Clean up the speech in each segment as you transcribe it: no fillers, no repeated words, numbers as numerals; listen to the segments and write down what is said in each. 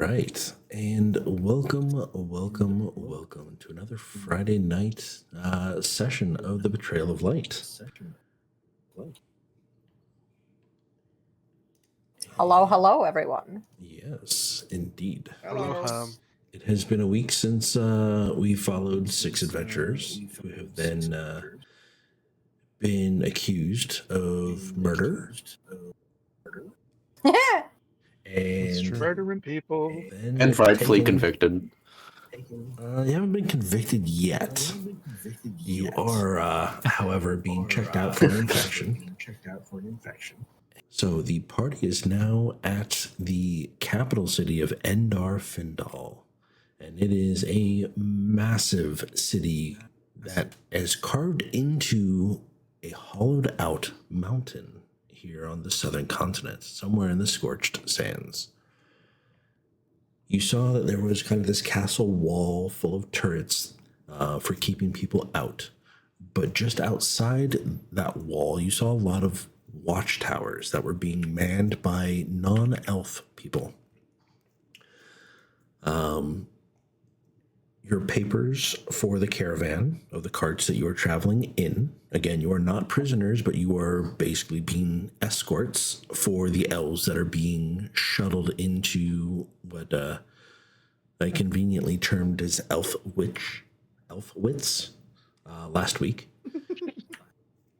right, and welcome to another Friday night session of the Betrayal of Light. Hello, everyone. Yes, indeed. Hello. It has been a week since we followed 6 adventurers who have then been accused of murder. And Murdering people. then rightfully convicted. You haven't been convicted yet. You are, however, being checked out for an infection. So the party is now at the capital city of Endar Findal. And it is a massive city that is carved into a hollowed out mountain here on the southern continent, somewhere in the scorched sands. You saw that there was kind of this castle wall full of turrets for keeping people out. But just outside that wall, you saw a lot of watchtowers that were being manned by non-elf people. Your papers for the caravan of the carts that you are traveling in. Again, you are not prisoners, but you are basically being escorts for the elves that are being shuttled into what I conveniently termed as elf wits last week.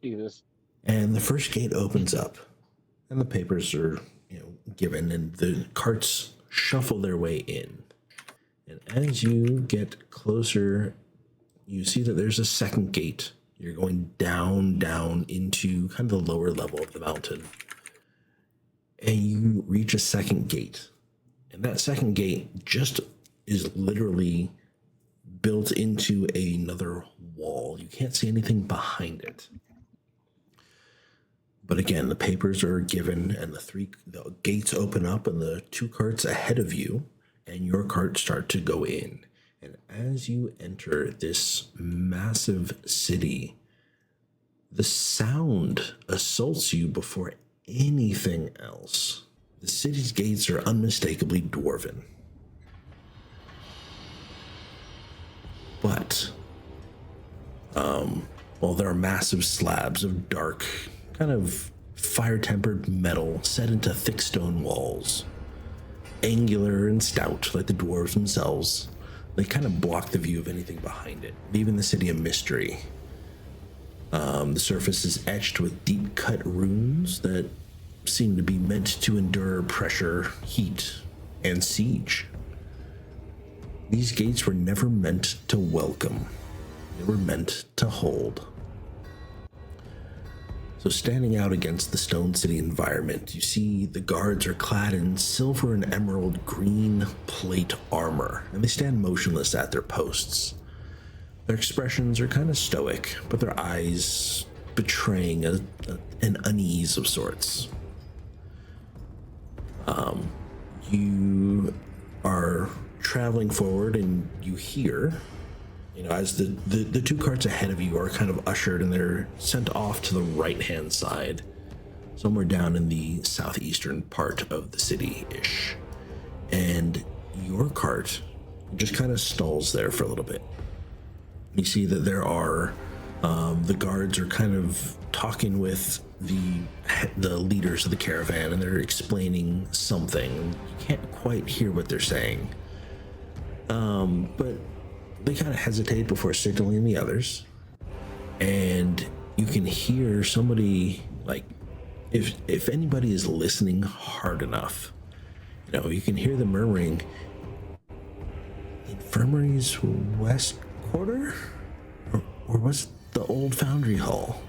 Jesus. And the first gate opens up, and the papers are given, and the carts shuffle their way in. And as you get closer, you see that there's a second gate. You're going down into kind of the lower level of the mountain. And you reach a second gate. And that second gate just is literally built into another wall. You can't see anything behind it. But again, the papers are given, and the gates open up, and the 2 carts ahead of you and your cart start to go in. And as you enter this massive city, the sound assaults you before anything else. The city's gates are unmistakably dwarven. But, there are massive slabs of dark, kind of fire-tempered metal set into thick stone walls. Angular and stout, like the dwarves themselves. They kind of block the view of anything behind it, leaving the city a mystery. The surface is etched with deep-cut runes that seem to be meant to endure pressure, heat, and siege. These gates were never meant to welcome. They were meant to hold. So standing out against the stone city environment, you see the guards are clad in silver and emerald green plate armor, and they stand motionless at their posts. Their expressions are kind of stoic, but their eyes betraying an unease of sorts. You are traveling forward, and you hear, as the 2 carts ahead of you are kind of ushered, and they're sent off to the right-hand side, somewhere down in the southeastern part of the city-ish. And your cart just kind of stalls there for a little bit. You see that there are, the guards are kind of talking with the leaders of the caravan, and they're explaining something. You can't quite hear what they're saying. But they kind of hesitate before signaling the others. And you can hear somebody, like, if anybody is listening hard enough, you can hear the murmuring, "Infirmary's west quarter? Or was it the old foundry hall?"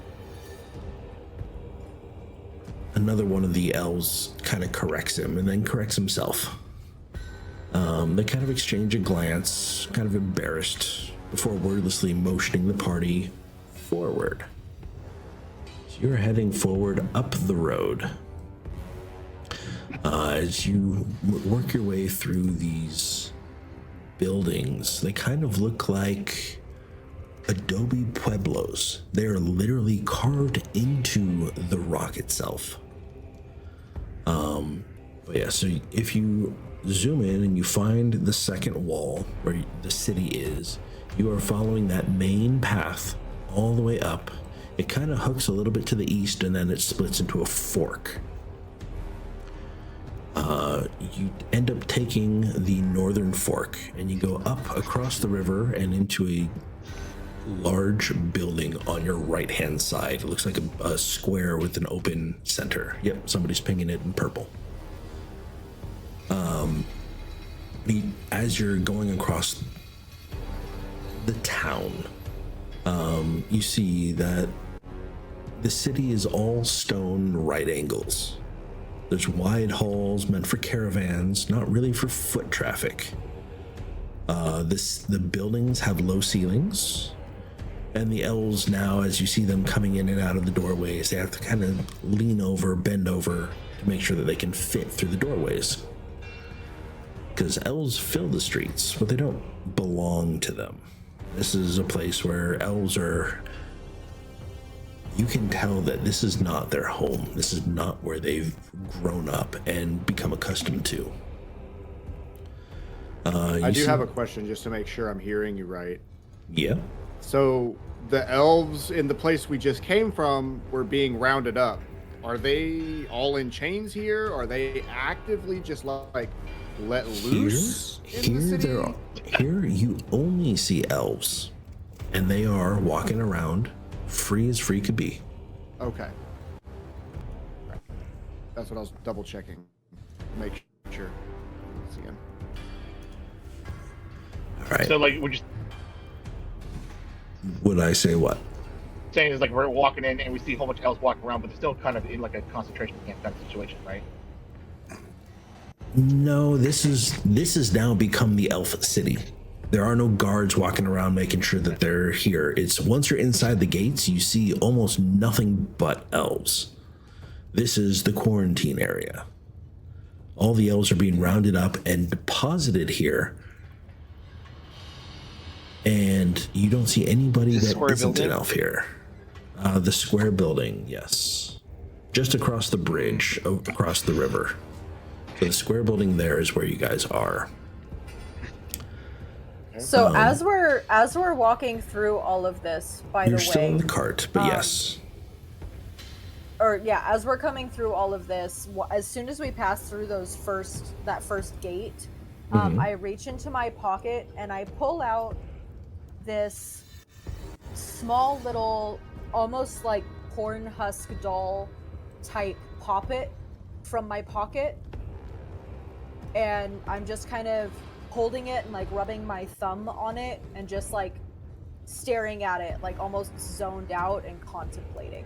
Another one of the elves kind of corrects him, and then corrects himself. They kind of exchange a glance, kind of embarrassed, before wordlessly motioning the party forward. So you're heading forward up the road. As you work your way through these buildings, they kind of look like adobe pueblos. They're literally carved into the rock itself. But yeah, so if you zoom in and you find the second wall where the city is, you are following that main path all the way up. It kind of hooks a little bit to the east and then it splits into a fork. You end up taking the northern fork and you go up across the river and into a large building on your right hand side. It looks like a square with an open center. Yep, somebody's pinging it in purple. As you're going across the town, you see that the city is all stone right angles. There's wide halls meant for caravans, not really for foot traffic. The buildings have low ceilings, and the elves now, as you see them coming in and out of the doorways, they have to kind of lean over, bend over to make sure that they can fit through the doorways. Because elves fill the streets, but they don't belong to them. This is a place where elves are... You can tell that this is not their home. This is not where they've grown up and become accustomed to. I do have a question just to make sure I'm hearing you right. Yeah. So the elves in the place we just came from were being rounded up. Are they all in chains here? Are they actively just like let loose in the city? Here you only see elves, and they are walking around free as free could be. Okay. That's what I was double checking. Make sure. Once again. All right. So like we're just Would I say what? saying is like we're walking in and we see a whole bunch of elves walking around, but they're still kind of in like a concentration camp kind of situation, right? No, this is now become the elf city. There are no guards walking around making sure that they're here. It's once you're inside the gates, you see almost nothing but elves. This is the quarantine area. All the elves are being rounded up and deposited here. And you don't see anybody that isn't an elf here. The square building, yes. Just across the bridge, across the river. So the square building there is where you guys are. So as we're walking through all of this, by the way, you're still in the cart, but yes. As we're coming through all of this, as soon as we pass through that first gate, I reach into my pocket and I pull out this small little, almost like corn husk doll type poppet from my pocket, and I'm just kind of holding it and like rubbing my thumb on it and just like staring at it, like almost zoned out and contemplating.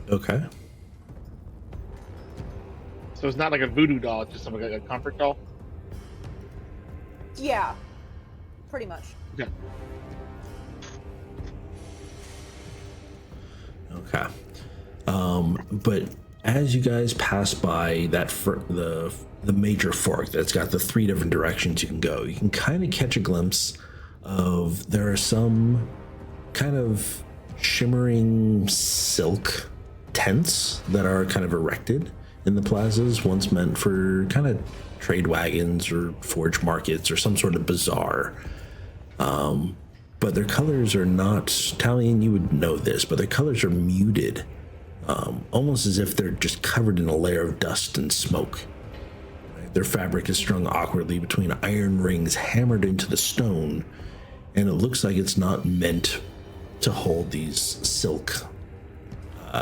Okay. So it's not like a voodoo doll; it's just something like a comfort doll. Yeah, pretty much. Okay. Okay. But as you guys pass by that the major fork that's got the 3 different directions you can go, you can kind of catch a glimpse of there are some kind of shimmering silk tents that are kind of erected in the plazas, once meant for kind of trade wagons or forage markets or some sort of bazaar. But their colors are not, Talion, you would know this, but their colors are muted, almost as if they're just covered in a layer of dust and smoke. Their fabric is strung awkwardly between iron rings hammered into the stone, and it looks like it's not meant to hold these silk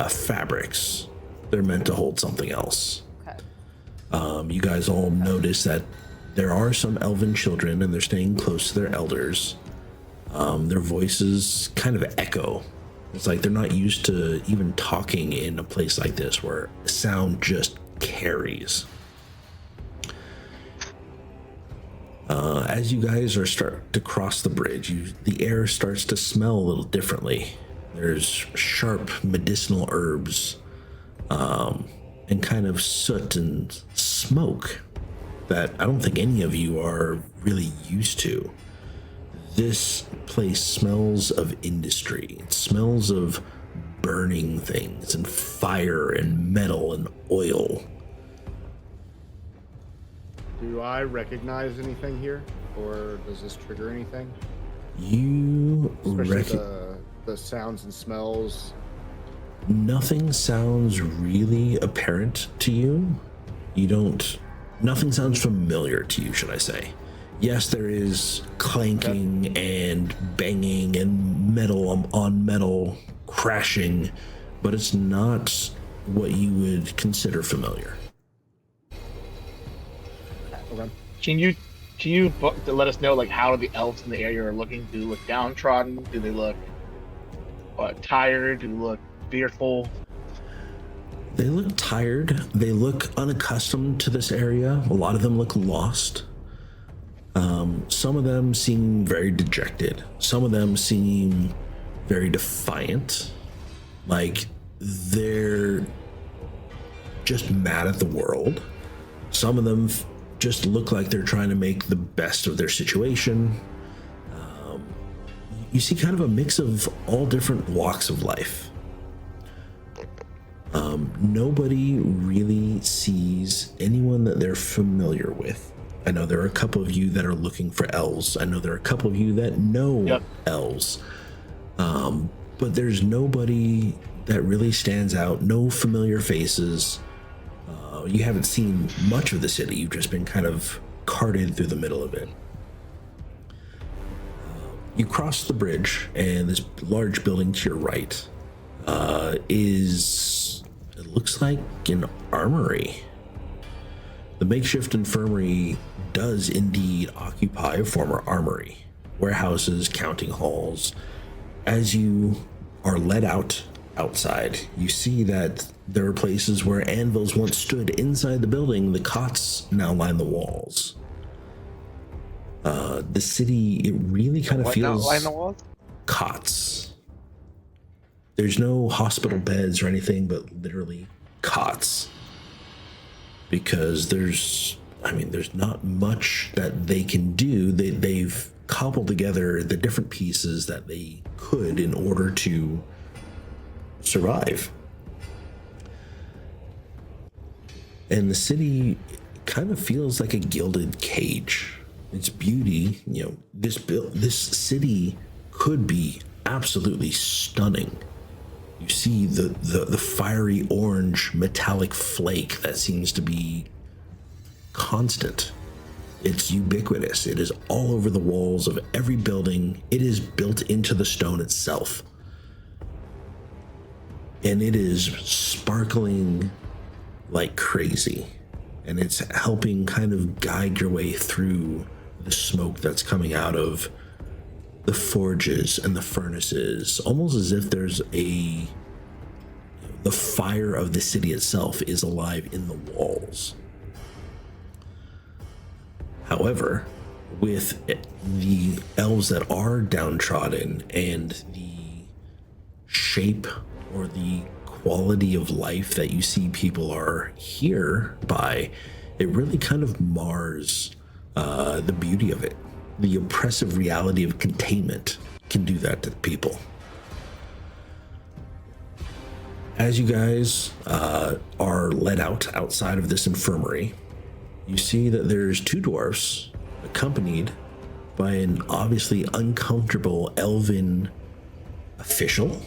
fabrics. They're meant to hold something else. Okay. You guys all notice that there are some elven children, and they're staying close to their elders. Their voices kind of echo. It's like they're not used to even talking in a place like this where sound just carries. As you guys are start to cross the bridge, the air starts to smell a little differently. There's sharp medicinal herbs, and kind of soot and smoke that I don't think any of you are really used to. This place smells of industry. It smells of burning things and fire and metal and oil. Do I recognize anything here, or does this trigger anything? You Especially the sounds and smells. Nothing sounds really apparent to you. Nothing sounds familiar to you, should I say. Yes, there is clanking and banging and metal on metal crashing, but it's not what you would consider familiar. Okay. Can you to let us know like how the elves in the area are looking? Do they look downtrodden? Do they look tired? Do they look fearful? They look tired. They look unaccustomed to this area. A lot of them look lost. Some of them seem very dejected. Some of them seem very defiant. Like they're just mad at the world. Some of them just look like they're trying to make the best of their situation. You see kind of a mix of all different walks of life. Nobody really sees anyone that they're familiar with. I know there are a couple of you that are looking for elves. I know there are a couple of you that know elves. But there's nobody that really stands out, no familiar faces. You haven't seen much of the city. You've just been kind of carted through the middle of it. You cross the bridge, and this large building to your right it looks like an armory. The makeshift infirmary does indeed occupy a former armory. Warehouses, counting halls. As you are led outside, you see that there are places where anvils once stood inside the building. The cots now line the walls. The city, it really kind of feels line the walls? Cots. There's no hospital beds or anything, but literally cots. Because there's not much that they can do. They've cobbled together the different pieces that they could in order to survive. And the city kind of feels like a gilded cage. Its beauty, this city could be absolutely stunning. You see the fiery orange metallic flake that seems to be constant. It's ubiquitous. It is all over the walls of every building. It is built into the stone itself. And it is sparkling like crazy. And it's helping kind of guide your way through the smoke that's coming out of the forges and the furnaces, almost as if there's the fire of the city itself is alive in the walls. However, with the elves that are downtrodden and the shape or the quality of life that you see people are here by, it really kind of mars the beauty of it. The oppressive reality of containment can do that to people. As you guys are led outside of this infirmary, you see that there's two dwarfs accompanied by an obviously uncomfortable elven official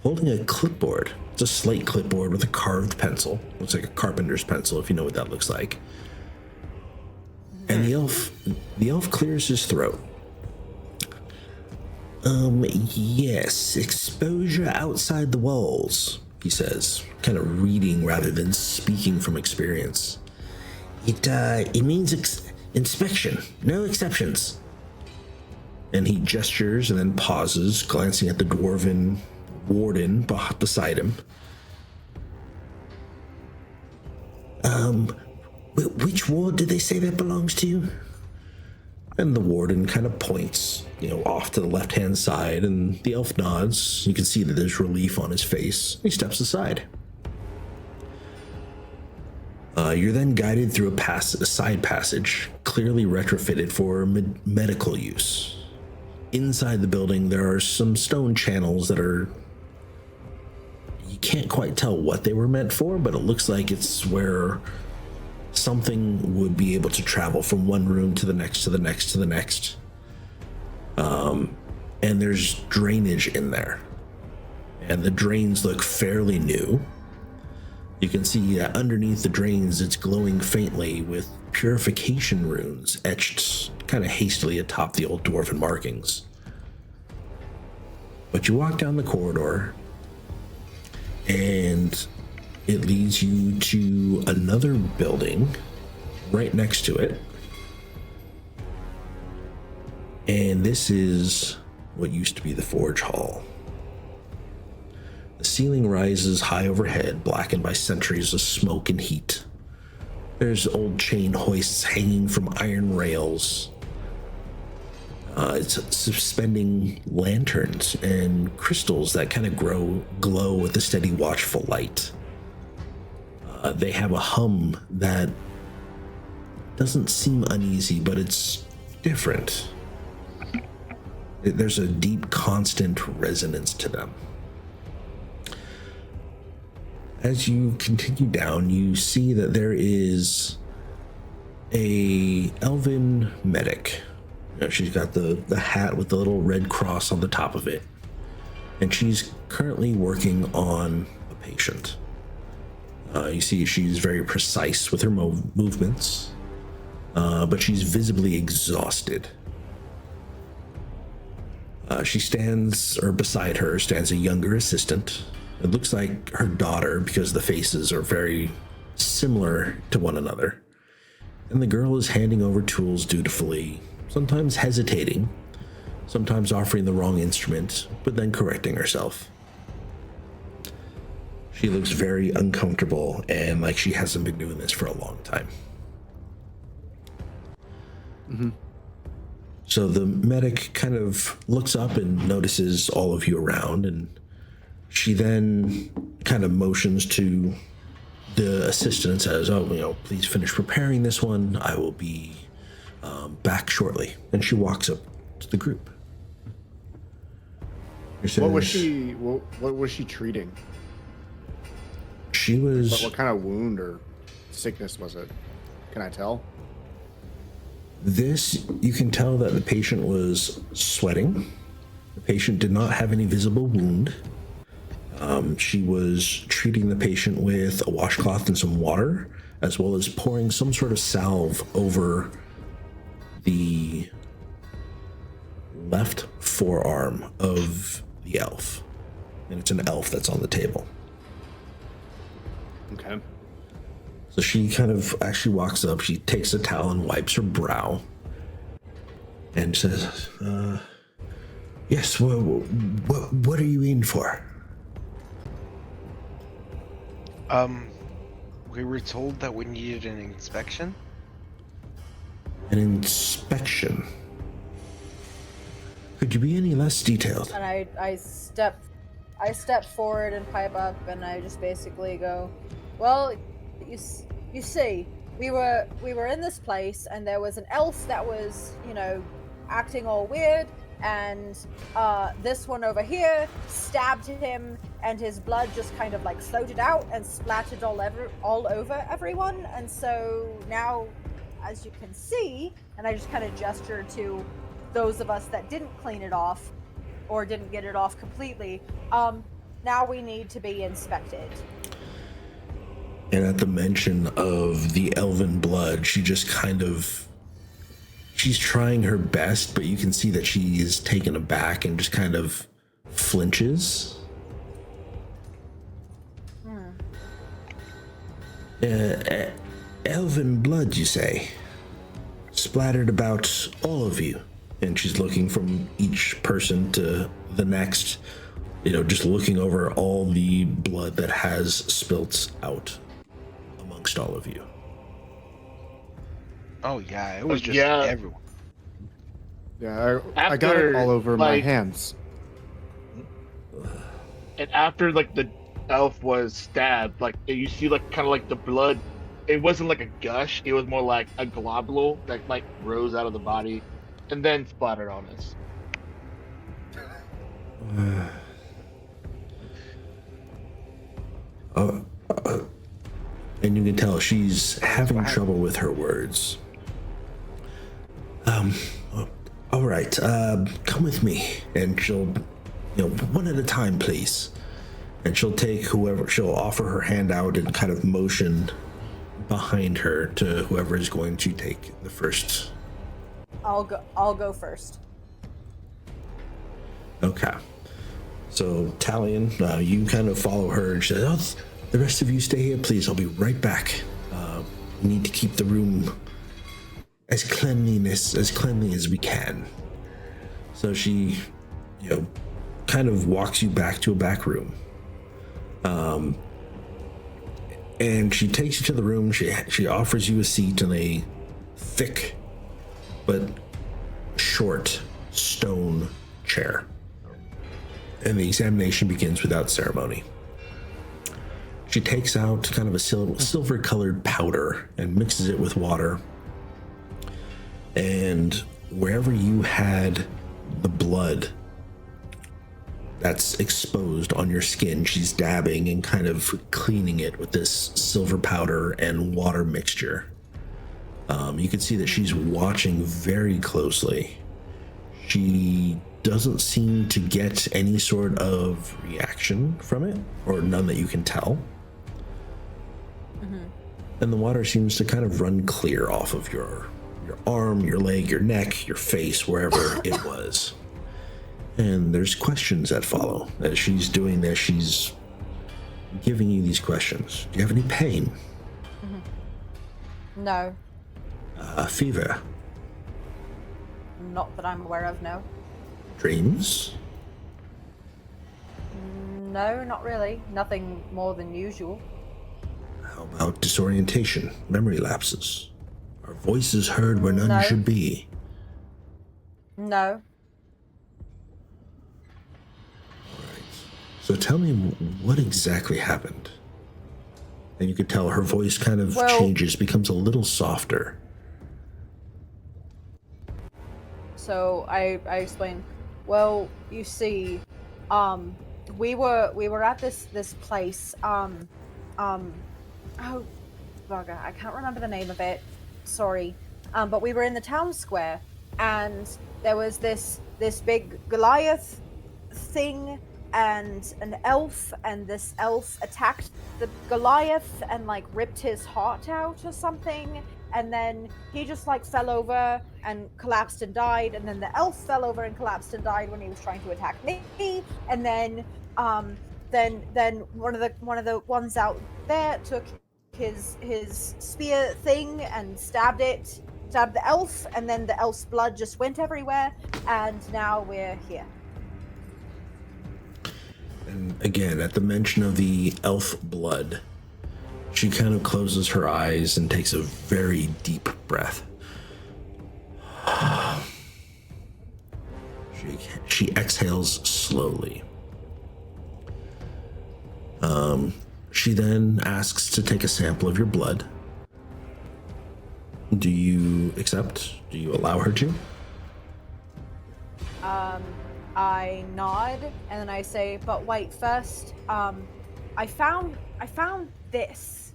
holding a clipboard. It's a slate clipboard with a carved pencil. Looks like a carpenter's pencil, if you know what that looks like. And the elf clears his throat. Yes, exposure outside the walls, he says, kind of reading rather than speaking from experience. It means inspection, no exceptions. And he gestures and then pauses, glancing at the dwarven warden beside him. Which ward did they say that belongs to? And the warden kind of points, off to the left-hand side, and the elf nods. You can see that there's relief on his face. He steps aside. You're then guided through a side passage, clearly retrofitted for medical use. Inside the building, there are some stone channels that you can't quite tell what they were meant for, but it looks like it's where something would be able to travel from one room to the next, to the next, to the next. And there's drainage in there. And the drains look fairly new. You can see that underneath the drains, it's glowing faintly with purification runes etched kind of hastily atop the old dwarven markings. But you walk down the corridor, and it leads you to another building right next to it. And this is what used to be the Forge Hall. The ceiling rises high overhead, blackened by centuries of smoke and heat. There's old chain hoists hanging from iron rails. It's suspending lanterns and crystals that kind of glow with a steady watchful light. They have a hum that doesn't seem uneasy, but it's different. There's a deep, constant resonance to them. As you continue down, you see that there is a elven medic. She's got the hat with the little red cross on the top of it, and she's currently working on a patient. You see she's very precise with her movements, but she's visibly exhausted. Beside her stands a younger assistant. It looks like her daughter because the faces are very similar to one another. And the girl is handing over tools dutifully, sometimes hesitating, sometimes offering the wrong instrument, but then correcting herself. She looks very uncomfortable and like she hasn't been doing this for a long time. Mm-hmm. So the medic kind of looks up and notices all of you around, and she then kind of motions to the assistant and says, please finish preparing this one. I will be back shortly. And she walks up to the group. What was she treating? She was... What kind of wound or sickness was it? Can I tell? You can tell that the patient was sweating. The patient did not have any visible wound. She was treating the patient with a washcloth and some water, as well as pouring some sort of salve over the left forearm of the elf. And it's an elf that's on the table. Okay. So she kind of actually walks up, she takes a towel and wipes her brow and says, yes, what are you in for? We were told that we needed an inspection. An inspection? Could you be any less detailed? And I step forward and pipe up, and I just basically go, well, you see, we were in this place, and there was an elf that was, acting all weird, and this one over here stabbed him, and his blood just kind of like floated out and splattered all over everyone. And so now, as you can see, and I just kind of gesture to those of us that didn't clean it off or didn't get it off completely, now we need to be inspected. And at the mention of the elven blood, she just she's trying her best, but you can see that she is taken aback and just kind of flinches. Elven blood, you say? Splattered about all of you. And she's looking from each person to the next, just looking over all the blood that has spilt out amongst all of you. Oh yeah, it was just everyone. Yeah, I got it all over my hands. And after the elf was stabbed, you see kind of the blood. It wasn't like a gush. It was more like a globule that rose out of the body, and then splattered on us. And you can tell she's having trouble with her words. All right, come with me. And she'll, one at a time, please. And she'll take she'll offer her hand out and kind of motion behind her to whoever is going to take the first. I'll go first. Okay. So, Talion, you kind of follow her and she says, oh, the rest of you stay here, please. I'll be right back. We need to keep the room as cleanly as we can. So she, kind of walks you back to a back room. And she takes you to the room. She offers you a seat in a thick but short stone chair. And the examination begins without ceremony. She takes out kind of a silver-colored powder and mixes it with water. And wherever you had the blood that's exposed on your skin, she's dabbing and kind of cleaning it with this silver powder and water mixture. You can see that she's watching very closely. She doesn't seem to get any sort of reaction from it, or none that you can tell. Mm-hmm. And the water seems to kind of run clear off of your arm, your leg, your neck, your face, wherever it was. And there's questions that follow. As she's doing this, she's giving you these questions. Do you have any pain? Mm-hmm. No. Fever? Not that I'm aware of, no. Dreams? No, not really. Nothing more than usual. How about disorientation, memory lapses? Are voices heard where none should be? No. Alright. So tell me what exactly happened. And you could tell her voice kind of changes, becomes a little softer. So I explained, well, you see, we were at this place, oh bugger, I can't remember the name of it, sorry, but we were in the town square, and there was this big Goliath thing, and an elf, and this elf attacked the Goliath and like ripped his heart out or something, and then he just like fell over and collapsed and died, and then the elf fell over and collapsed and died when he was trying to attack me, and then one of the ones out there took his spear thing and stabbed the elf, and then the elf's blood just went everywhere, and now we're here. And again, at the mention of the elf blood, she kind of closes her eyes and takes a very deep breath. She exhales slowly. She then asks to take a sample of your blood. Do you accept? Do you allow her to? I nod and then I say, but wait, first, I found this,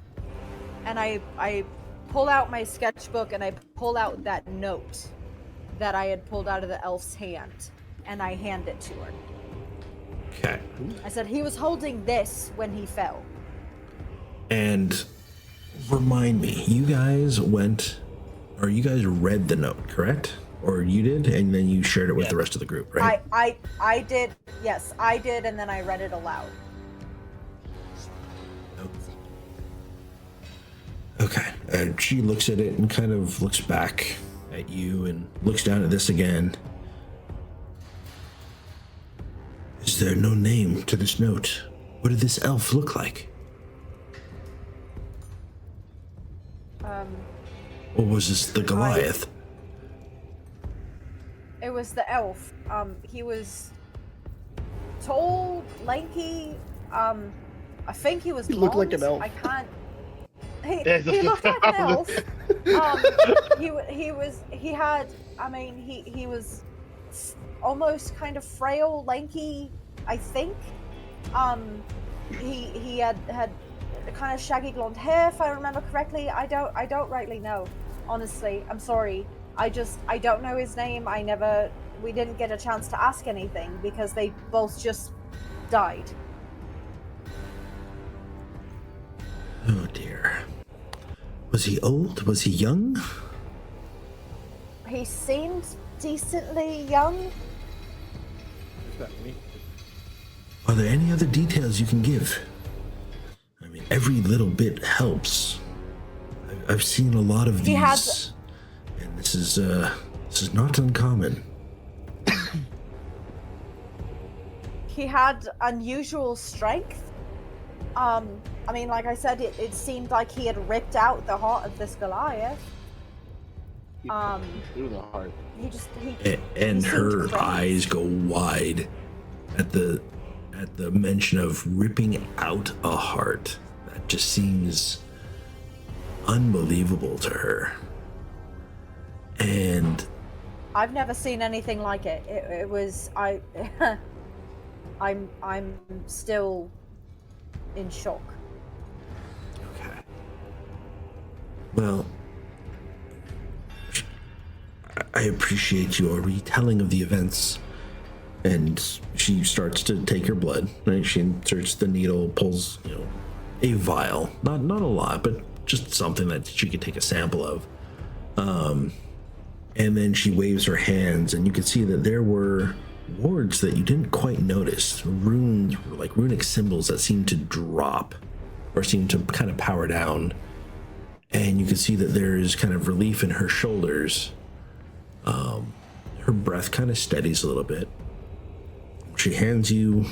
and I pull out my sketchbook and I pull out that note that I had pulled out of the elf's hand, and I hand it to her. Okay. I said, he was holding this when he fell. And remind me, you guys read the note, correct? Or you did, and then you shared it with the rest of the group, right? I did, yes, I did, and then I read it aloud. Okay, and she looks at it and kind of looks back at you and looks down at this again. Is there no name to this note? What did this elf look like? Or was this the Goliath? It was the elf. He was tall, lanky. I think he was. He looked like an elf. I can't. He looked like an elf. He was almost kind of frail, lanky, I think. He had kind of shaggy blonde hair, if I remember correctly. I don't rightly know. Honestly, I'm sorry. I don't know his name. We didn't get a chance to ask anything because they both just died. Oh dear. Was he old? Was he young? He seemed decently young. Is that me? Are there any other details you can give? I mean, every little bit helps. I've seen a lot of these, and this is not uncommon. He had unusual strength. I mean, like I said, it seemed like he had ripped out the heart of this Goliath. Through the heart. And he her seemed crazy. eyes go wide at the mention of ripping out a heart. That just seems unbelievable to her. And I've never seen anything like it. It was I'm still in shock. okay. Well, I appreciate your retelling of the events. And she starts to take her blood. Right? She inserts the needle, pulls, a vial. Not a lot, but just something that she could take a sample of. And then she waves her hands, and you can see that there were wards that you didn't quite notice. Runes, like runic symbols that seemed to drop or seemed to kind of power down. And you can see that there is kind of relief in her shoulders. Her breath kind of steadies a little bit. She hands you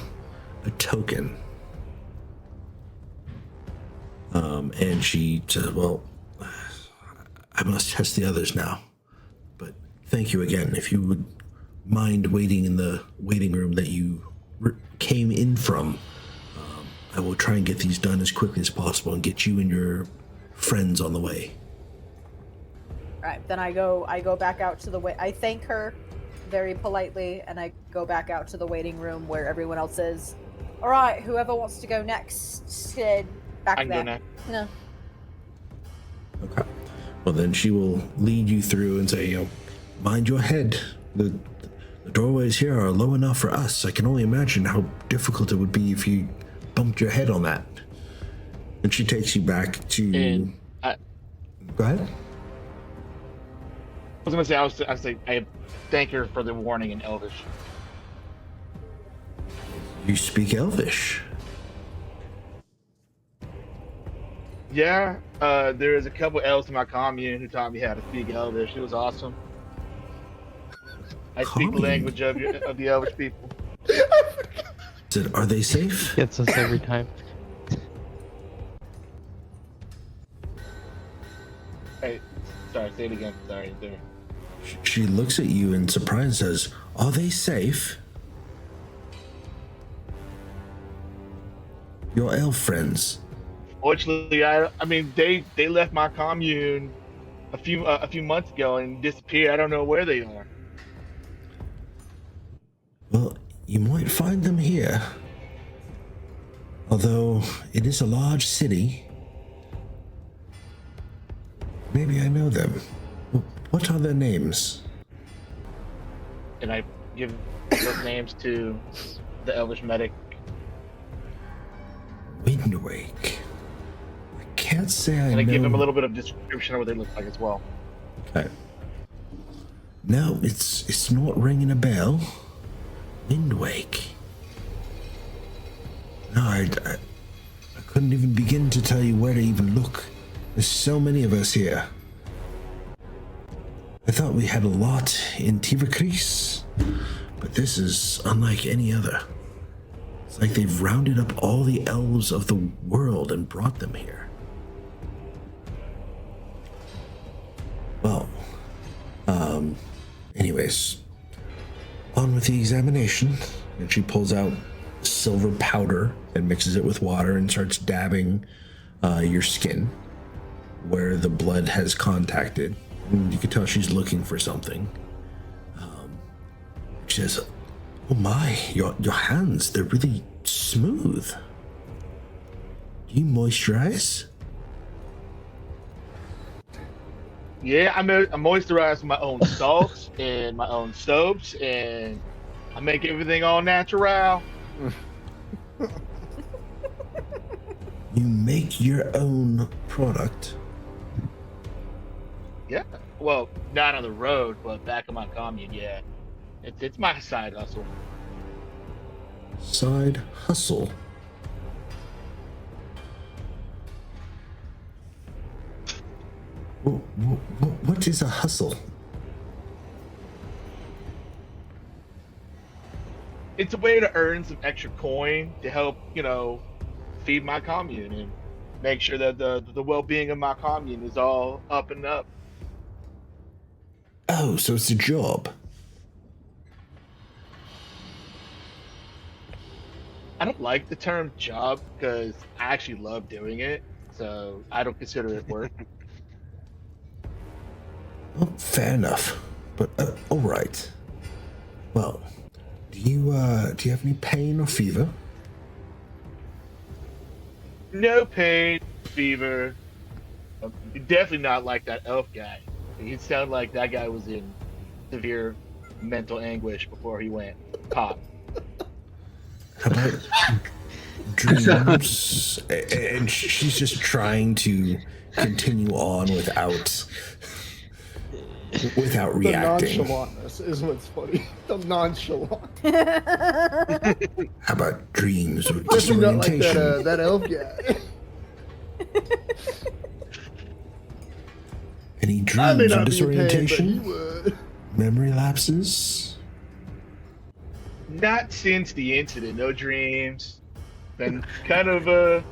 a token. And she says, well, I must test the others now. But thank you again. If you would mind waiting in the waiting room that you came in from, I will try and get these done as quickly as possible and get you and your friends on the way. All right, then I go back out to the I thank her very politely, and I go back out to the waiting room where everyone else is. All right, whoever wants to go next, back I can there. go next. No. Okay. Well, then she will lead you through and say, mind your head. The doorways here are low enough for us. I can only imagine how difficult it would be if you bumped your head on that. And she takes you back to... And Go ahead. I was gonna say, I thank her for the warning in Elvish. You speak Elvish. Yeah, there is a couple elves in my commune who taught me how to speak Elvish. It was awesome. I speak the language of the Elvish people. Are they safe? Gets us every time. Hey, sorry, say it again. Sorry, there. She looks at you in surprise and says, are they safe? Your elf friends. Fortunately, I mean, they left my commune a few months ago and disappeared. I don't know where they are. Well, you might find them here. Although it is a large city. Maybe I know them. What are their names? And I give those names to the Elvish medic. Windwake. I can't say I know. And I give him a little bit of description of what they look like as well. Okay. No, it's not ringing a bell. Windwake. No, I couldn't even begin to tell you where to even look. There's so many of us here. I thought we had a lot in Tivakris, but this is unlike any other. It's like they've rounded up all the elves of the world and brought them here. Well, anyways, on with the examination. And she pulls out silver powder and mixes it with water and starts dabbing your skin where the blood has contacted. And you can tell she's looking for something. She says, oh my, your hands, they're really smooth. Do you moisturize? Yeah, I moisturize my own salts and my own soaps, and I make everything all natural. You make your own product. Yeah. Well, not on the road, but back in my commune, yeah. It's my side hustle. Side hustle. What is a hustle? It's a way to earn some extra coin to help, feed my commune and make sure that the well-being of my commune is all up and up. Oh, so it's a job. I don't like the term job because I actually love doing it, so I don't consider it work. Well, fair enough. But all right. Well, do you have any pain or fever? No pain, fever. Definitely not like that elf guy. He sounded like that guy was in severe mental anguish before he went pop. How about dreams? And she's just trying to continue on without reacting. The nonchalantness is what's funny. The nonchalant. How about dreams or Definitely not like disorientation? that elf guy. Any I may dreams or not be in pain, but he disorientation? would. Memory lapses? Not since the incident. No dreams. Been kind of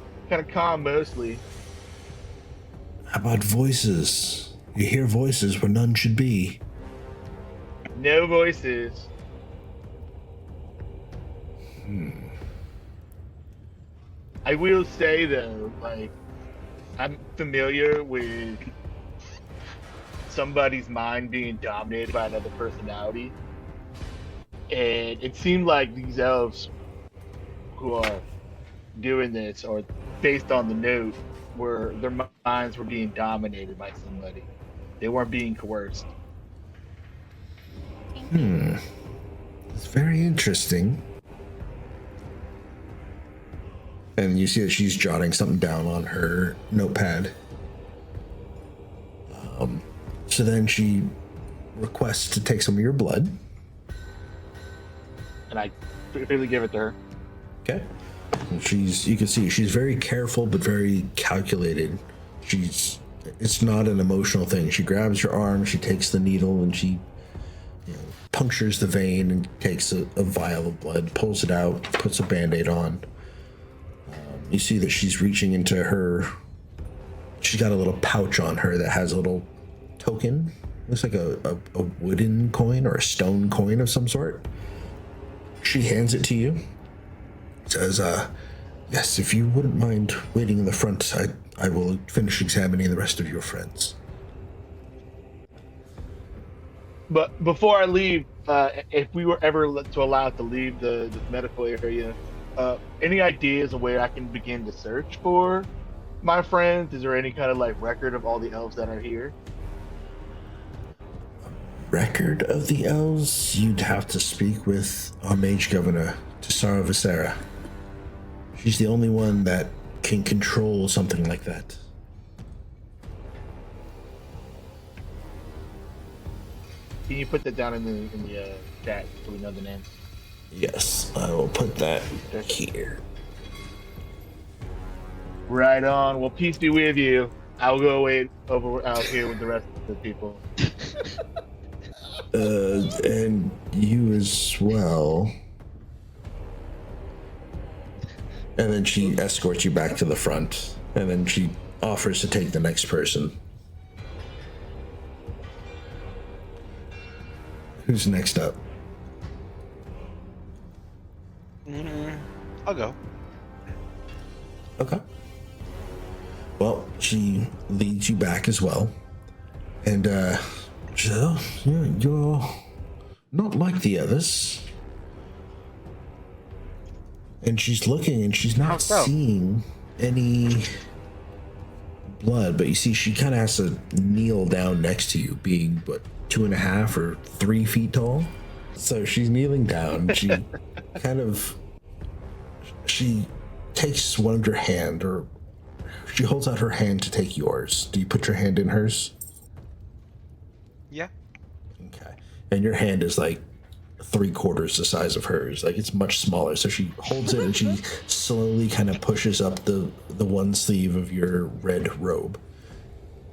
calm mostly. How about voices? You hear voices where none should be. No voices. I will say though, I'm familiar with somebody's mind being dominated by another personality. And it seemed like these elves who are doing this, or based on the note, their minds were being dominated by somebody. They weren't being coerced. It's very interesting. And you see that she's jotting something down on her notepad. So then she requests to take some of your blood. And I freely give it to her. Okay. And you can see she's very careful but very calculated. It's not an emotional thing. She grabs your arm, she takes the needle, and she punctures the vein and takes a vial of blood, pulls it out, puts a band-aid on. You see that she's reaching into she's got a little pouch on her that has a little token. Looks like a wooden coin or a stone coin of some sort. She hands it to you. Says, yes, if you wouldn't mind waiting in the front, I will finish examining the rest of your friends. But before I leave, if we were ever allowed to leave the medical area, any ideas of where I can begin to search for my friends? Is there any kind of record of all the elves that are here? Record of the elves? You'd have to speak with our Mage Governor, Tsarra Viserra. She's the only one that can control something like that. Can you put that down in the chat so we know the name? Yes, I will put that here. Right on. Well, peace be with you. I'll go wait over out here with the rest of the people. And you as well. And then she escorts you back to the front. And then she offers to take the next person. Who's next up? I'll go. Okay. Well, she leads you back as well. And, she says, oh, you're not like the others. And she's looking and she's not seeing any blood, but you see she kind of has to kneel down next to you, being what, 2.5 or 3 feet tall. So she's kneeling down. She she takes one of your hand, or she holds out her hand to take yours. Do you put your hand in hers? Yeah. Okay. And your hand is like 3/4 the size of hers. Like, it's much smaller. So she holds it and she slowly kind of pushes up the one sleeve of your red robe.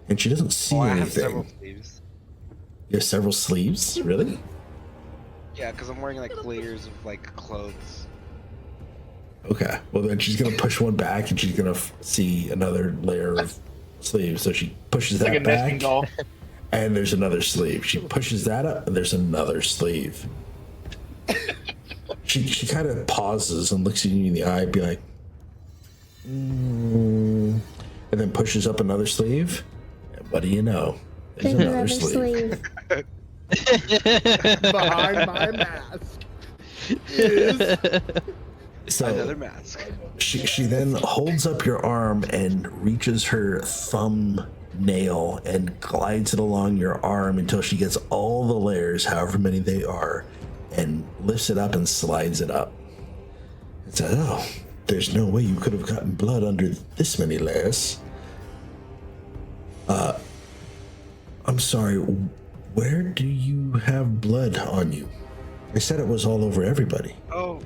And she doesn't see I anything. have several sleeves. You have several sleeves? Really? Yeah, because I'm wearing like layers of like clothes. Okay. Well, then she's going to push one back and she's going to see another layer of sleeves. So she pushes Like that a nesting back. doll. And there's another sleeve. She pushes that up, and there's another sleeve. She kind of pauses and looks at you in the eye, be like, and then pushes up another sleeve. And what do you know? There's another sleeve. Behind my mask is So Another mask. she then holds up your arm and reaches her thumb nail and glides it along your arm until she gets all the layers, however many they are, and lifts it up and slides it up. And says, "Oh, there's no way you could have gotten blood under this many layers. I'm sorry, where do you have blood on you? They said it was all over everybody." Oh.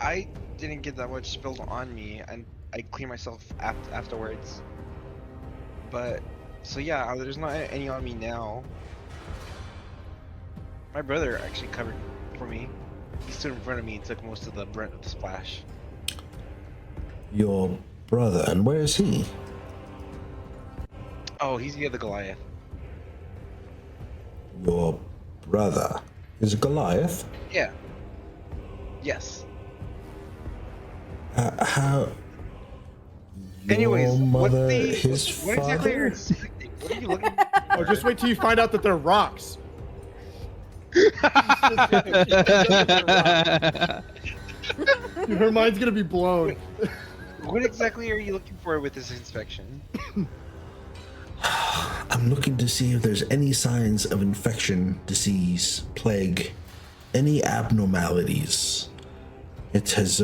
I didn't get that much spilled on me, and I cleaned myself afterwards. But, so yeah, there's not any on me now. My brother actually covered for me. He stood in front of me and took most of the brunt of the splash. Your brother, and where is he? Oh, he's the other Goliath. Your brother is Goliath? Yeah. Yes. How? Anyways, Your what's mother, the... his what exactly are you father? expecting? What are you looking Oh, just wait till you find out that they're rocks. Her mind's gonna be blown. What exactly are you looking for with this inspection? I'm looking to see if there's any signs of infection, disease, plague, any abnormalities. It has,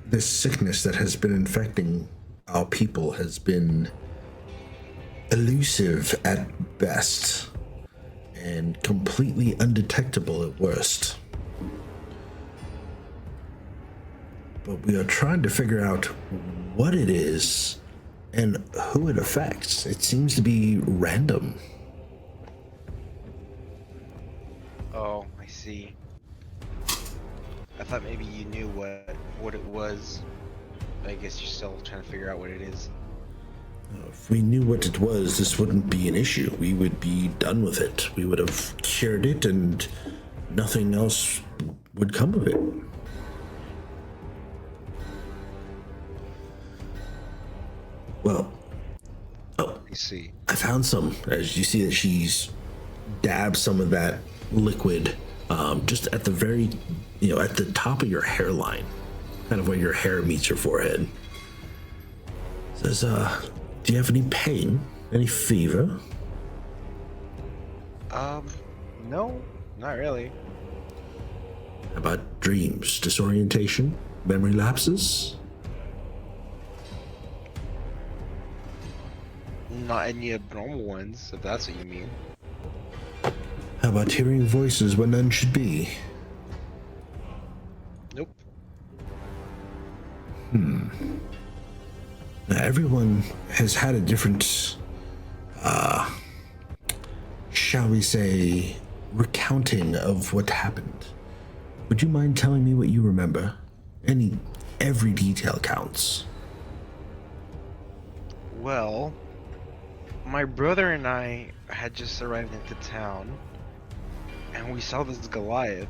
this sickness that has been infecting our people has been elusive at best and completely undetectable at worst. But we are trying to figure out what it is and who it affects. It seems to be random. Oh, I see. I thought maybe you knew what it was. I guess you're still trying to figure out what it is. If we knew what it was, this wouldn't be an issue. We would be done with it. We would have cured it and nothing else would come of it. Well, I see. I found some. As you see that she's dabbed some of that liquid just at the very, at the top of your hairline, kind of where your hair meets your forehead. Says, do you have any pain? Any fever? No, not really. How about dreams, disorientation, memory lapses? Not any abnormal ones, if that's what you mean. How about hearing voices when none should be? Nope. Now, everyone has had a different, shall we say, recounting of what happened. Would you mind telling me what you remember? Every detail counts. Well, my brother and I had just arrived into town, and we saw this Goliath,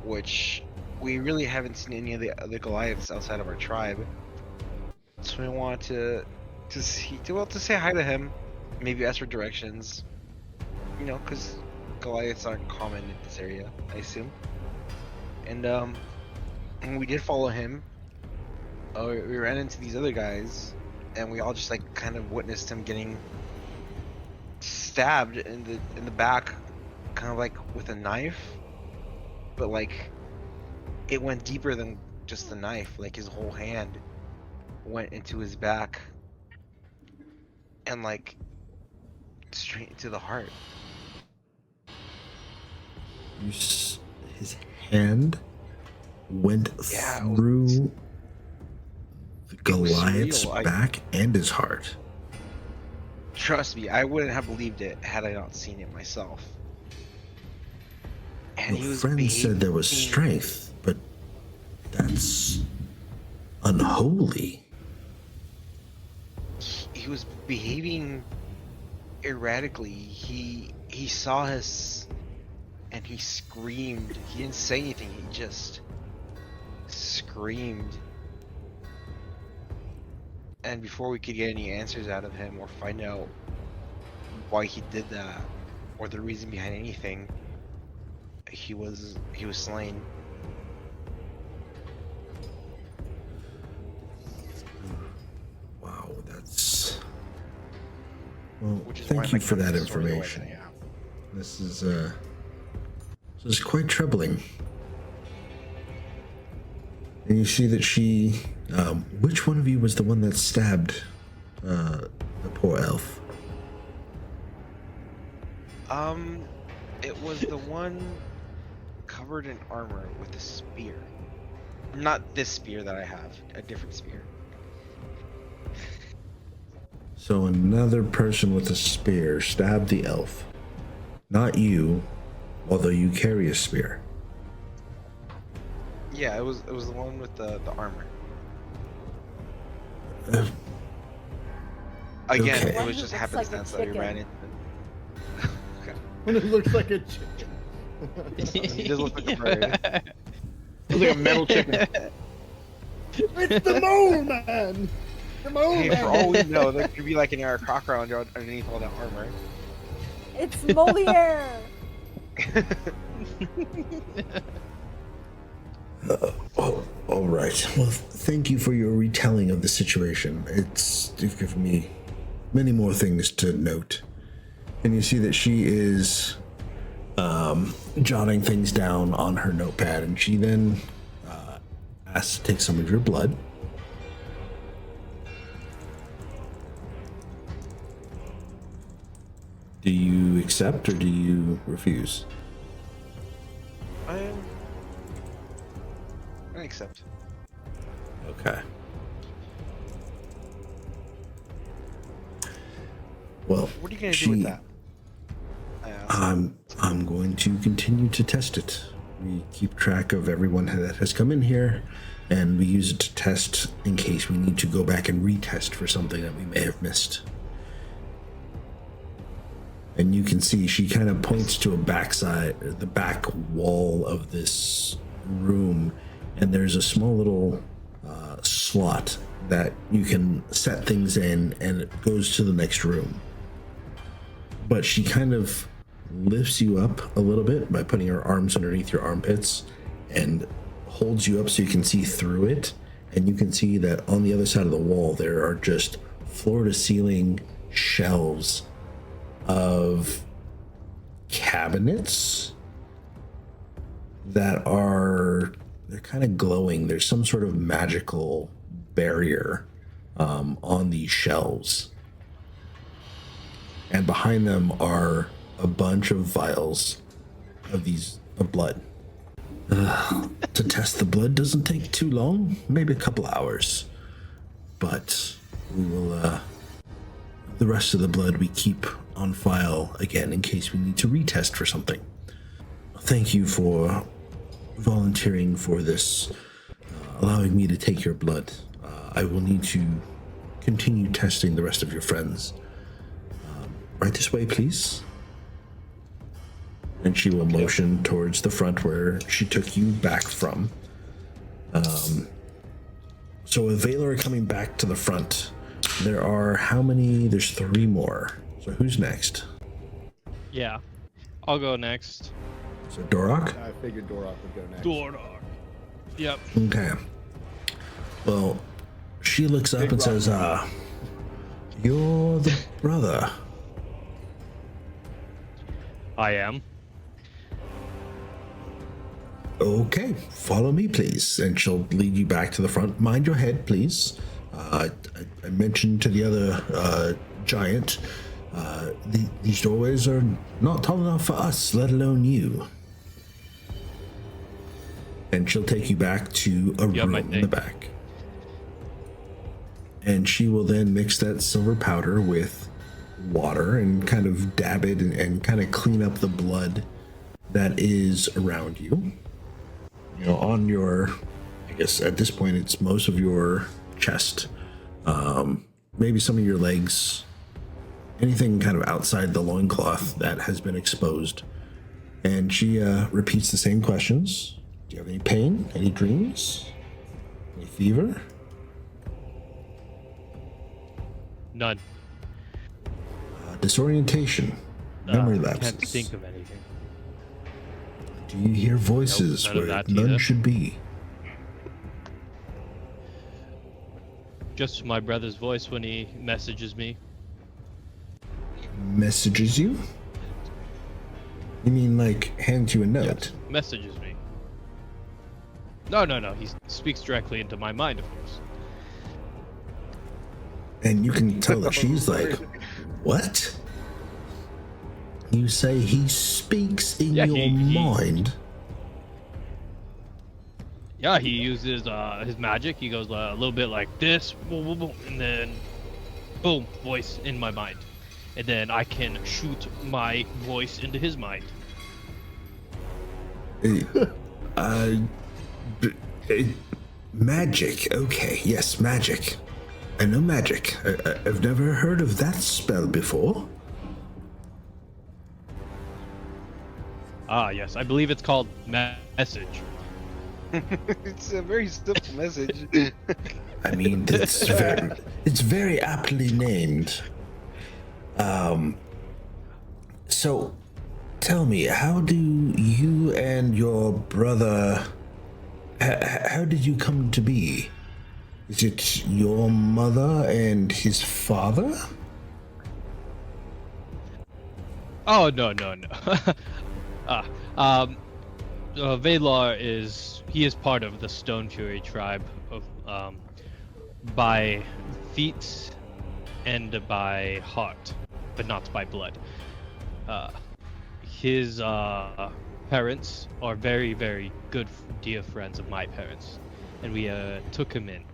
which we really haven't seen any of the other Goliaths outside of our tribe. So we wanted to say hi to him, maybe ask for directions, because Goliaths aren't common in this area, I assume. And we did follow him, we ran into these other guys, and we all just like kind of witnessed him getting stabbed in the back, kind of like with a knife, but like it went deeper than just the knife. Like his whole hand went into his back, and like straight into the heart. His hand went Yeah, through the was Goliath's surreal. back and his heart. Trust me, I wouldn't have believed it had I not seen it myself. And he Your was friend said there was behaving- strength, but that's unholy. He was behaving erratically. He saw us and he screamed. He didn't say anything, he just screamed. And before we could get any answers out of him or find out why he did that or the reason behind anything, he was slain. Wow, that's... Well, Which is why thank my you for that character's story the way information. that I am. This is quite troubling. And you see that she... which one of you was the one that stabbed the poor elf? It was the one covered in armor with a spear. Not this spear that I have, a different spear. So another person with a spear stabbed the elf. Not you, although you carry a spear. Yeah, it was the one with the armor. Again, Okay. it One was who just looks like a happenstance that we chicken. ran into. When it looks like a chicken. He does look like a bird. It's like a metal chicken. It's the mole man. The mole Hey, man. for all we know, there could be like an Aarakocra underneath all that armor. It's Moliere. All right. Well, thank you for your retelling of the situation. You've given me many more things to note. And you see that she is jotting things down on her notepad, and she then asks to take some of your blood. Do you accept or do you refuse? I accept. Okay. Well, What are you gonna do with that? I asked. I'm going to continue to test it. We keep track of everyone that has come in here, and we use it to test in case we need to go back and retest for something that we may have missed. And you can see she kind of points to the back wall of this room, and there's a small little slot that you can set things in, and it goes to the next room. But she kind of lifts you up a little bit by putting her arms underneath your armpits and holds you up so you can see through it. And you can see that on the other side of the wall, there are just floor to ceiling shelves of cabinets that they're kind of glowing. There's some sort of magical barrier on these shelves. And behind them are a bunch of vials of blood. To test the blood doesn't take too long, maybe a couple hours. But we will, the rest of the blood we keep on file again in case we need to retest for something. Thank you for volunteering for this, allowing me to take your blood. I will need to continue testing the rest of your friends. Right this way, please. And she will motion towards the front where she took you back from. So with Valor coming back to the front, there are how many? There's 3 more. So who's next? Yeah, I'll go next. So Dorok? I figured Dorok would go next. Dorok. Yep. Okay. Well, she looks up and says, "You're the brother." I am. Okay, follow me, please. And she'll lead you back to the front. Mind your head, please. I mentioned to the other giant, these doorways are not tall enough for us, let alone you. And she'll take you back to a room in the back. And she will then mix that silver powder with water and kind of dab it and kind of clean up the blood that is around you. You know, on your, I guess at this point it's most of your chest, maybe some of your legs, anything kind of outside the loincloth that has been exposed. And she repeats the same questions. Do you have any pain? Any dreams? Any fever? None. Disorientation? Memory lapses? Can't think of anything. Do you hear voices Nope, none of where that none either. should be? Just my brother's voice when he messages me. Messages you? You mean like hands you a note? Yes, messages me. No. He speaks directly into my mind, of course. And you can tell that she's like, what? You say he speaks in Yeah, your he- mind? Yeah, he uses his magic. He goes a little bit like this, boom, boom, boom, and then boom, voice in my mind. And then I can shoot my voice into his mind. Magic. Okay, yes, magic. I know magic. I've never heard of that spell before. Ah, yes, I believe it's called message. It's a very simple message. I mean, it's very aptly named. So, tell me, how do you and your brother, how did you come to be? Is it your mother and his father? Oh, no. Valar is part of the Stone Fury tribe of by feet and by heart, but not by blood. His parents are very, very good, dear friends of my parents, and we took him in.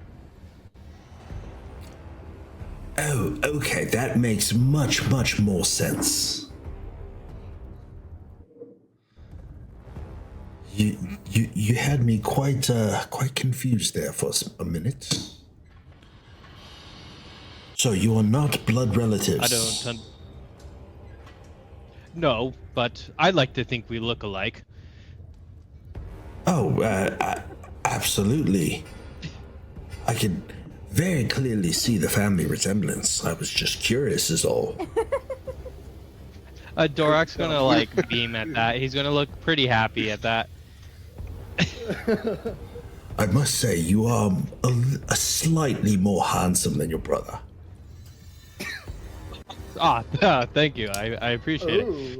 Oh, okay, that makes much more sense. You had me quite confused there for a minute. So you are not blood relatives? No, but I like to think we look alike. Oh, absolutely. I could very clearly see the family resemblance. I was just curious is all. Dorak's gonna like beam at that. He's gonna look pretty happy at that. I must say, you are a slightly more handsome than your brother. Thank you. I appreciate it.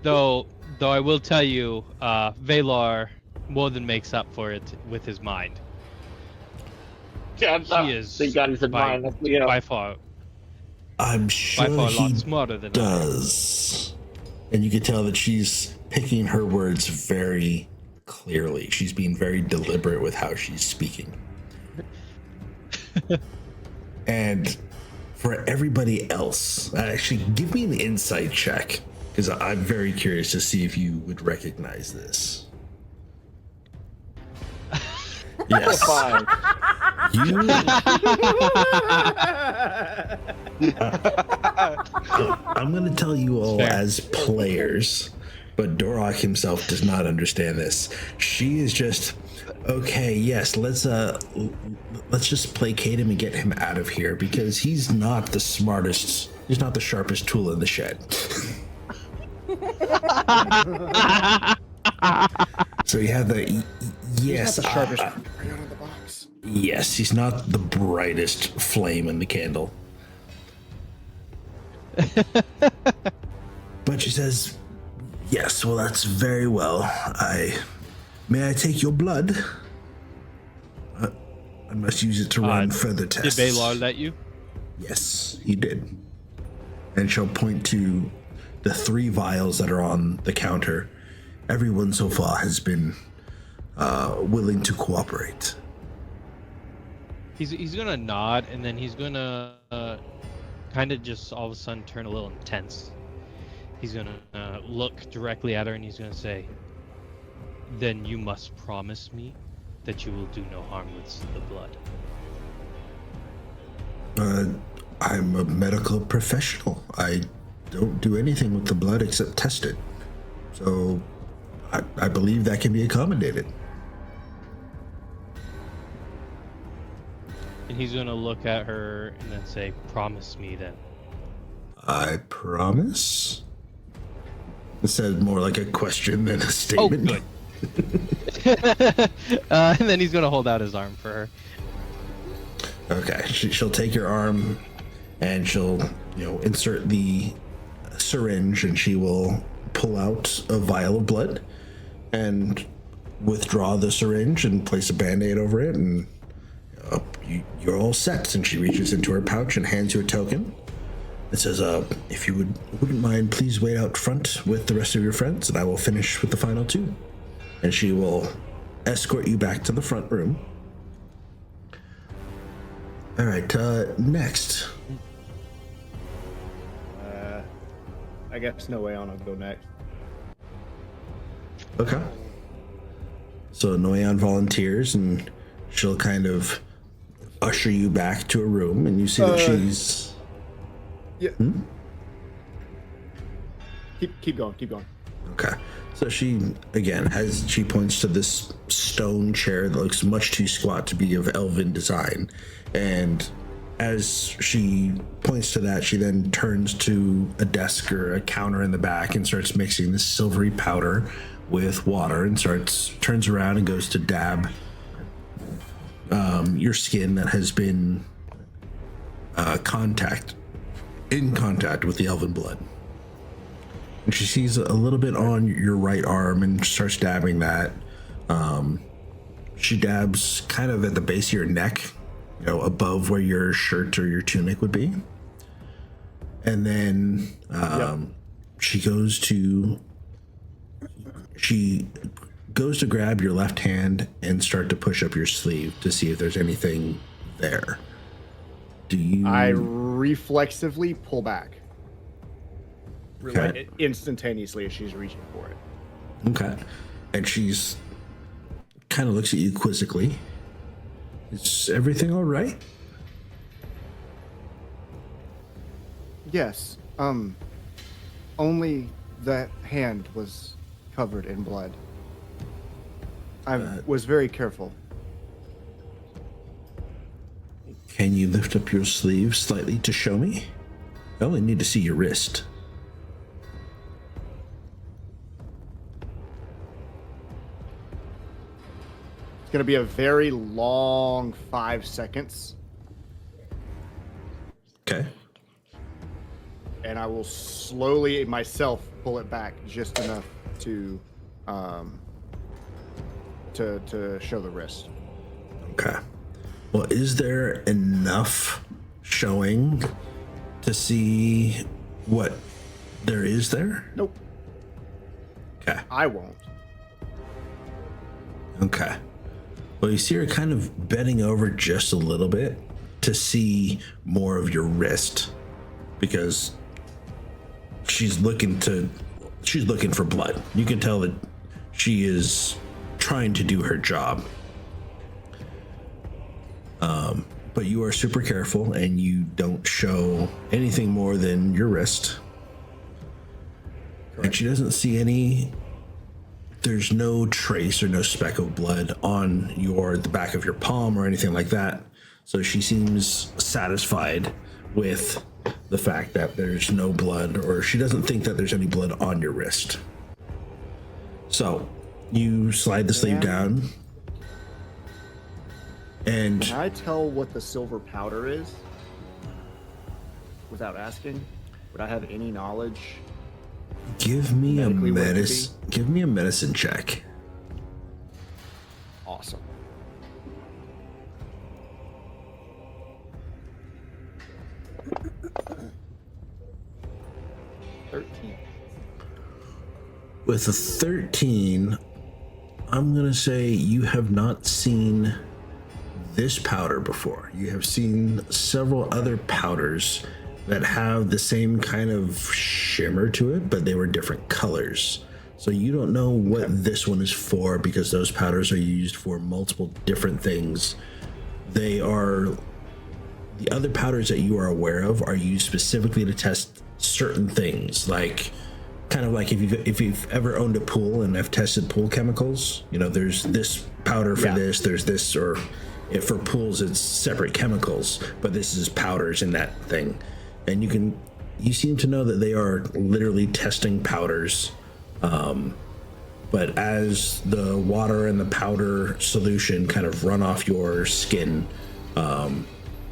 Though I will tell you, Valar more than makes up for it with his mind. Yeah, He is thank God he's in by, mine. You know. by far. I'm sure By far a he lot smarter than I. does. And you can tell that she's picking her words very clearly. She's being very deliberate with how she's speaking. And for everybody else, actually, give me an insight check, because I'm very curious to see if you would recognize this. Yes. Fine. I'm going to tell you all Fair. as players, but Dorak himself does not understand this. She is just, okay, yes, let's just placate him and get him out of here, because he's not the smartest, he's not the sharpest tool in the shed. So you have the yes. Right out of the box. Yes, he's not the brightest flame in the candle. But she says, yes, well, that's very well. May I take your blood? I must use it to run further tests. Did Baylor let you? Yes, he did. And she'll point to the 3 vials that are on the counter. Everyone so far has been willing to cooperate. He's gonna nod, and then he's gonna kind of just all of a sudden turn a little intense. He's gonna look directly at her, and he's gonna say, "Then you must promise me that you will do no harm with the blood." I'm a medical professional. I don't do anything with the blood except test it. So I believe that can be accommodated. And he's gonna look at her and then say, "Promise me then." I promise? It said more like a question than a statement. Oh, good. And then he's gonna hold out his arm for her. Okay, she'll take your arm and she'll, insert the syringe, and she will pull out a vial of blood and withdraw the syringe and place a band-aid over it, and you're all set. And she reaches into her pouch and hands you a token. It says, if you wouldn't mind, please wait out front with the rest of your friends, and I will finish with the final 2. And she will escort you back to the front room. All right, next. I guess Noeon will go next. Okay. So Noeon volunteers, and she'll kind of usher you back to a room, and you see that she's... Yeah. Keep going. Okay. So she, again, she points to this stone chair that looks much too squat to be of elven design. And as she points to that, she then turns to a desk or a counter in the back and starts mixing this silvery powder with water, and turns around and goes to dab your skin that has been in contact with the elven blood. And she sees a little bit on your right arm and starts dabbing that. She dabs kind of at the base of your neck, above where your shirt or your tunic would be. And then she goes to grab your left hand and start to push up your sleeve to see if there's anything there. I reflexively pull back. Okay. Like, instantaneously as she's reaching for it. Okay. And she's kind of looks at you quizzically. Is everything all right? Yes. Only that hand was covered in blood. I was very careful. Can you lift up your sleeve slightly to show me? I only need to see your wrist. It's going to be a very long 5 seconds. Okay. And I will slowly myself pull it back just enough to show the wrist. Okay. Well, is there enough showing to see what there is there? Nope. Okay. I won't. Okay. Well, you see her kind of bending over just a little bit to see more of your wrist, because she's looking for blood. You can tell that she is trying to do her job. But you are super careful and you don't show anything more than your wrist. Correct. And she doesn't see there's no trace or no speck of blood on the back of your palm or anything like that. So she seems satisfied with the fact that there's no blood, or she doesn't think that there's any blood on your wrist. So you slide the sleeve down. And Can I tell what the silver powder is without asking? Would I have any knowledge? give me a Medically, what it could medicine. Give me a medicine check. Awesome. With a 13, I'm gonna say you have not seen this powder before. You have seen several other powders that have the same kind of shimmer to it, but they were different colors. So you don't know what this one is for, because those powders are used for multiple different things. The other powders that you are aware of are used specifically to test certain things, like kind of like if you've ever owned a pool and have tested pool chemicals, you know, there's this powder for this, there's this, or if for pools it's separate chemicals, but this is powders in that thing. And you seem to know that they are literally testing powders, but as the water and the powder solution kind of run off your skin,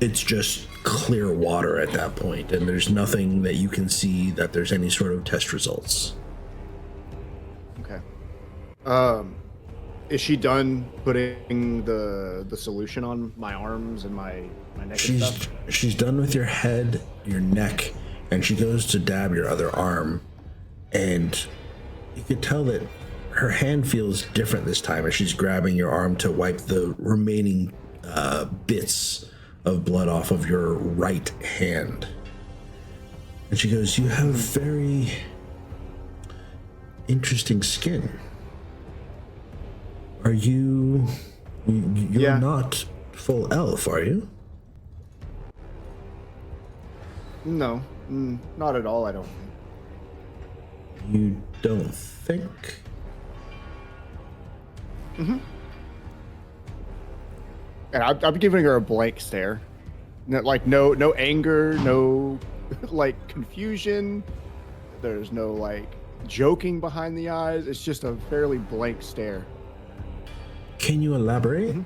it's just clear water at that point, and there's nothing that you can see that there's any sort of test results. Okay. Is she done putting the solution on my arms and my neck and stuff? She's done with your head, your neck, and she goes to dab your other arm, and you could tell that her hand feels different this time as she's grabbing your arm to wipe the remaining bits of blood off of your right hand. And she goes, "You have very interesting skin. Are you're not full elf, are you?" No, not at all, I don't think. You don't think? And I'm giving her a blank stare. No anger, no like confusion. There's no like joking behind the eyes. It's just a fairly blank stare. Can you elaborate?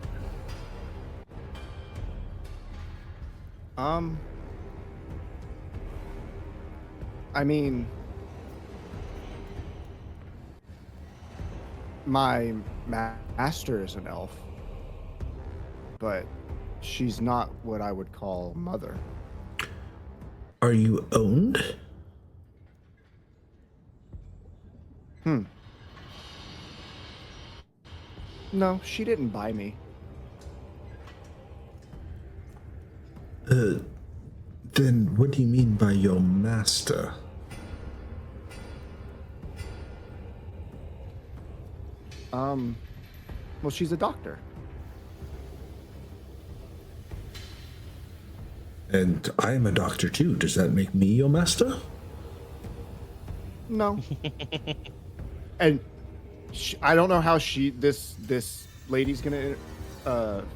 I mean, my master is an elf, but she's not what I would call mother. Are you owned? No, she didn't buy me. Then what do you mean by your master? Well, she's a doctor. And I am a doctor too. Does that make me your master? No. And I don't know how this lady's gonna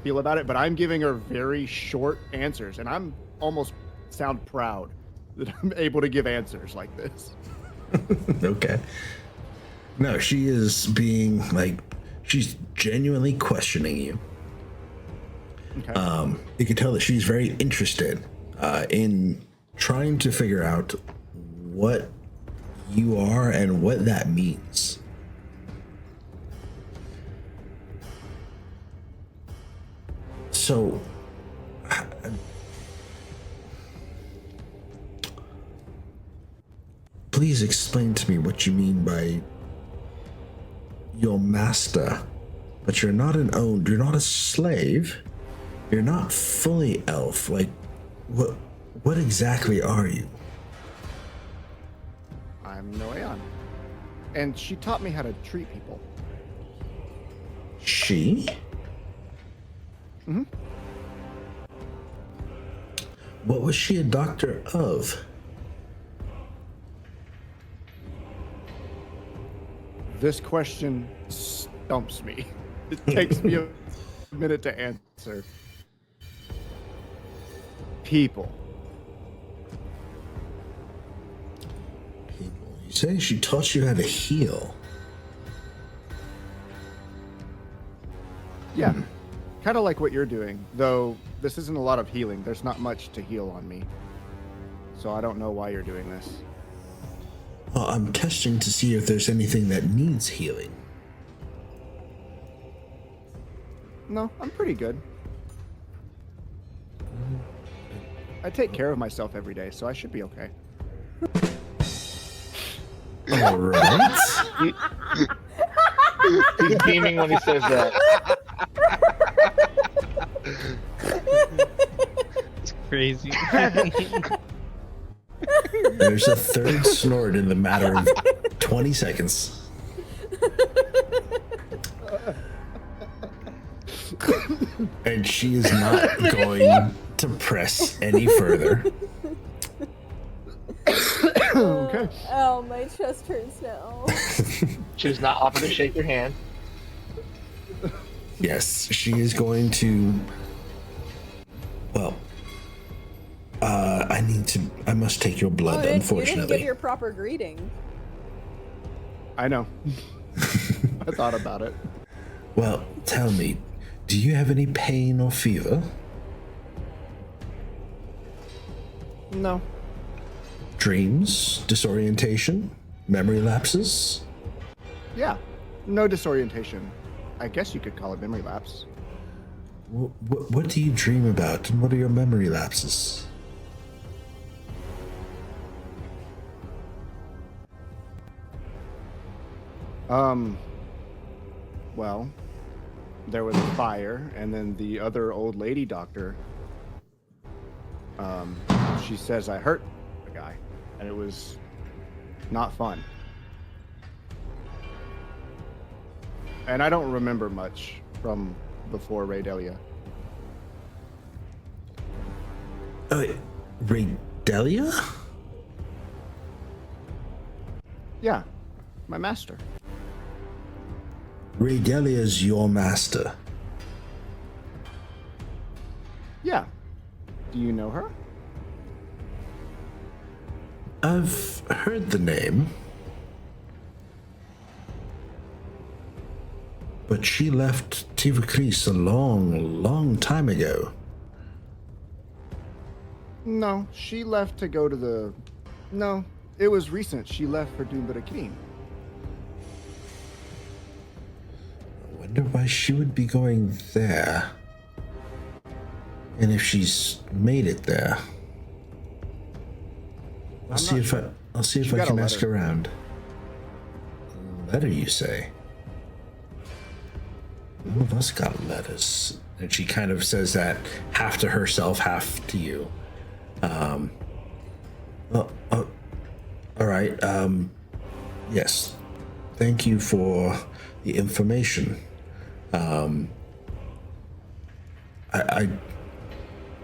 feel about it, but I'm giving her very short answers, and I'm almost sound proud that I'm able to give answers like this. Okay. No, she is being like, she's genuinely questioning you. Okay. You can tell that she's very interested in trying to figure out what you are and what that means. So, please explain to me what you mean by your master. But you're not an owned, you're not a slave. You're not fully elf. Like, what exactly are you? I'm Noeon. And she taught me how to treat people. She? Mm-hmm. What was she a doctor of? This question stumps me. It takes me a minute to answer. People. You say she taught you how to heal. Yeah. Kind of like what you're doing, though this isn't a lot of healing. There's not much to heal on me. So I don't know why you're doing this. Well, I'm testing to see if there's anything that needs healing. No, I'm pretty good. I take care of myself every day, so I should be okay. All right. He's beaming when he says that. It's crazy. There's a third snort in the matter of 20 seconds. And she is not going to press any further. Okay. Oh, my chest hurts now. She's not offering to shake your hand. Yes, she is going to. Well, I must take your blood, You didn't unfortunately. give your proper greeting. I know. I thought about it. Well, tell me, do you have any pain or fever? No. Dreams, disorientation, memory lapses? Yeah. No disorientation. I guess you could call it memory lapse. What do you dream about, and what are your memory lapses? Well, there was a fire, and then the other old lady doctor, she says I hurt the guy, and it was not fun. And I don't remember much from before Ray Delia. Delia? Yeah, my master. Delia's your master. Yeah. Do you know her? I've heard the name. But she left Tivakris a long time ago. No, she left to go to the... No, it was recent. She left for Dumbarakin. I wonder why she would be going there. And if she's made it there. I'll see if I can ask around. A letter, you say? All of us got letters. And she kind of says that half to herself, half to you. All right. Yes. Thank you for the information.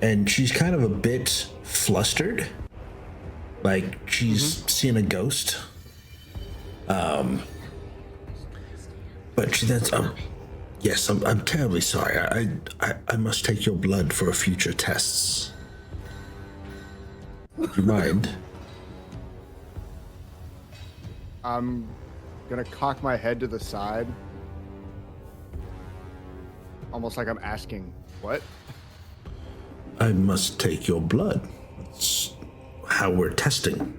And she's kind of a bit flustered. Like she's seen a ghost. But she then, yes, I'm terribly sorry. I must take your blood for future tests. Would you mind? I'm gonna cock my head to the side. Almost like I'm asking, what? I must take your blood. That's how we're testing.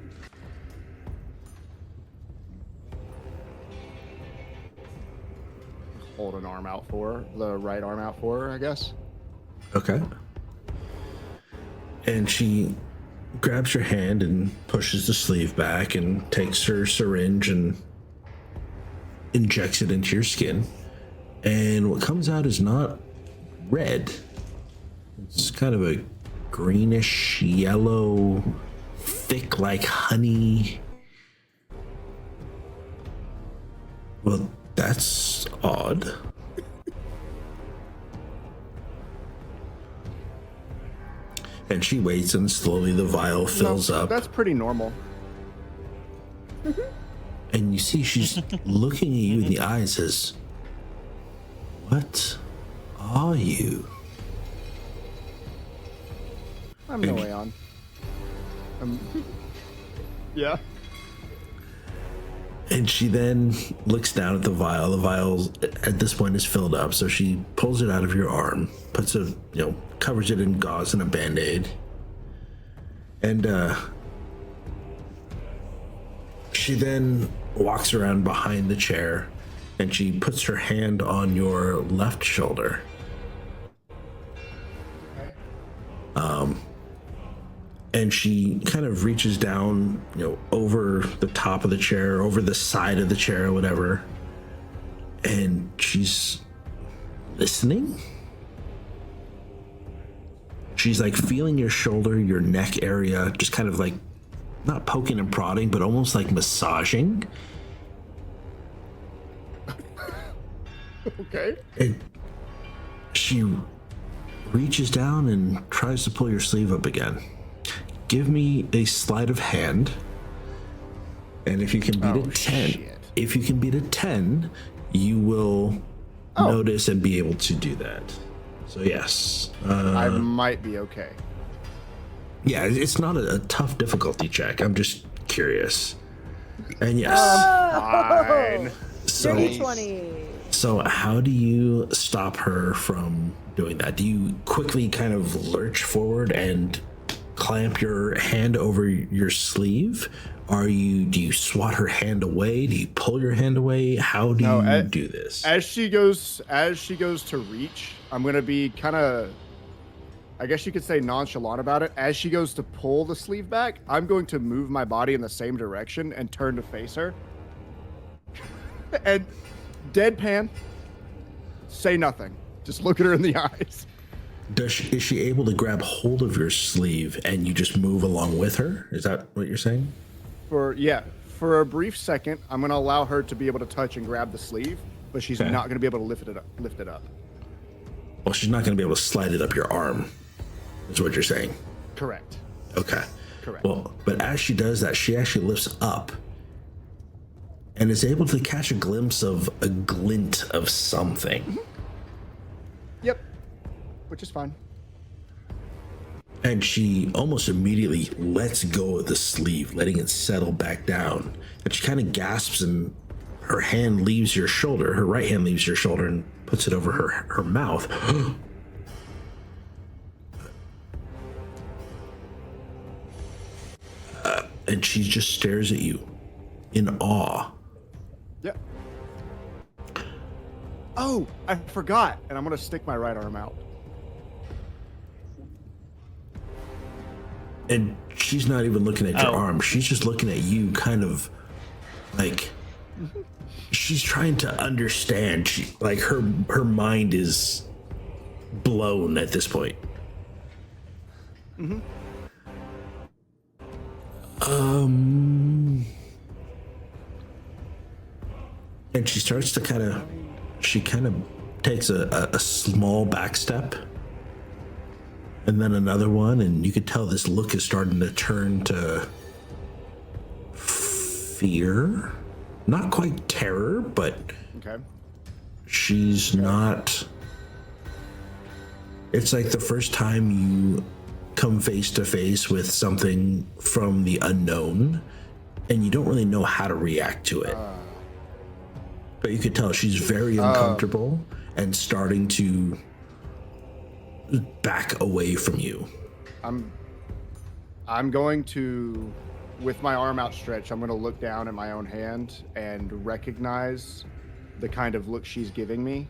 Hold an arm out for her, the right arm out for her, I guess. Okay. And she grabs your hand and pushes the sleeve back and takes her syringe and injects it into your skin. And what comes out is not red. It's kind of a greenish yellow, thick like honey. Well, that's odd. And she waits, and slowly the vial fills up. That's pretty normal. And you see she's looking at you in the eye and says, "What are you?" I'm no way on. Yeah. And she then looks down at the vial. The vial at this point is filled up, so she pulls it out of your arm, puts a, covers it in gauze and a band-aid. And she then walks around behind the chair and she puts her hand on your left shoulder. And she kind of reaches down, over the top of the chair, over the side of the chair or whatever. And she's listening. She's like feeling your shoulder, your neck area, just kind of like not poking and prodding, but almost like massaging. Okay. And she reaches down and tries to pull your sleeve up again. Give me a sleight of hand. And if you can beat a 10, shit. if you can beat a 10, you will notice and be able to do that. So yes. I might be okay. Yeah, it's not a tough difficulty check. I'm just curious. And yes. Fine. So, Dirty 20. so how do you stop her from doing that? Do you quickly kind of lurch forward and clamp your hand over your sleeve? Do you swat her hand away? Do you pull your hand away? How do you do this? As she goes to reach, I'm gonna be kind of, I guess you could say, nonchalant about it. As she goes to pull the sleeve back, I'm going to move my body in the same direction and turn to face her. And deadpan, say nothing. Just look at her in the eyes. Is she able to grab hold of your sleeve and you just move along with her? Is that what you're saying? For a brief second, I'm gonna allow her to be able to touch and grab the sleeve, but she's not gonna be able to lift it up. Well, she's not going to be able to slide it up your arm, is what you're saying. Correct. Okay. Correct. Well, but as she does that, she actually lifts up and is able to catch a glimpse of a glint of something. Mm-hmm. Yep. Which is fine. And she almost immediately lets go of the sleeve, letting it settle back down. And she kind of gasps, and her hand leaves your shoulder. Her right hand leaves your shoulder and puts it over her mouth. And she just stares at you in awe. Yep. Oh, I forgot. And I'm going to stick my right arm out. And she's not even looking at your arm. She's just looking at you, kind of like she's trying to understand. Her mind is blown at this point. Mm-hmm. And she starts to kind of takes a small back step. And then another one, and you could tell this look is starting to turn to fear. Not quite terror, but Okay. she's not. It's like the first time you come face to face with something from the unknown, and you don't really know how to react to it. But you could tell she's very uncomfortable and starting to back away from you. I'm going to, with my arm outstretched, I'm going to look down at my own hand and recognize the kind of look she's giving me.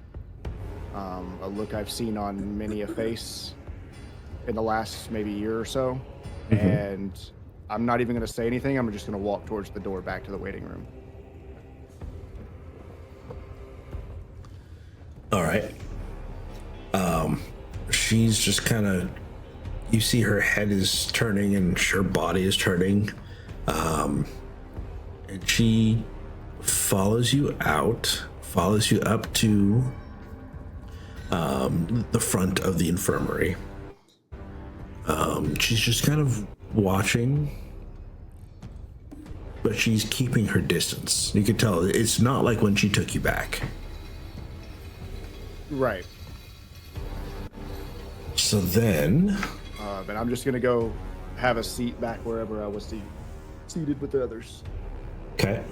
A look I've seen on many a face in the last maybe year or so. Mm-hmm. And I'm not even going to say anything. I'm just going to walk towards the door back to the waiting room. All right. She's just kind of, you see her head is turning and her body is turning. And she follows you out, follows you up to the front of the infirmary. She's just kind of watching, but she's keeping her distance. You can tell it's not like when she took you back. Right. So then, But I'm just going to go have a seat back wherever I was seated with the others. okay.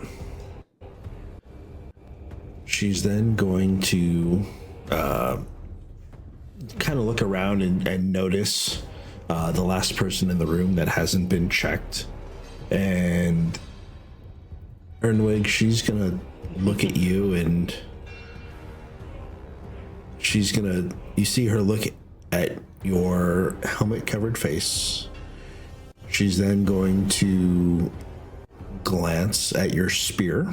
She's then going to kind of look around and notice the last person in the room that hasn't been checked. And Ernwig, she's gonna look at you and she's gonna, you see her look at your helmet covered face. She's then going to glance at your spear.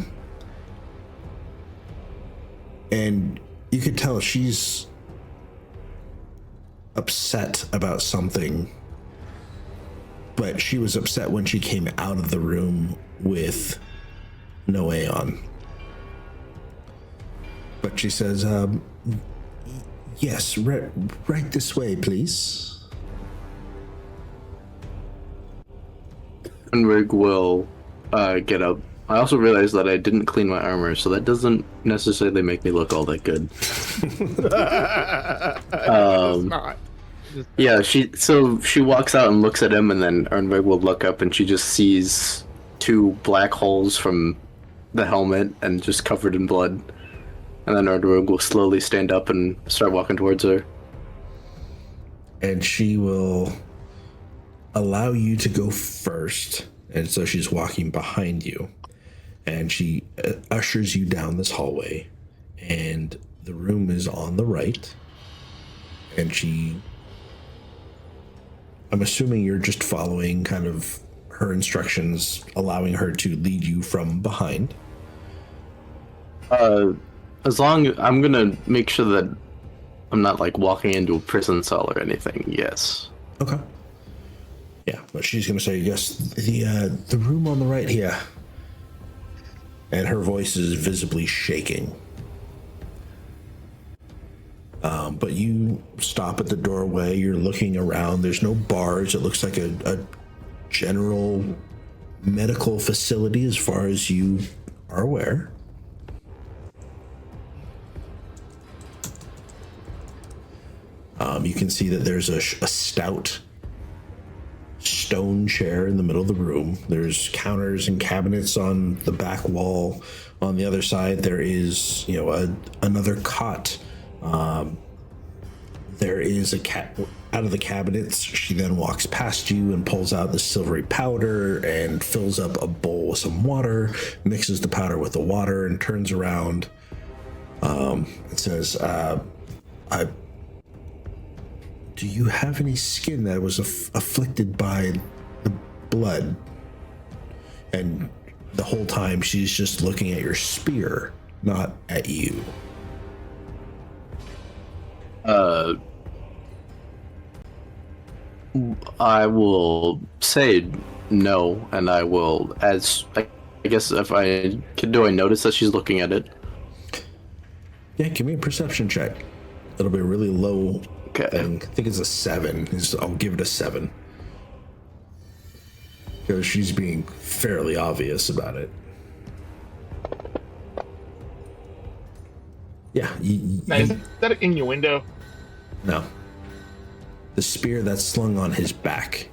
And you could tell she's upset about something, but she was upset when she came out of the room with no Aeon. But she says, yes, right this way, please. Rig will get up. I also realized that I didn't clean my armor, so that doesn't necessarily make me look all that good. It's not. Yeah, she walks out and looks at him, and then Ernvig will look up and she just sees two black holes from the helmet and just covered in blood. And then Ernvig will slowly stand up and start walking towards her. And she will allow you to go first. And so she's walking behind you. And she ushers you down this hallway. And the room is on the right. And I'm assuming you're just following kind of her instructions, allowing her to lead you from behind. As long I'm gonna make sure that I'm not like walking into a prison cell or anything. Yes. Okay. Yeah, but she's gonna say yes. The room on the right here. And her voice is visibly shaking. But you stop at the doorway. You're looking around. There's no bars. It looks like a general medical facility as far as you are aware. You can see that there's a stout stone chair in the middle of the room. There's counters and cabinets on the back wall. On the other side, there is, another cot. There is a cat out of the cabinets. She then walks past you and pulls out the silvery powder and fills up a bowl with some water, mixes the powder with the water, and turns around. It says, do you have any skin that was afflicted by the blood? And the whole time she's just looking at your spear, not at you. I will say no, and I will, I guess if I notice that she's looking at it? Yeah, give me a perception check. It'll be a really low thing. I think it's a 7. I'll give it a 7. Because she's being fairly obvious about it. Yeah. Is that an innuendo? No. The spear that's slung on his back,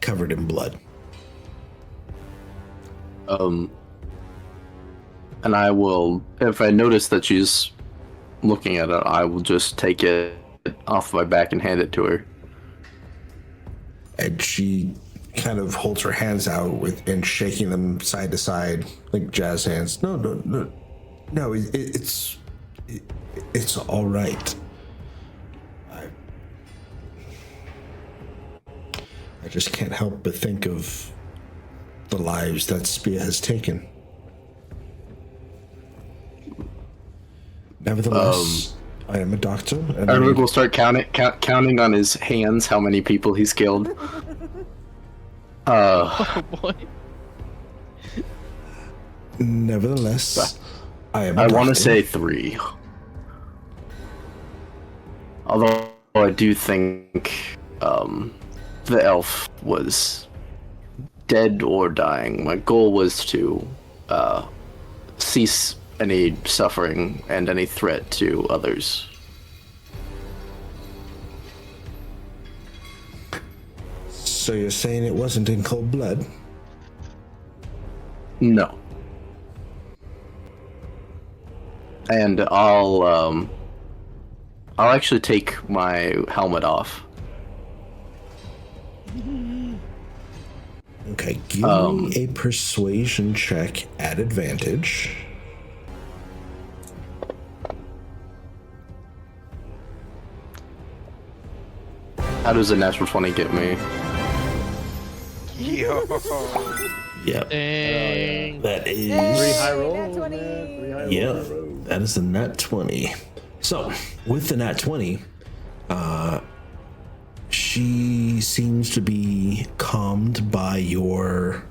covered in blood. And I will, if I notice that she's looking at it, I will just take it off my back and hand it to her. And she kind of holds her hands out and shaking them side to side like jazz hands. No, it's all right. I just can't help but think of the lives that spear has taken. Nevertheless, I am a doctor. And Edward will start counting on his hands how many people he's killed. Oh boy. Nevertheless, I am a I doctor. want to say 3. Although I do think the elf was dead or dying. My goal was to cease any suffering and any threat to others. So you're saying it wasn't in cold blood? No. And I'll actually take my helmet off. Okay, give me a persuasion check at advantage. How does a natural 20 get me? Yo. Yep. Dang. That is. Three high rolls, Nat 20. man. Three high Yep. rolls. That is the nat 20. So, with the nat 20, she seems to be calmed by your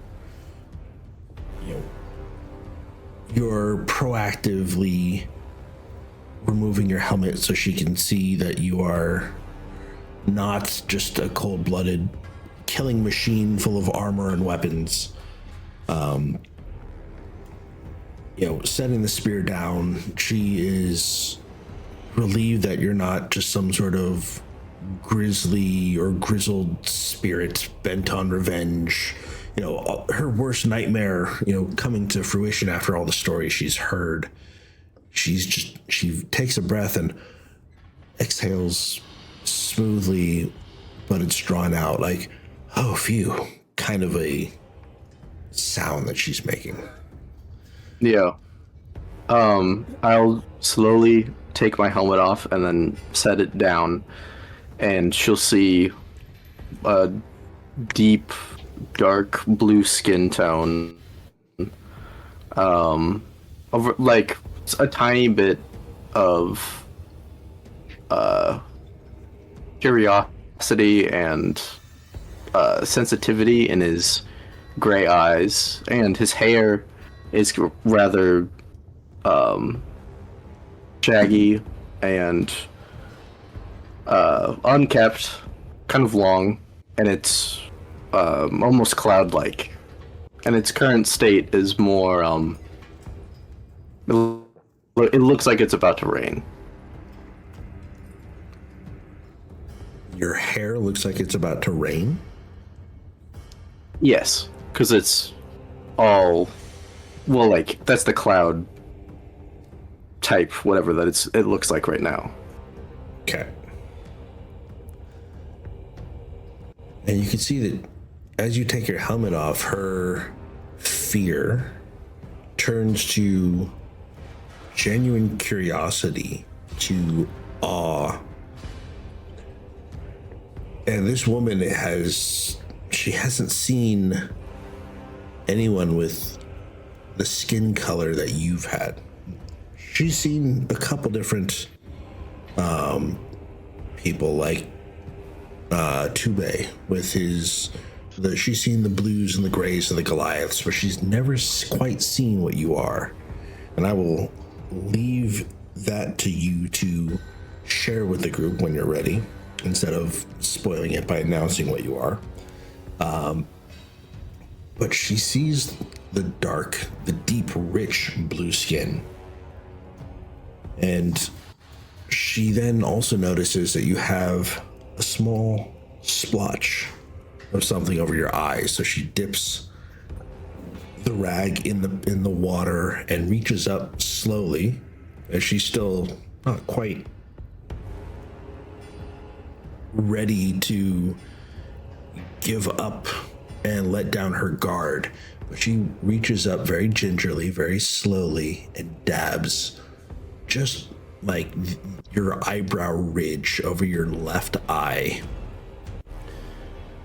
proactively removing your helmet so she can see that you are not just a cold-blooded killing machine full of armor and weapons. Setting the spear down, she is relieved that you're not just some sort of grisly or grizzled spirit bent on revenge. Her worst nightmare, coming to fruition after all the stories she's heard. She takes a breath and exhales smoothly, but it's drawn out like, oh, phew, kind of a sound that she's making. Yeah. I'll slowly take my helmet off and then set it down, and she'll see a deep, dark blue skin tone. Over like a tiny bit of curiosity and sensitivity in his gray eyes, and his hair is rather shaggy and unkept, kind of long, and it's almost cloud-like. And its current state is more it looks like it's about to rain. Your hair looks like it's about to rain? Yes, because it's all, well, like, that's the cloud type, whatever that it looks like right now. Okay. And you can see that as you take your helmet off, her fear turns to genuine curiosity, to awe. And this woman she hasn't seen anyone with the skin color that you've had. She's seen a couple different people, like Tube with she's seen the blues and the grays and the Goliaths, but she's never quite seen what you are. And I will leave that to you to share with the group when you're ready, instead of spoiling it by announcing what you are. But she sees the deep, rich blue skin. And she then also notices that you have a small splotch of something over your eyes. So she dips the rag in the water and reaches up slowly, as she's still not quite ready to give up and let down her guard. But she reaches up very gingerly, very slowly, and dabs just like your eyebrow ridge over your left eye.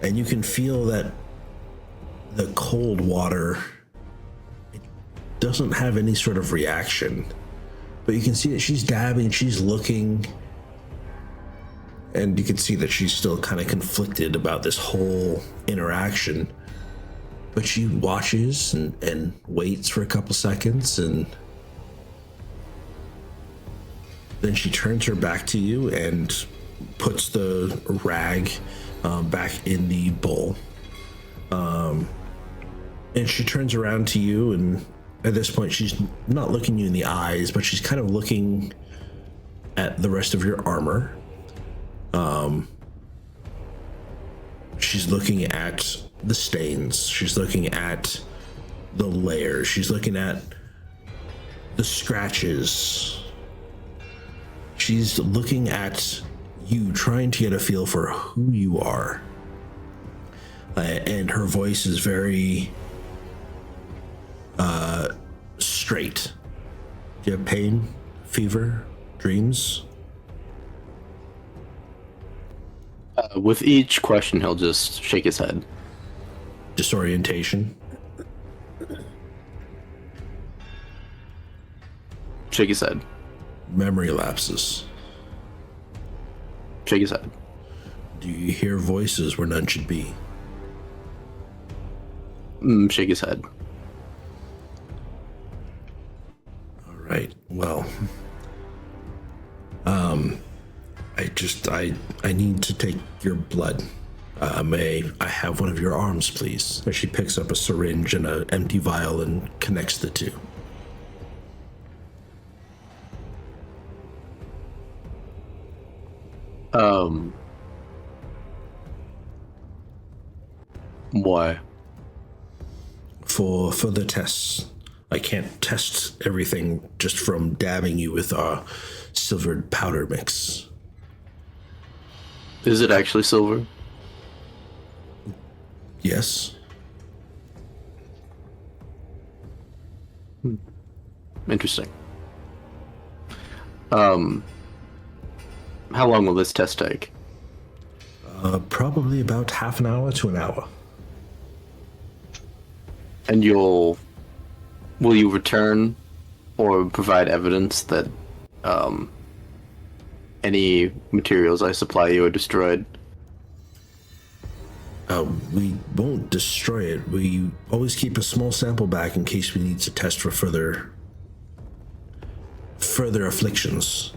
And you can feel that the cold water, it doesn't have any sort of reaction. But you can see that she's dabbing, she's looking, and you can see that she's still kind of conflicted about this whole interaction. But she watches and waits for a couple seconds, and then she turns her back to you and puts the rag back in the bowl. And she turns around to you, and at this point she's not looking you in the eyes, but she's kind of looking at the rest of your armor. She's looking at the stains. She's looking at the layers. She's looking at the scratches. She's looking at you, trying to get a feel for who you are. And her voice is very straight. Do you have pain, fever, dreams? With each question, he'll just shake his head. Disorientation? Shake his head. Memory lapses? Shake his head. Do you hear voices where none should be? Shake his head. All right. Well, I need to take your blood. May I have one of your arms, please? As she picks up a syringe and an empty vial and connects the two. Why? For further tests. I can't test everything just from dabbing you with our silvered powder mix. Is it actually silver? Yes. Interesting. How long will this test take? Probably about half an hour to an hour. And will you return or provide evidence that any materials I supply you are destroyed? We won't destroy it. We always keep a small sample back in case we need to test for further afflictions.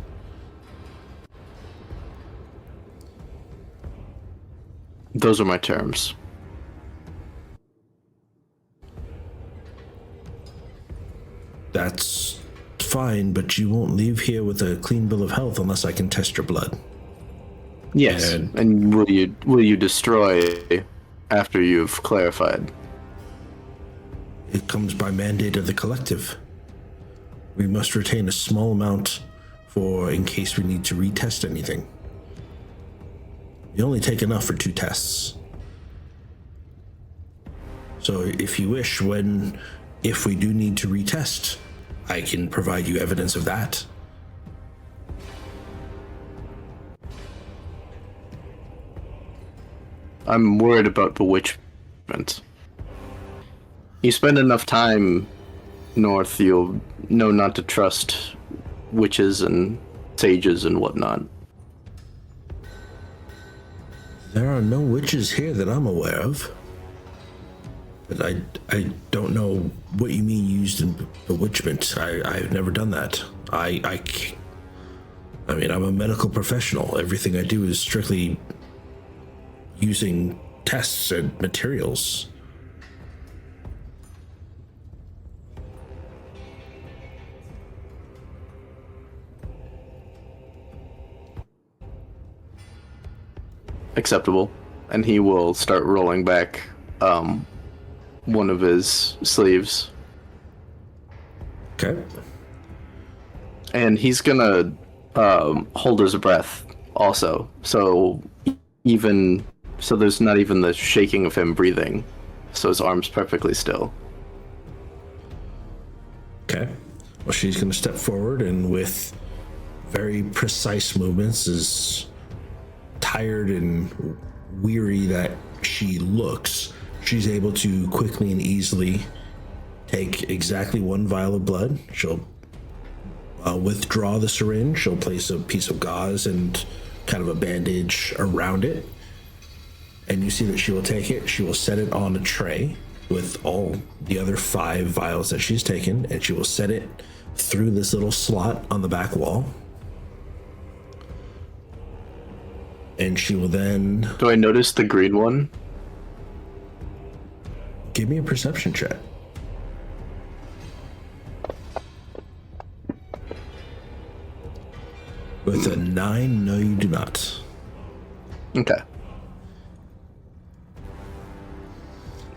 Those are my terms. That's fine, but you won't leave here with a clean bill of health unless I can test your blood. Yes, and will you destroy after you've clarified? It comes by mandate of the collective. We must retain a small amount for in case we need to retest anything. You only take enough for 2 tests. So if you wish, if we do need to retest, I can provide you evidence of that. I'm worried about bewitchment. You spend enough time north, you'll know not to trust witches and sages and whatnot. There are no witches here that I'm aware of. But I don't know what you mean used in bewitchment. I've never done that. I mean, I'm a medical professional. Everything I do is strictly using tests and materials. Acceptable. And he will start rolling back one of his sleeves. Okay. And he's gonna hold his breath also. So there's not even the shaking of him breathing. So his arm's perfectly still. Okay. Well, she's going to step forward and with very precise movements, as tired and weary that she looks, she's able to quickly and easily take exactly 1 vial of blood. She'll withdraw the syringe. She'll place a piece of gauze and kind of a bandage around it. And you see that she will take it. She will set it on a tray with all the other 5 vials that she's taken, and she will set it through this little slot on the back wall. And she will then... Do I notice the green one? Give me a perception check. With a 9, no, you do not. Okay.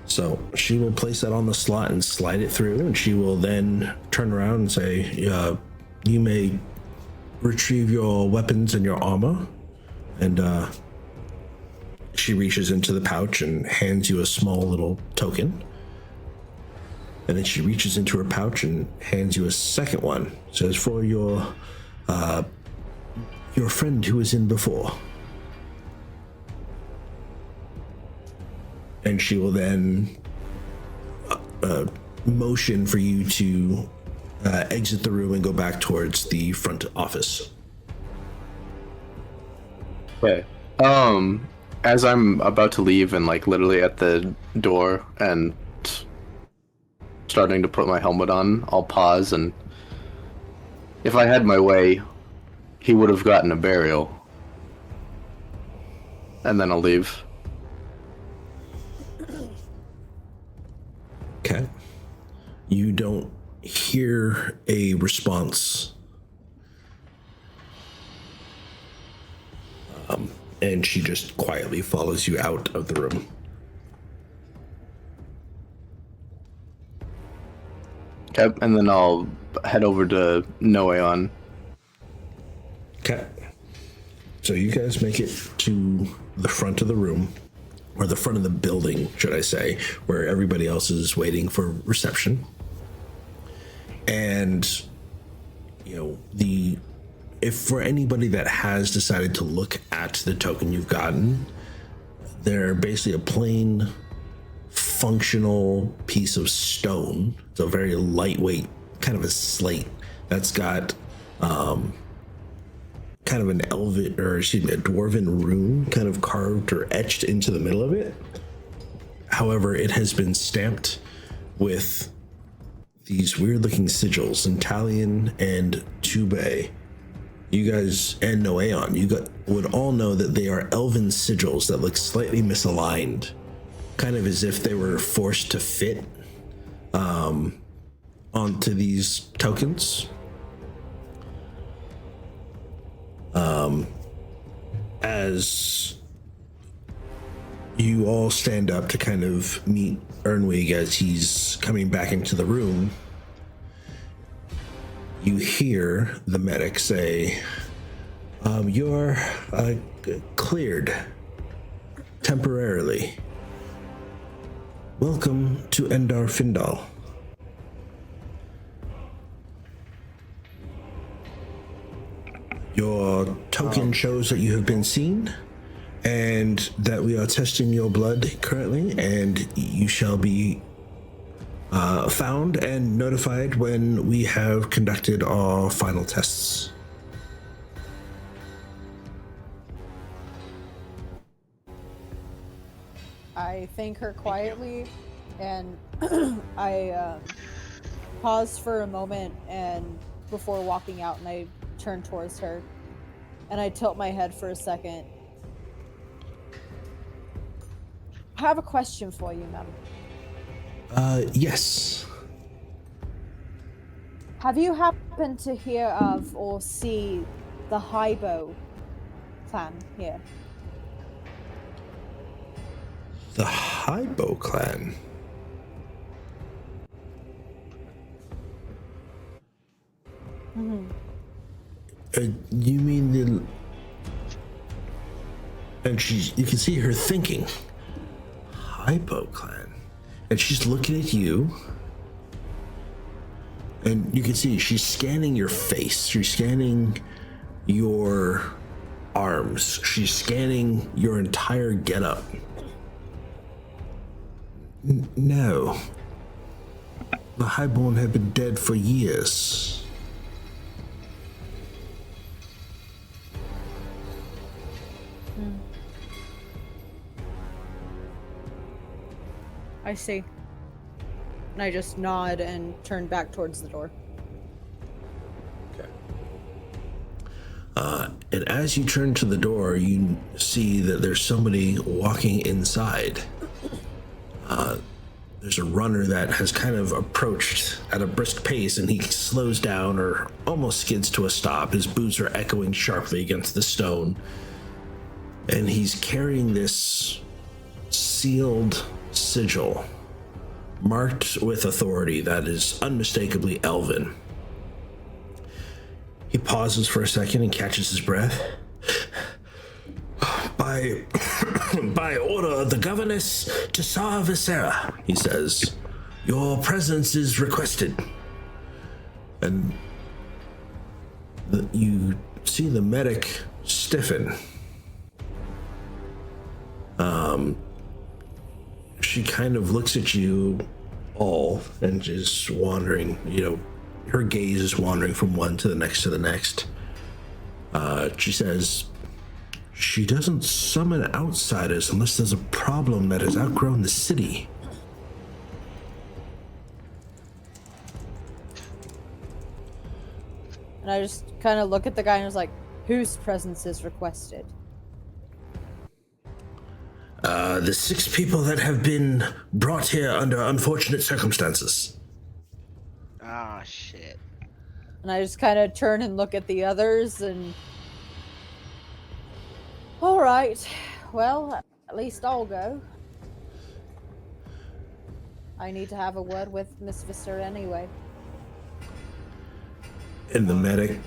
So So she will place that on the slot and slide it through, and she will then turn around and say, you may retrieve your weapons and your armor. And she reaches into the pouch and hands you a small little token. And then she reaches into her pouch and hands you a second one. Says, for your friend who was in before. And she will then motion for you to exit the room and go back towards the front office. Okay. As I'm about to leave and like literally at the door and starting to put my helmet on, I'll pause, and if I had my way, he would have gotten a burial. And then I'll leave. Okay. You don't hear a response. And she just quietly follows you out of the room. Okay, and then I'll head over to Noeon. Okay. So you guys make it to the front of the room, or the front of the building, should I say, where everybody else is waiting for reception. And, you know, if for anybody that has decided to look at the token you've gotten, they're basically a plain, functional piece of stone. It's a very lightweight, kind of a slate that's got kind of an elven, or excuse me, a dwarven rune kind of carved or etched into the middle of it. However, it has been stamped with these weird looking sigils, Intalion and Tube. You guys, and Noeon, would all know that they are elven sigils that look slightly misaligned, kind of as if they were forced to fit onto these tokens. As you all stand up to kind of meet Ernwig as he's coming back into the room, you hear the medic say, you're cleared temporarily. Welcome to Endar Findal. Your token shows that you have been seen and that we are testing your blood currently, and you shall be found and notified when we have conducted our final tests. I thank her quietly, and I pause for a moment and before walking out, and I turn towards her, and I tilt my head for a second. I have a question for you, ma'am. Yes. Have you happened to hear of or see the Highbow clan here? The Highbow clan? Mm-hmm. You mean the... And you can see her thinking. Highbow clan. And she's looking at you. And you can see she's scanning your face. She's scanning your arms. She's scanning your entire getup. No. The Highborn have been dead for years. I see. And I just nod and turn back towards the door. Okay. And as you turn to the door, you see that there's somebody walking inside. There's a runner that has kind of approached at a brisk pace, and he slows down or almost skids to a stop. His boots are echoing sharply against the stone. And he's carrying this sealed sigil marked with authority that is unmistakably elven. He pauses for a second and catches his breath. By order of the governess Tsarra Viserra, he says, your presence is requested. And you see the medic stiffen. She kind of looks at you all and is wandering, her gaze is wandering from one to the next to the next. She says, she doesn't summon outsiders unless there's a problem that has outgrown the city. And I just kind of look at the guy and was like, whose presence is requested? The 6 people that have been brought here under unfortunate circumstances. Ah, shit. And I just kind of turn and look at the others and... Alright, well, at least I'll go. I need to have a word with Miss Viserra anyway. And the medic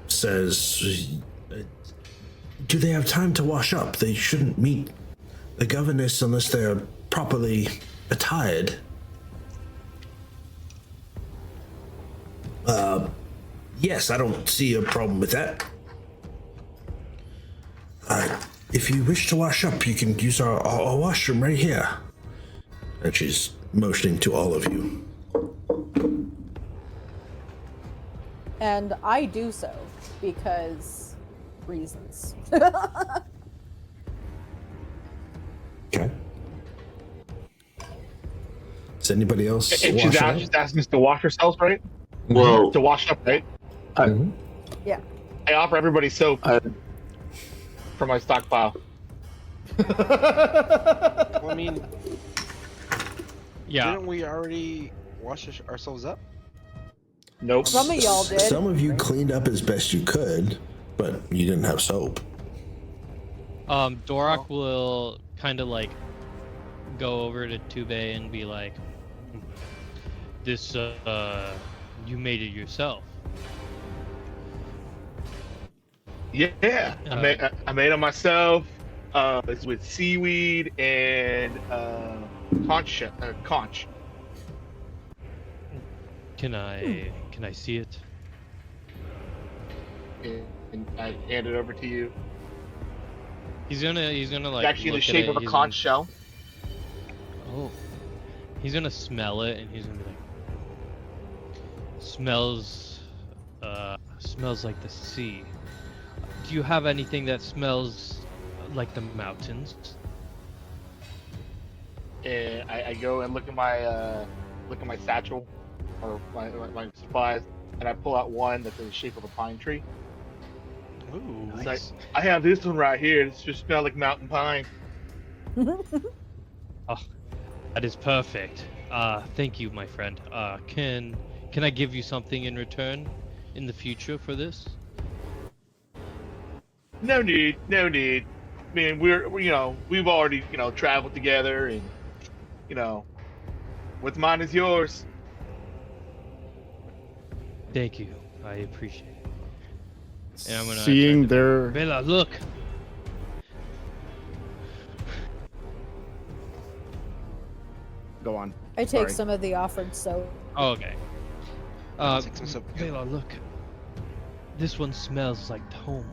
says, do they have time to wash up? They shouldn't meet the governess unless they're properly attired. Yes, I don't see a problem with that. If you wish to wash up, you can use our washroom right here. And she's motioning to all of you. And I do so because reasons. Okay. Does anybody else And she's asking us to wash ourselves, right? Well, To wash up, right? Yeah. I offer everybody soap for my stockpile. Well, I mean, Yeah. didn't we already wash ourselves up? Nope. Some of y'all did. Some of you cleaned up as best you could, but you didn't have soap. Dorak will kind of like go over to Tube and be like, this, you made it yourself. Yeah, I made it myself. It's with seaweed and conch. Conch. Can I see it? And I hand it over to you. He's gonna like It's actually in the look at shape it, of a he's conch shell. Oh. He's gonna smell it and he's gonna be like, smells like the sea. Do you have anything that smells like the mountains? And I go and look at my satchel or my supplies, and I pull out one that's in the shape of a pine tree. Ooh, It's nice. like, I have this one right here. It just smells like mountain pine. Oh, that is perfect. Thank you, my friend. Can I give you something in return in the future for this? No need. I mean, we've already, traveled together, and, what's mine is yours. Thank you. I appreciate it. And I'm gonna Seeing their Bella, look. go on. I take Sorry. some of the offered soap. Oh, okay. Take some soap. Bella, look. This one smells like home.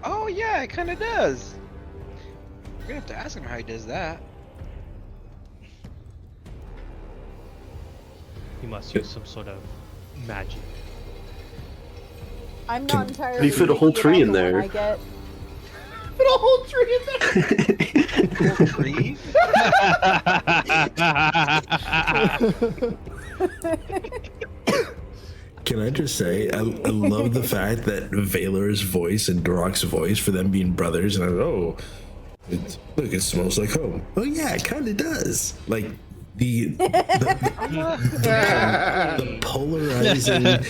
Oh yeah, it kind of does. We're gonna have to ask him how he does that. He must use some sort of magic. I'm not entirely how do you fit a whole picky tree about in the there? one I get. Put a whole tree in there. Whole tree? Can I just say, I love the fact that Valor's voice and Dorak's voice, for them being brothers, and look, it smells like home. Oh yeah, it kind of does. Like the polarizing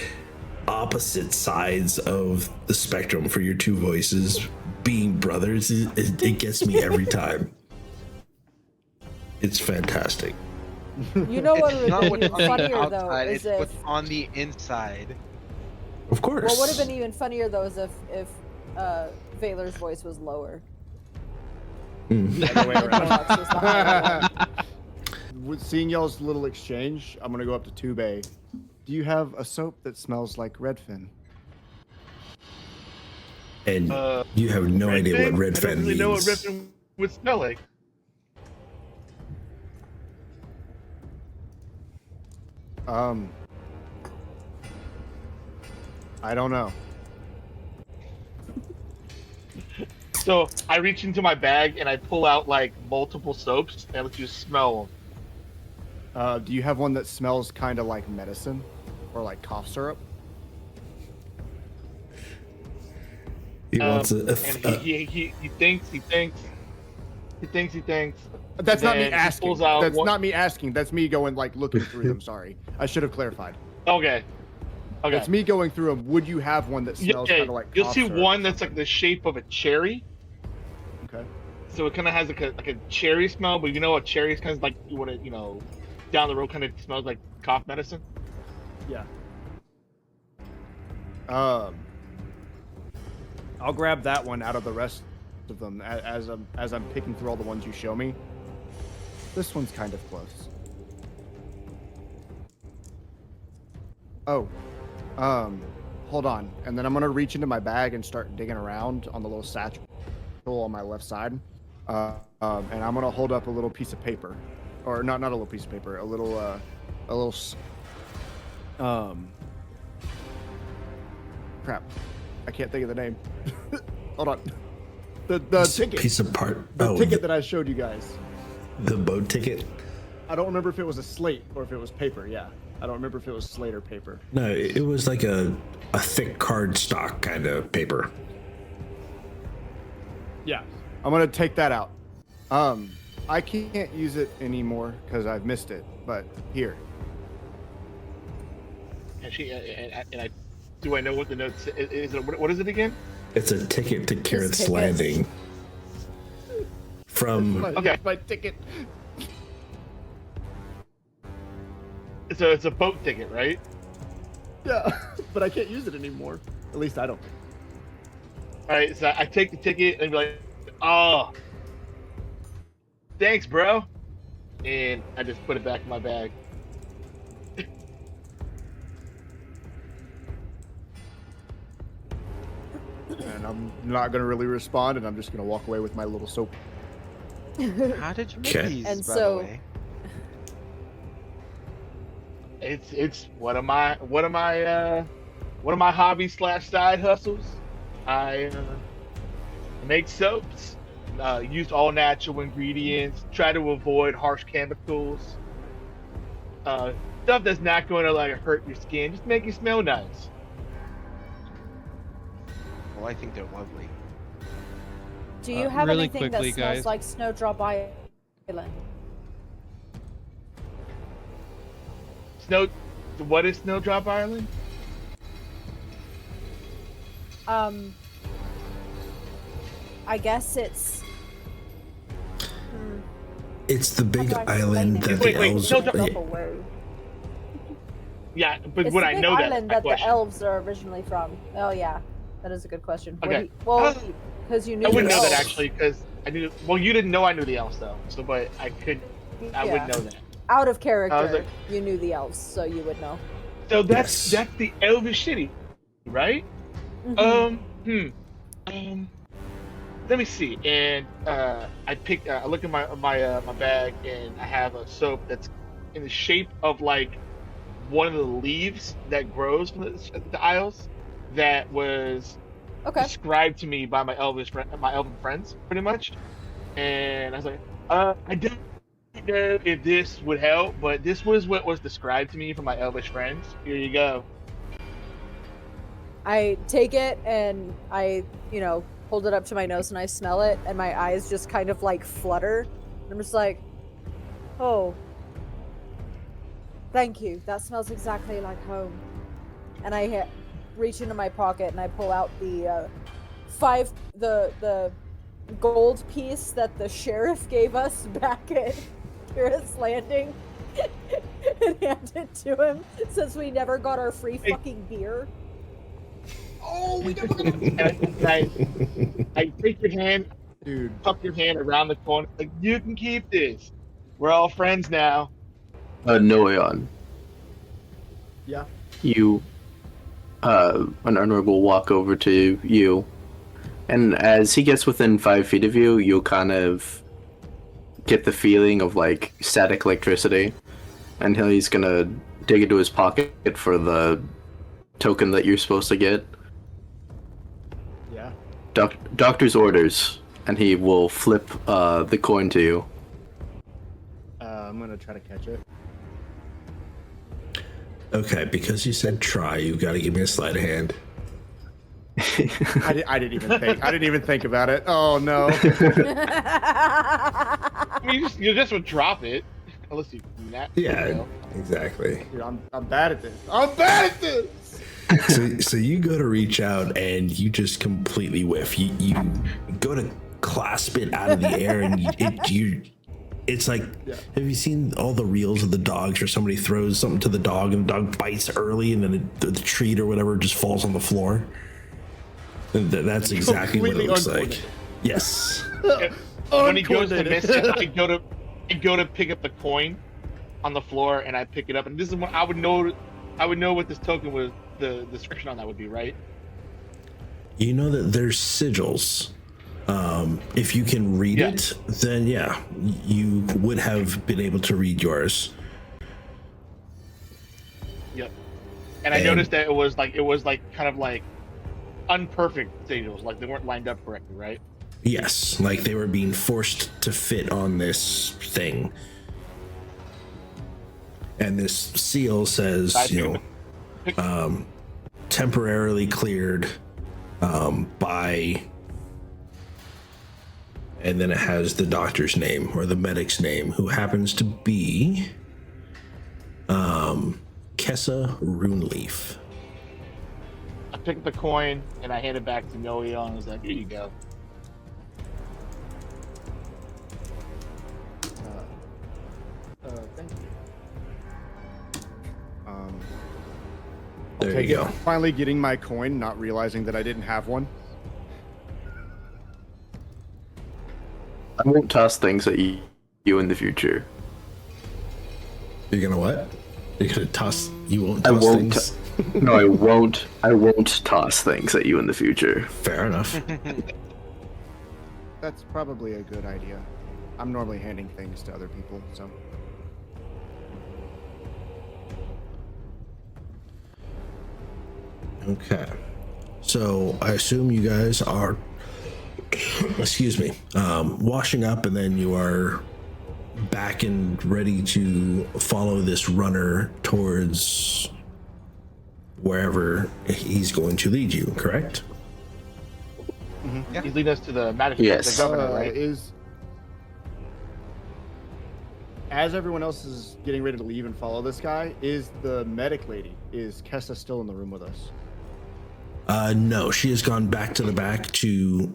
opposite sides of the spectrum for your two voices being brothers, it gets me every time. It's fantastic. You know what It's would not have been what's even on the funnier though outside, is it's if what's on the inside. Of course. what would have been even funnier though is if Vaylor's voice was lower. Other way And around. Monox was the higher one. With seeing y'all's little exchange, I'm gonna go up to Tube. Do you have a soap that smells like Redfin? And you have no idea what red I fan don't really means. know what Redfin would smell like. I don't know. So I reach into my bag and I pull out like multiple soaps and let you smell them. Do you have one that smells kind of like medicine or like cough syrup? He wants And a he thinks. That's not me Then he asking. pulls out That's one- not me asking. That's me going like looking through them. Sorry, I should have clarified. Okay. Okay. That's me going through them. Would you have one that smells kind of like? You'll cough see syrup one or that's like something? the shape of a cherry. Okay. So it kind of has like a cherry smell, but you know what cherry is kind of like you want to down the road kind of smells like cough medicine. Yeah. I'll grab that one out of the rest of them as I'm picking through all the ones you show me. This one's kind of close. Oh, hold on, and then I'm gonna reach into my bag and start digging around on the little satchel on my left side, and I'm gonna hold up a little piece of paper, or not a little piece of paper, a little crap, I can't think of the name. Hold on, the ticket, piece of part. the ticket that I showed you guys. The boat ticket. I don't remember if it was a slate or if it was paper. Yeah, I don't remember if it was slate or paper. No, it was like a thick card stock kind of paper. Yeah, I'm gonna take that out. I can't use it anymore because I've missed it. But here, And do I know what the note is? What is it again? It's a ticket to Carrot's ticket. Landing. From Okay. my ticket. So it's a boat ticket, right? Yeah, but I can't use it anymore. At least I don't. All right. So I take the ticket and be like, "Oh, thanks, bro," and I just put it back in my bag. And I'm not gonna really respond, and I'm just gonna walk away with my little soap. How did you make Okay. these, And by so- the way? It's one of my hobbies / side hustles. I make soaps, use all natural ingredients, try to avoid harsh chemicals, stuff that's not going to like hurt your skin, just make it smell nice. Well, I think they're lovely. Do you have really anything quickly, that smells guys. like Snowdrop Island? What is Snowdrop Island? I guess it's the big How do I island explain that it? the Wait, elves. Snowdrop- Snowdrop away. Yeah, but It's would the I big know island that? that the elves are originally from. Oh yeah, that is a good question. Okay. Because you knew I the wouldn't know that elves. actually because I knew. Well, you didn't know I knew the elves though, so but I Yeah. would know that. Out of character, I was like- you knew the elves, so you would know. So that's Yes. the elvish city, right? Mhm. Let me see. And I look at my bag, and I have a soap that's in the shape of like one of the leaves that grows from the Isles, that was Okay. described to me by my elven friends, pretty much. And I was like, I don't know if this would help, but this was what was described to me from my elvish friends. Here you go. I take it and I, hold it up to my nose and I smell it, and my eyes just kind of like flutter. I'm just like, oh, thank you. That smells exactly like home. And I reach into my pocket and I pull out the the gold piece that the sheriff gave us back at Carrot's Landing, and hand it to him since we never got our free fucking beer. Oh, we never got I take your hand, dude. cup your hand around the corner. Like, you can keep this. We're all friends now. Noeon, Yeah. you, an Unrug will walk over to you, and as he gets within 5 feet of you, you'll kind of get the feeling of like static electricity, and he's gonna dig into his pocket for the token that you're supposed to get. Yeah. Doctor's orders, and he will flip the coin to you. I'm gonna try to catch it. Okay, because you said try, you've got to give me a sleight of hand. I didn't even think. I didn't even think about it. Oh no. I mean, you just would drop it. Unless you Yeah, exactly. Dude, I'm bad at this. I'm bad at this. So you go to reach out and you just completely whiff. You go to clasp it out of the air and it's like, have you seen all the reels of the dogs where somebody throws something to the dog and the dog bites early and then the treat or whatever just falls on the floor? That's exactly what it looks like. Yes. When he goes to miss it, I go to pick up the coin on the floor and I pick it up, and this is what I would know what this token was, the description on that would be, right? You know that there's sigils. If you can read it, then yeah, you would have been able to read yours. Yep. And I noticed that it was like kind of like unperfect sigils, like they weren't lined up correctly, right? Yes, like they were being forced to fit on this thing. And this seal says, temporarily cleared by, and then it has the doctor's name or the medic's name, who happens to be Kessa Runeleaf. I pick up the coin and I hand it back to Noe and I was like, here you go. Thank you. There you go. Finally getting my coin, not realizing that I didn't have one. I won't toss things at you in the future. You're gonna what? You're gonna toss? You won't I toss won't. things? No, I won't. I won't toss things at you in the future. Fair enough. That's probably a good idea. I'm normally handing things to other people, so. Okay. So I assume you guys are, excuse me, washing up, and then you are back and ready to follow this runner towards wherever he's going to lead you, correct? Yeah. He's leading us to the Yes. the governor, right? As everyone else is getting ready to leave and follow this guy, is the medic lady, is Kessa still in the room with us? No, she has gone back to the back to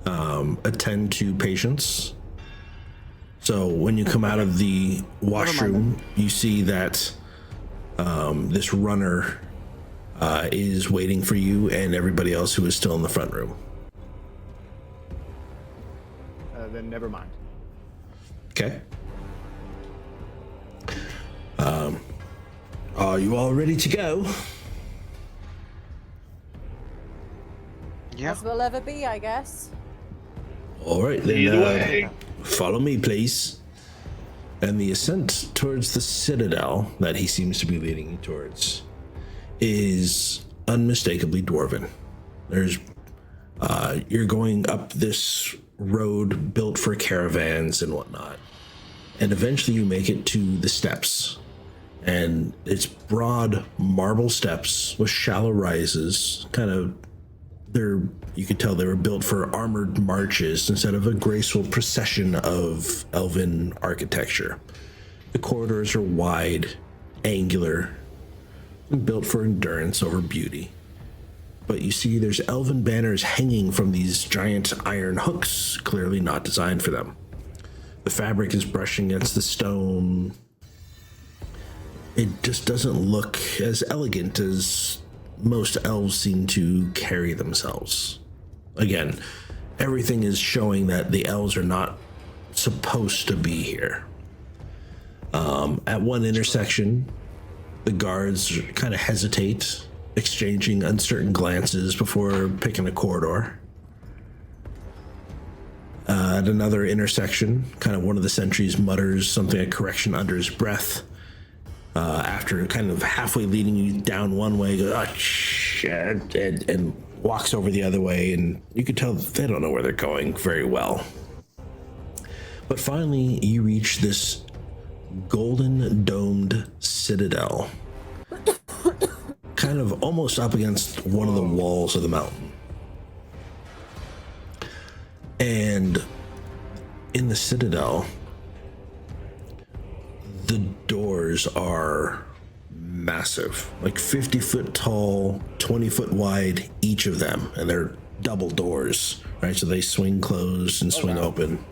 attend to patients. So when you come out of the washroom, you see that this runner is waiting for you and everybody else who is still in the front room. Then never mind. Okay. Are you all ready to go? Yeah. As will ever be, I guess. All right, Either then way. follow me, please. And the ascent towards the citadel that he seems to be leading you towards is unmistakably dwarven. You're going up this road built for caravans and whatnot, and eventually you make it to the steps. And it's broad marble steps with shallow rises, you could tell they were built for armored marches instead of a graceful procession of elven architecture. The corridors are wide, angular, and built for endurance over beauty. But you see there's elven banners hanging from these giant iron hooks, clearly not designed for them. The fabric is brushing against the stone, it just doesn't look as elegant as most elves seem to carry themselves. Again, everything is showing that the elves are not supposed to be here. At one intersection, the guards kind of hesitate, exchanging uncertain glances before picking a corridor. At another intersection, kind of one of the sentries mutters something, a correction under his breath. After kind of halfway leading you down one way, goes, oh, shit, and walks over the other way, and you can tell they don't know where they're going very well. But finally, you reach this golden domed citadel, kind of almost up against one of the walls of the mountain. And in the citadel, the doors are massive, like 50-foot tall, 20-foot wide, each of them, and they're double doors, right? So they swing closed and swing open,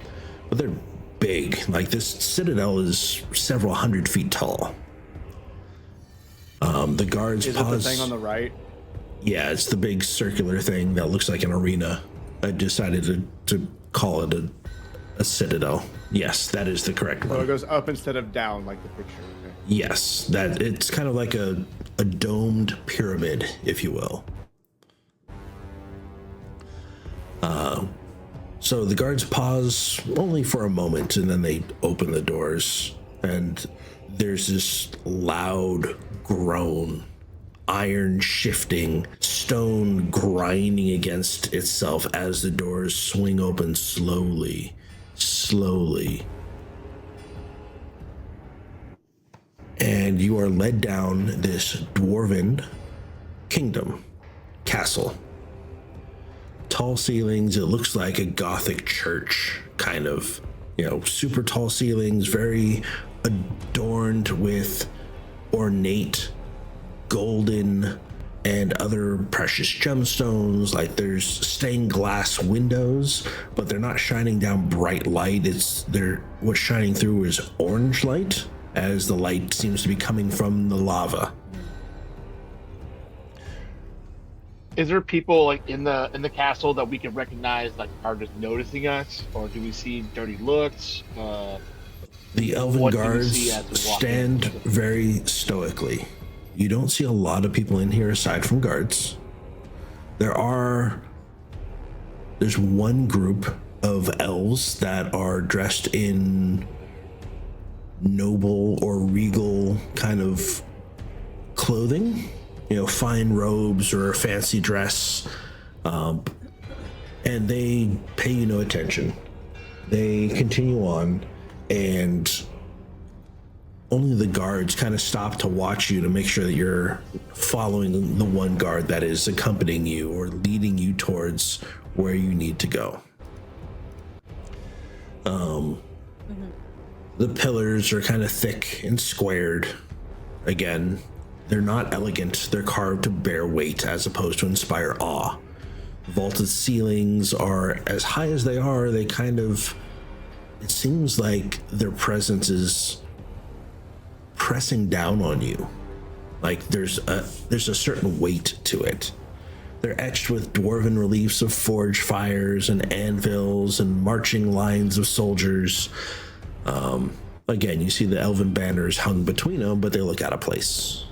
but they're big. Like, this citadel is several hundred feet tall. The guards pause. Is it the thing on the right? Yeah, it's the big circular thing that looks like an arena. I decided to call it a citadel. Yes, that is the correct one. So it goes up instead of down, like the picture. Okay. Yes, that it's kind of like a domed pyramid, if you will. So the guards pause only for a moment, and then they open the doors, and there's this loud groan, iron shifting, stone grinding against itself as the doors swing open slowly. And you are led down this dwarven kingdom, castle. Tall ceilings, it looks like a Gothic church, kind of, super tall ceilings, very adorned with ornate golden and other precious gemstones. Like, there's stained glass windows, but they're not shining down bright light. What's shining through is orange light, as the light seems to be coming from the lava. Is there people like in the castle that we can recognize, like, are just noticing us, or do we see dirty looks? The elven guards stand very stoically. You don't see a lot of people in here aside from guards. There's one group of elves that are dressed in noble or regal kind of clothing, fine robes or a fancy dress, and they pay you no attention. They continue on, and only the guards kind of stop to watch you to make sure that you're following the one guard that is accompanying you or leading you towards where you need to go. The pillars are kind of thick and squared. Again, they're not elegant. They're carved to bear weight as opposed to inspire awe. Vaulted ceilings are as high as they are. They kind of, it seems like their presence is pressing down on you. Like, there's a certain weight to it. They're etched with dwarven reliefs of forge fires and anvils and marching lines of soldiers. Again, you see the elven banners hung between them, but they look out of place.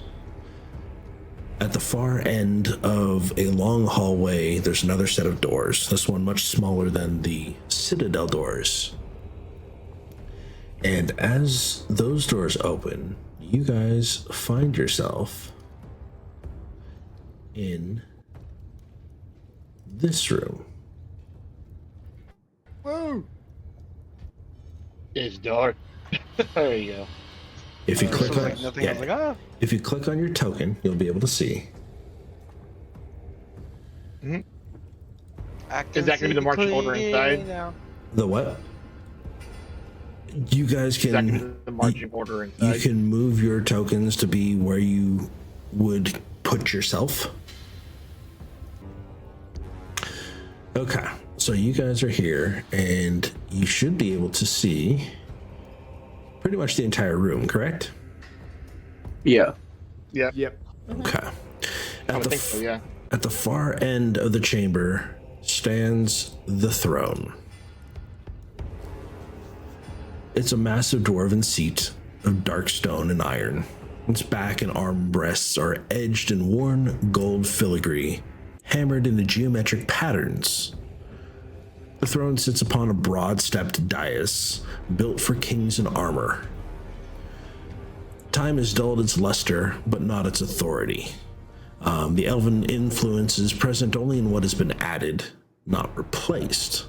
At the far end of a long hallway, there's another set of doors, this one much smaller than the citadel doors. And as those doors open, you guys find yourself in this room. Woo! It's dark. There you go. If you click on, like nothing. I was like, if you click on your token, you'll be able to see. Is that going to be the marching order inside? Now. The what? You guys Is that going to can be the marching order inside? you can move your tokens to be where you would put yourself. Okay, so you guys are here, and you should be able to see pretty much the entire room, correct? Yeah. Yep. Okay. I would think so, yeah. At the far end of the chamber stands the throne. It's a massive dwarven seat of dark stone and iron. Its back and arm rests are edged in worn gold filigree, hammered into geometric patterns. The throne sits upon a broad-stepped dais built for kings in armor. Time has dulled its luster, but not its authority. The elven influence is present only in what has been added, not replaced.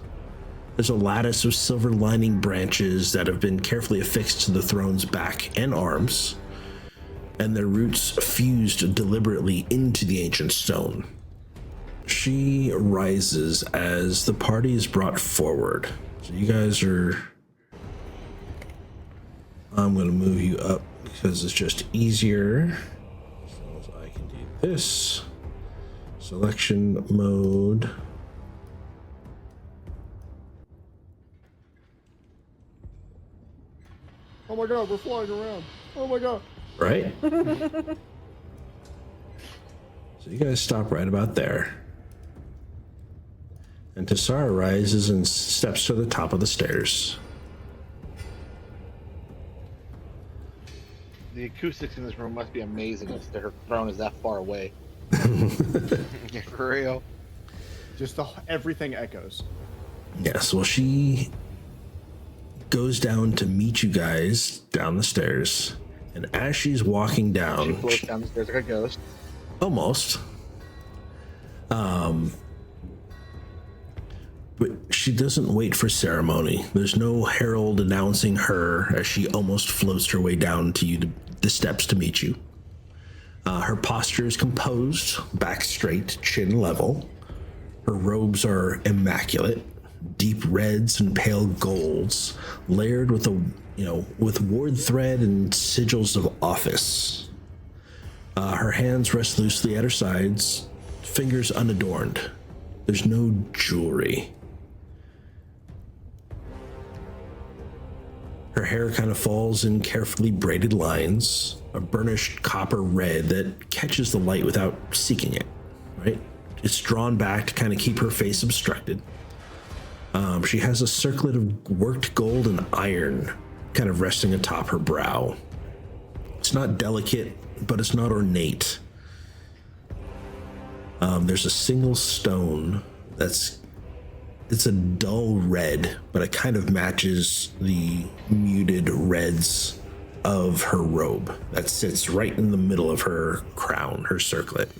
There's a lattice of silver lining branches that have been carefully affixed to the throne's back and arms, and their roots fused deliberately into the ancient stone. She rises as the party is brought forward. So you guys are... I'm going to move you up because it's just easier. So I can do this. Selection mode. Oh my god, we're flying around. Oh my god. Right? So you guys stop right about there. And Tsarra rises and steps to the top of the stairs. The acoustics in this room must be amazing if her throne is that far away. Yeah, for real. Just everything echoes. Yes, well, she goes down to meet you guys down the stairs. And as she's walking She down, floats down the stairs like a ghost. almost. But she doesn't wait for ceremony. There's no herald announcing her as she almost floats her way down to you, the steps to meet you. Her posture is composed, back straight, chin level. Her robes are immaculate, deep reds and pale golds, layered with with ward thread and sigils of office. Her hands rest loosely at her sides, fingers unadorned. There's no jewelry. Her hair kind of falls in carefully braided lines, a burnished copper red that catches the light without seeking it, right? It's drawn back to kind of keep her face obstructed. She has a circlet of worked gold and iron kind of resting atop her brow. It's not delicate, but it's not ornate. There's a single stone it's a dull red, but it kind of matches the muted reds of her robe that sits right in the middle of her crown, her circlet.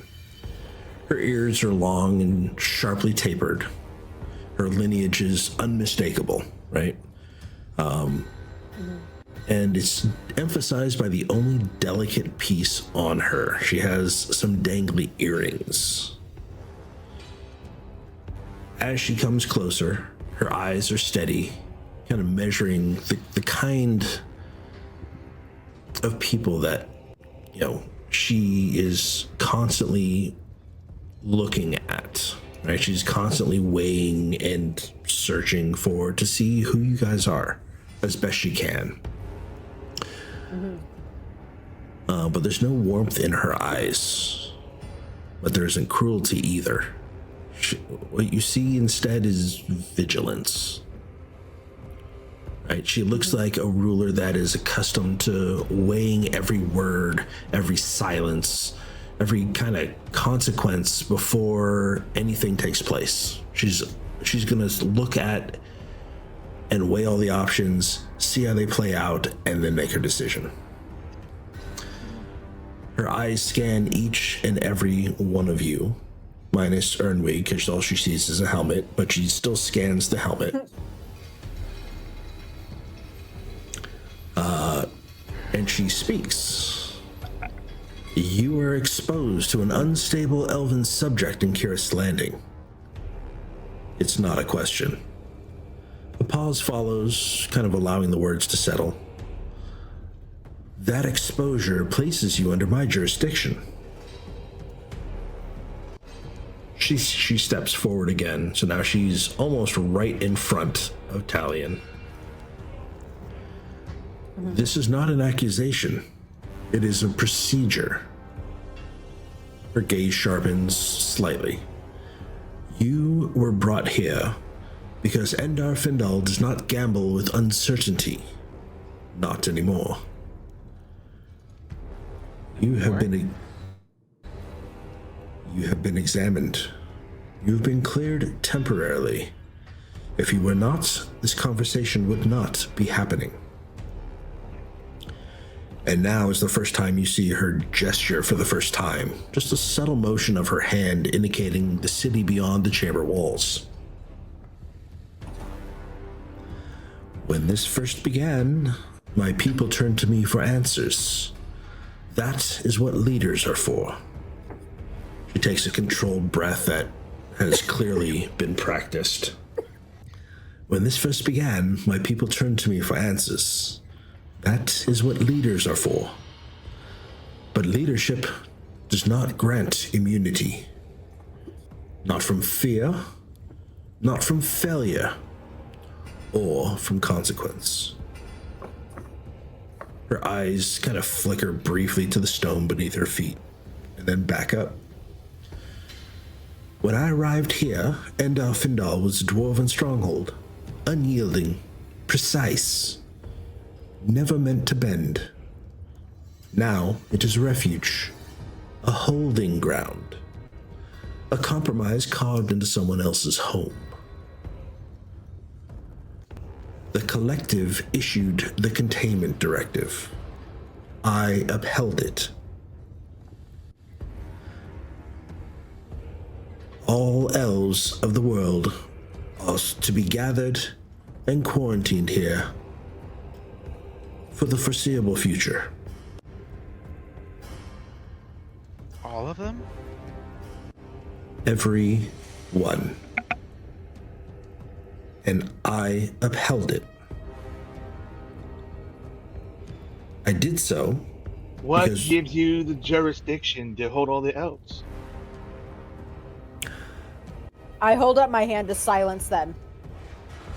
Her ears are long and sharply tapered. Her lineage is unmistakable, right? And it's emphasized by the only delicate piece on her. She has some dangly earrings. As she comes closer, her eyes are steady, kind of measuring the kind of people that, she is constantly looking at, right? She's constantly weighing and searching to see who you guys are as best she can. But there's no warmth in her eyes, but there isn't cruelty either. What you see instead is vigilance. Right? She looks like a ruler that is accustomed to weighing every word, every silence, every kind of consequence before anything takes place. She's gonna look at and weigh all the options, see how they play out, and then make her decision. Her eyes scan each and every one of you, minus Ernwig, because all she sees is a helmet, but she still scans the helmet. And she speaks. You are exposed to an unstable elven subject in Kiris Landing. It's not a question. A pause follows, kind of allowing the words to settle. That exposure places you under my jurisdiction. She steps forward again, so now she's almost right in front of Talion. This is not an accusation. It is a procedure. Her gaze sharpens slightly. You were brought here because Endar Findal does not gamble with uncertainty. Not anymore. You have been examined. You've been cleared temporarily. If you were not, this conversation would not be happening. And now is the first time you see her gesture for the first time. Just a subtle motion of her hand indicating the city beyond the chamber walls. When this first began, my people turned to me for answers. That is what leaders are for. She takes a controlled breath that has clearly been practiced. When this first began, my people turned to me for answers. That is what leaders are for. But leadership does not grant immunity. Not from fear, not from failure, or from consequence. Her eyes kind of flicker briefly to the stone beneath her feet, and then back up. When I arrived here, Endar Findal was a dwarven stronghold, unyielding, precise, never meant to bend. Now it is a refuge, a holding ground, a compromise carved into someone else's home. The collective issued the containment directive. I upheld it. All elves of the world are to be gathered and quarantined here for the foreseeable future. All of them? Every one. And I upheld it. I did so What because gives you the jurisdiction to hold all the elves? I hold up my hand to silence them.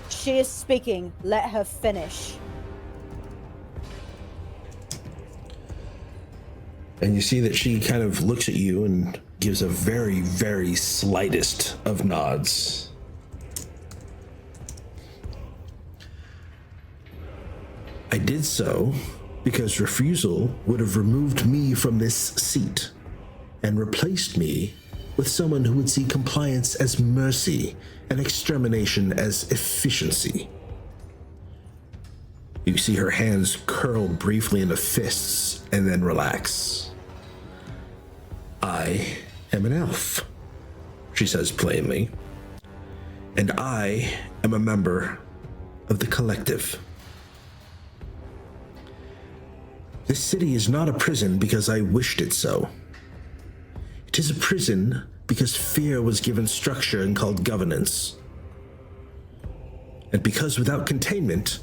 She is speaking. Let her finish. And you see that she kind of looks at you and gives a very, very slightest of nods. I did so because refusal would have removed me from this seat and replaced me with someone who would see compliance as mercy and extermination as efficiency. You see her hands curl briefly into fists and then relax. I am an elf, she says plainly, and I am a member of the collective. This city is not a prison because I wished it so. It is a prison because fear was given structure and called governance. And because without containment,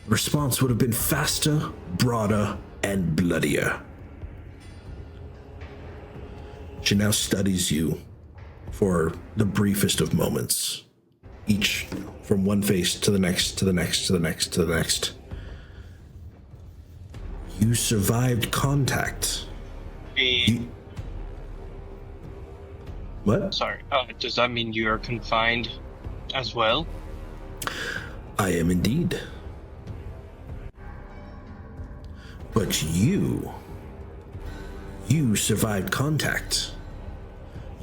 the response would have been faster, broader, and bloodier. She now studies you for the briefest of moments, each from one face to the next, to the next, to the next, to the next. You survived contact. What? Sorry, does that mean you are confined as well? I am indeed. But you survived contact.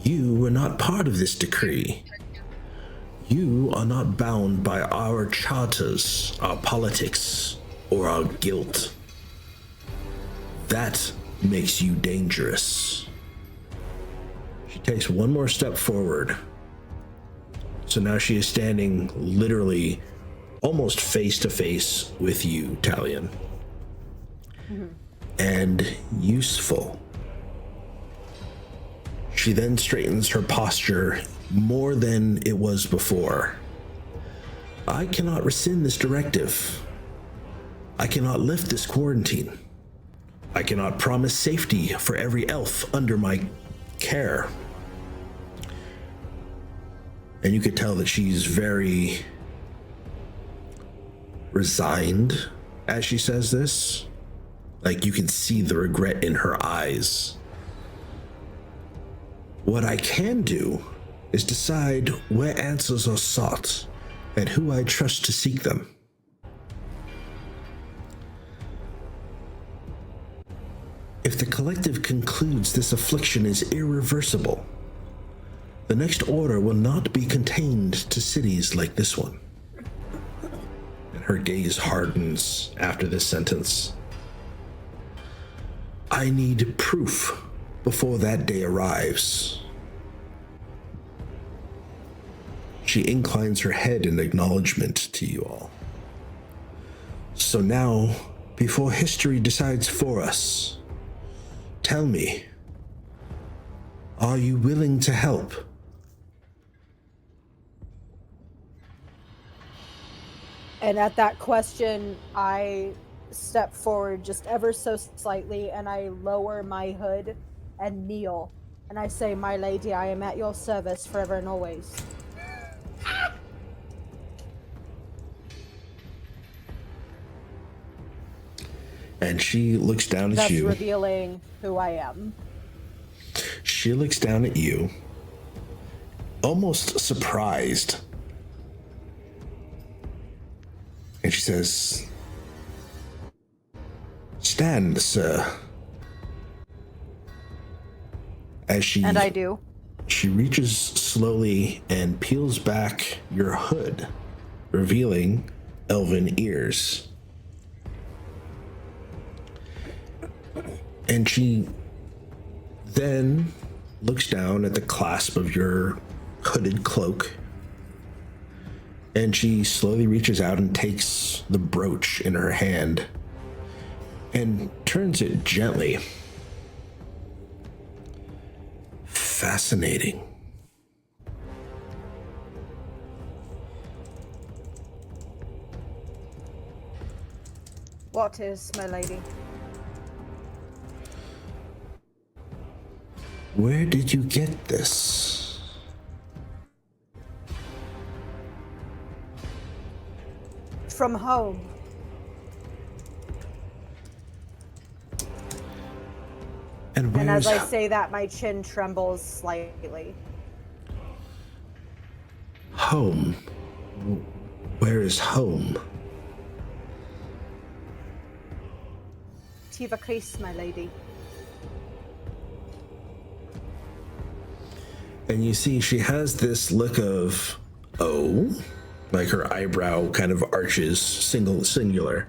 You were not part of this decree. You are not bound by our charters, our politics, or our guilt. That makes you dangerous. She takes one more step forward. So now she is standing literally almost face to face with you, Talion. And useful. She then straightens her posture more than it was before. I cannot rescind this directive. I cannot lift this quarantine. I cannot promise safety for every elf under my care. And you could tell that she's very resigned as she says this. Like you can see the regret in her eyes. What I can do is decide where answers are sought and who I trust to seek them. If the collective concludes this affliction is irreversible, the next order will not be contained to cities like this one. And her gaze hardens after this sentence. I need proof before that day arrives. She inclines her head in acknowledgement to you all. So now, before history decides for us, tell me, are you willing to help? And at that question, I step forward just ever so slightly, and I lower my hood and kneel, and I say, "My lady, I am at your service forever and always." And she looks down at Thus you. revealing who I am. She looks down at you, almost surprised. And she says, "Stand, sir." As she And I do. She reaches slowly and peels back your hood, revealing elven ears. And she then looks down at the clasp of your hooded cloak, and she slowly reaches out and takes the brooch in her hand and turns it gently. Fascinating. What is, my lady? Where did you get this? From home. And And as where's I say that, my chin trembles slightly. home? Where is home? Tiva Chris, my lady. And you see she has this look of, oh, like her eyebrow kind of arches, singular.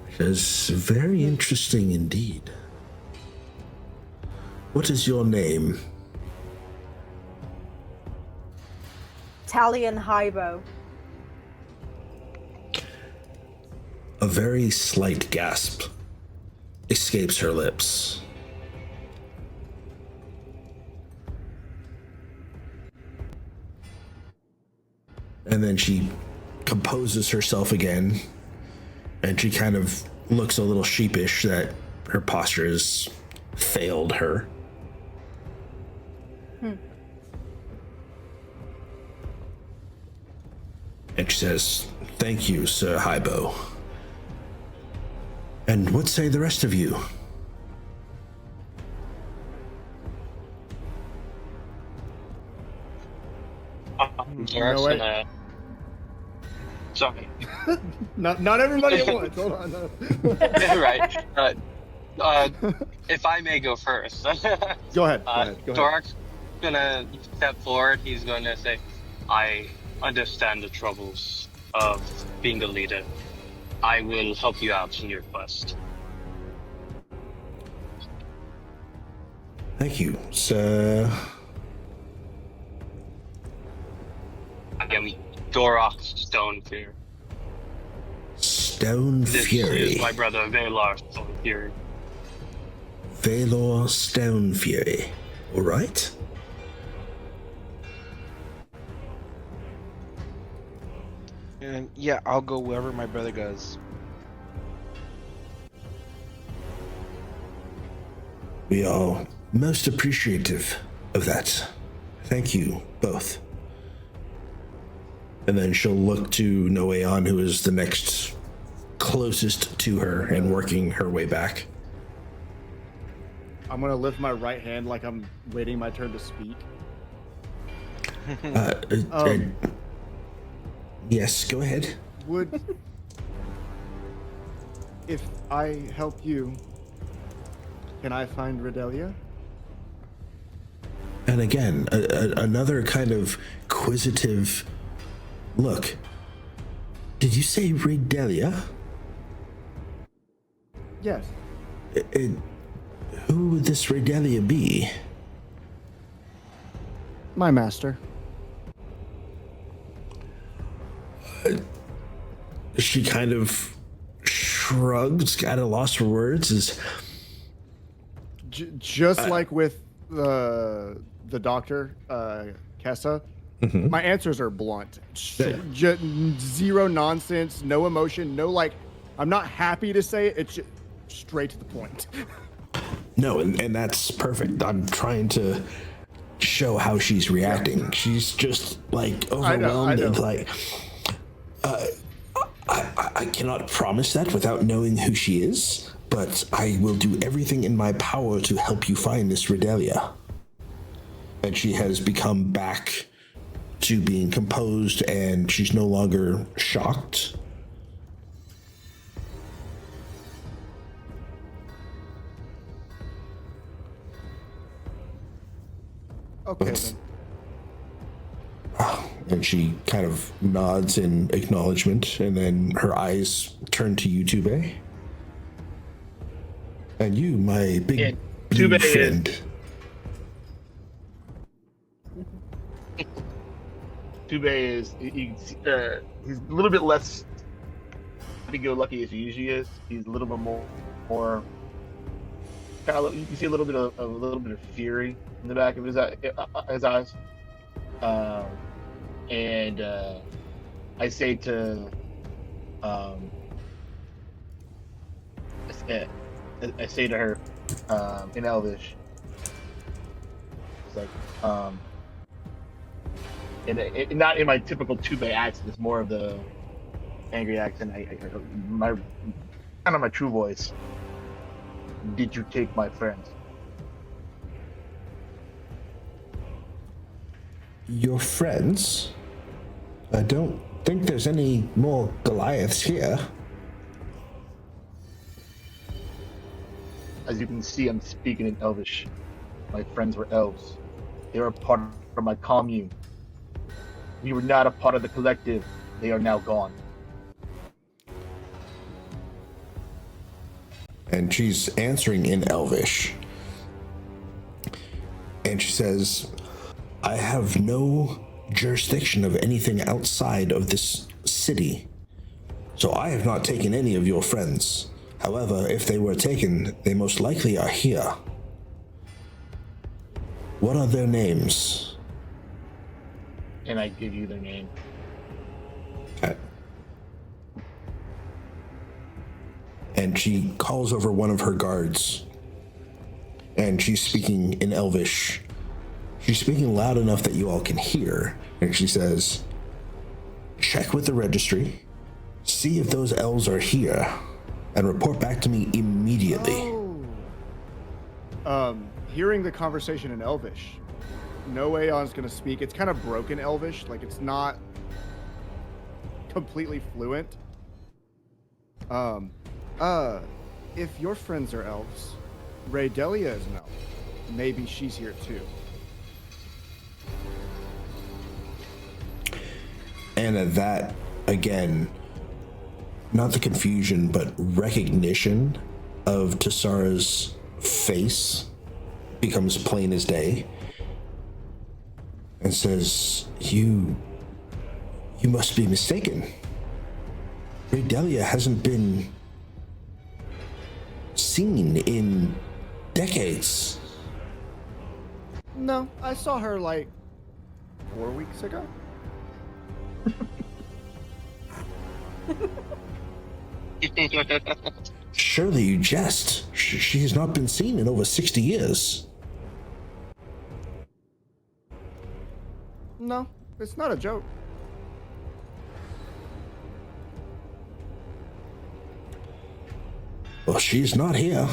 She says, very interesting indeed. What is your name? Talion Hybo. A very slight gasp escapes her lips. And then she composes herself again, and she kind of looks a little sheepish that her posture has failed her. And she says, "Thank you, Sir Hybo. And what say the rest of you?" know what? Sorry. Not everybody at once. Hold on. No. Right. If I may go first. Go ahead. Go ahead. Dorak's gonna step forward. He's gonna say, "I understand the troubles of being a leader. I will help you out in your quest." Thank you, sir. I am Dorak Stonefear. Stone This Fury. is my brother Valar Stonefear. Valor Stone Fury. All right. And yeah, I'll go wherever my brother goes. We are most appreciative of that. Thank you both. And then she'll look to Noeon, who is the next closest to her and working her way back. I'm gonna lift my right hand like I'm waiting my turn to speak. Yes, go ahead. If I help you, can I find Redelia? And again, another kind of quizzitive look. Did you say Redelia? Yes. Who would this Redelia be? My master. She kind of shrugs, at a loss for words. Just like with the doctor, Kessa, my answers are blunt. Zero nonsense, no emotion, no like, I'm not happy to say it, it's just straight to the point. No, and that's perfect. I'm trying to show how she's reacting. She's just like overwhelmed and like, I cannot promise that without knowing who she is, but I will do everything in my power to help you find this Redelia. And she has become back to being composed, and she's no longer shocked. Okay, then. And she kind of nods in acknowledgement, and then her eyes turn to you, Tube. And you, my big blue friend. Tube is he's a little bit less happy-go-lucky as he usually is. He's a little bit more kind of, you can see a little bit of fury in the back of his eyes. And I say to I say to her in Elvish, it's like and not in my typical Tube accent. It's more of the angry accent. My kind of my true voice. Did you take my friends? Your friends? I don't think there's any more Goliaths here. As you can see, I'm speaking in Elvish. My friends were elves. They were a part of my commune. We were not a part of the collective. They are now gone. And she's answering in Elvish. And she says, I have no jurisdiction of anything outside of this city, so I have not taken any of your friends. However, if they were taken, they most likely are here. What are their names? And I give you their name. Okay. And she calls over one of her guards, and she's speaking in Elvish. She's speaking loud enough that you all can hear, and she says, check with the registry, see if those elves are here, and report back to me immediately. Hearing the conversation in Elvish, no Aeon's gonna speak. It's kind of broken Elvish, like it's not completely fluent. If your friends are elves, Redelia is an elf. Maybe she's here too. And at that, again, not the confusion, but recognition of Tsarra's face becomes plain as day, and says, You must be mistaken. Redelia hasn't been seen in decades. No, I saw her like 4 weeks ago. Surely you jest. She has not been seen in over 60 years. No, it's not a joke. Well, she's not here.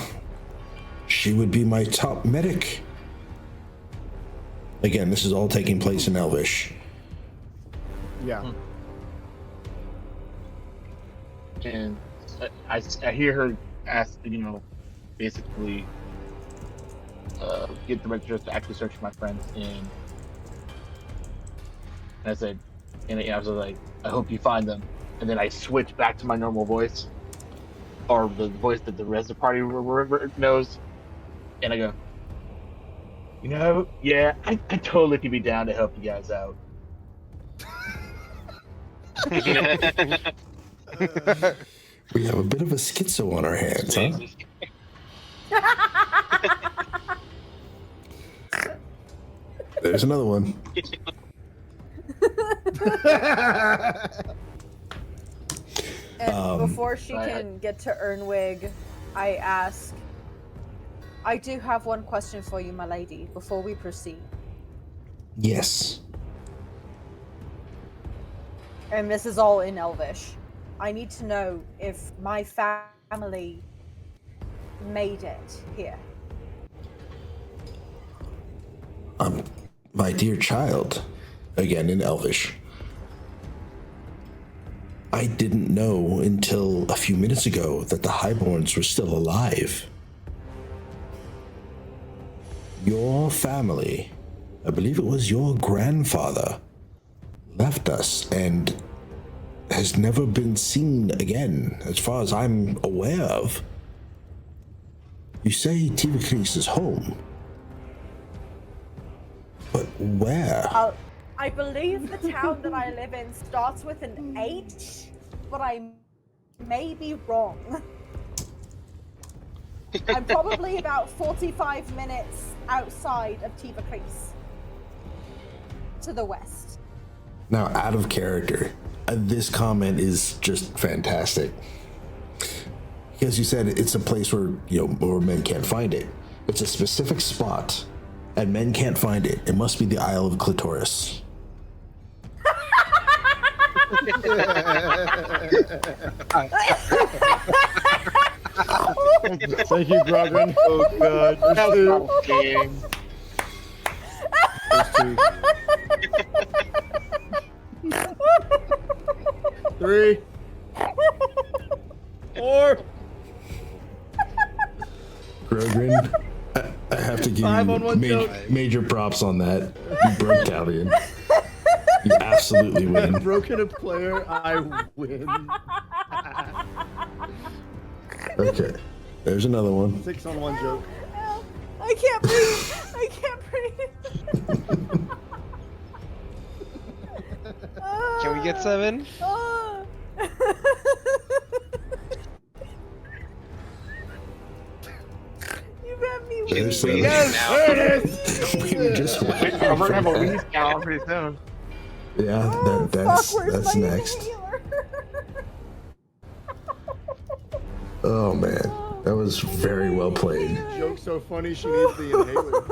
She would be my top medic. Again, this is all taking place in Elvish. Yeah. And I hear her ask, basically get the registers to actually search for my friends. And I said, and I was like, I hope you find them. And then I switch back to my normal voice, or the voice that the rest of the party knows. And I go, yeah, I totally could be down to help you guys out. We have a bit of a schizo on our hands, huh? There's another one. And before she can get to Ernwig, I ask, I do have one question for you, my lady, before we proceed. Yes. And this is all in Elvish. I need to know if my family made it here. My dear child, again in Elvish. I didn't know until a few minutes ago that the Highborns were still alive. Your family, I believe it was your grandfather, left us and has never been seen again, as far as I'm aware of. You say Tivakris is home, but where? I believe the town that I live in starts with an H, but I may be wrong. I'm probably about 45 minutes outside of Tivakris, to the west. Now, out of character, this comment is just fantastic. Because you said it's a place where, where men can't find it. It's a specific spot, and men can't find it. It must be the Isle of Clitoris. Thank you, Grogrin. Oh god. There's two. 3, 4. Grogrin, I have to give you major props on that. You broke Talion. You absolutely win. I've broken a player, I win. Okay, there's another one. 6-on-1 joke. I can't breathe. I can't breathe. Can we get 7? You got me weak. There's seven. Yes, there it is! We were just waiting I'm for gonna have a that. wheeze count pretty soon. Yeah, that's next. Oh man, that was very well played. Joke's so funny she needs the inhaler.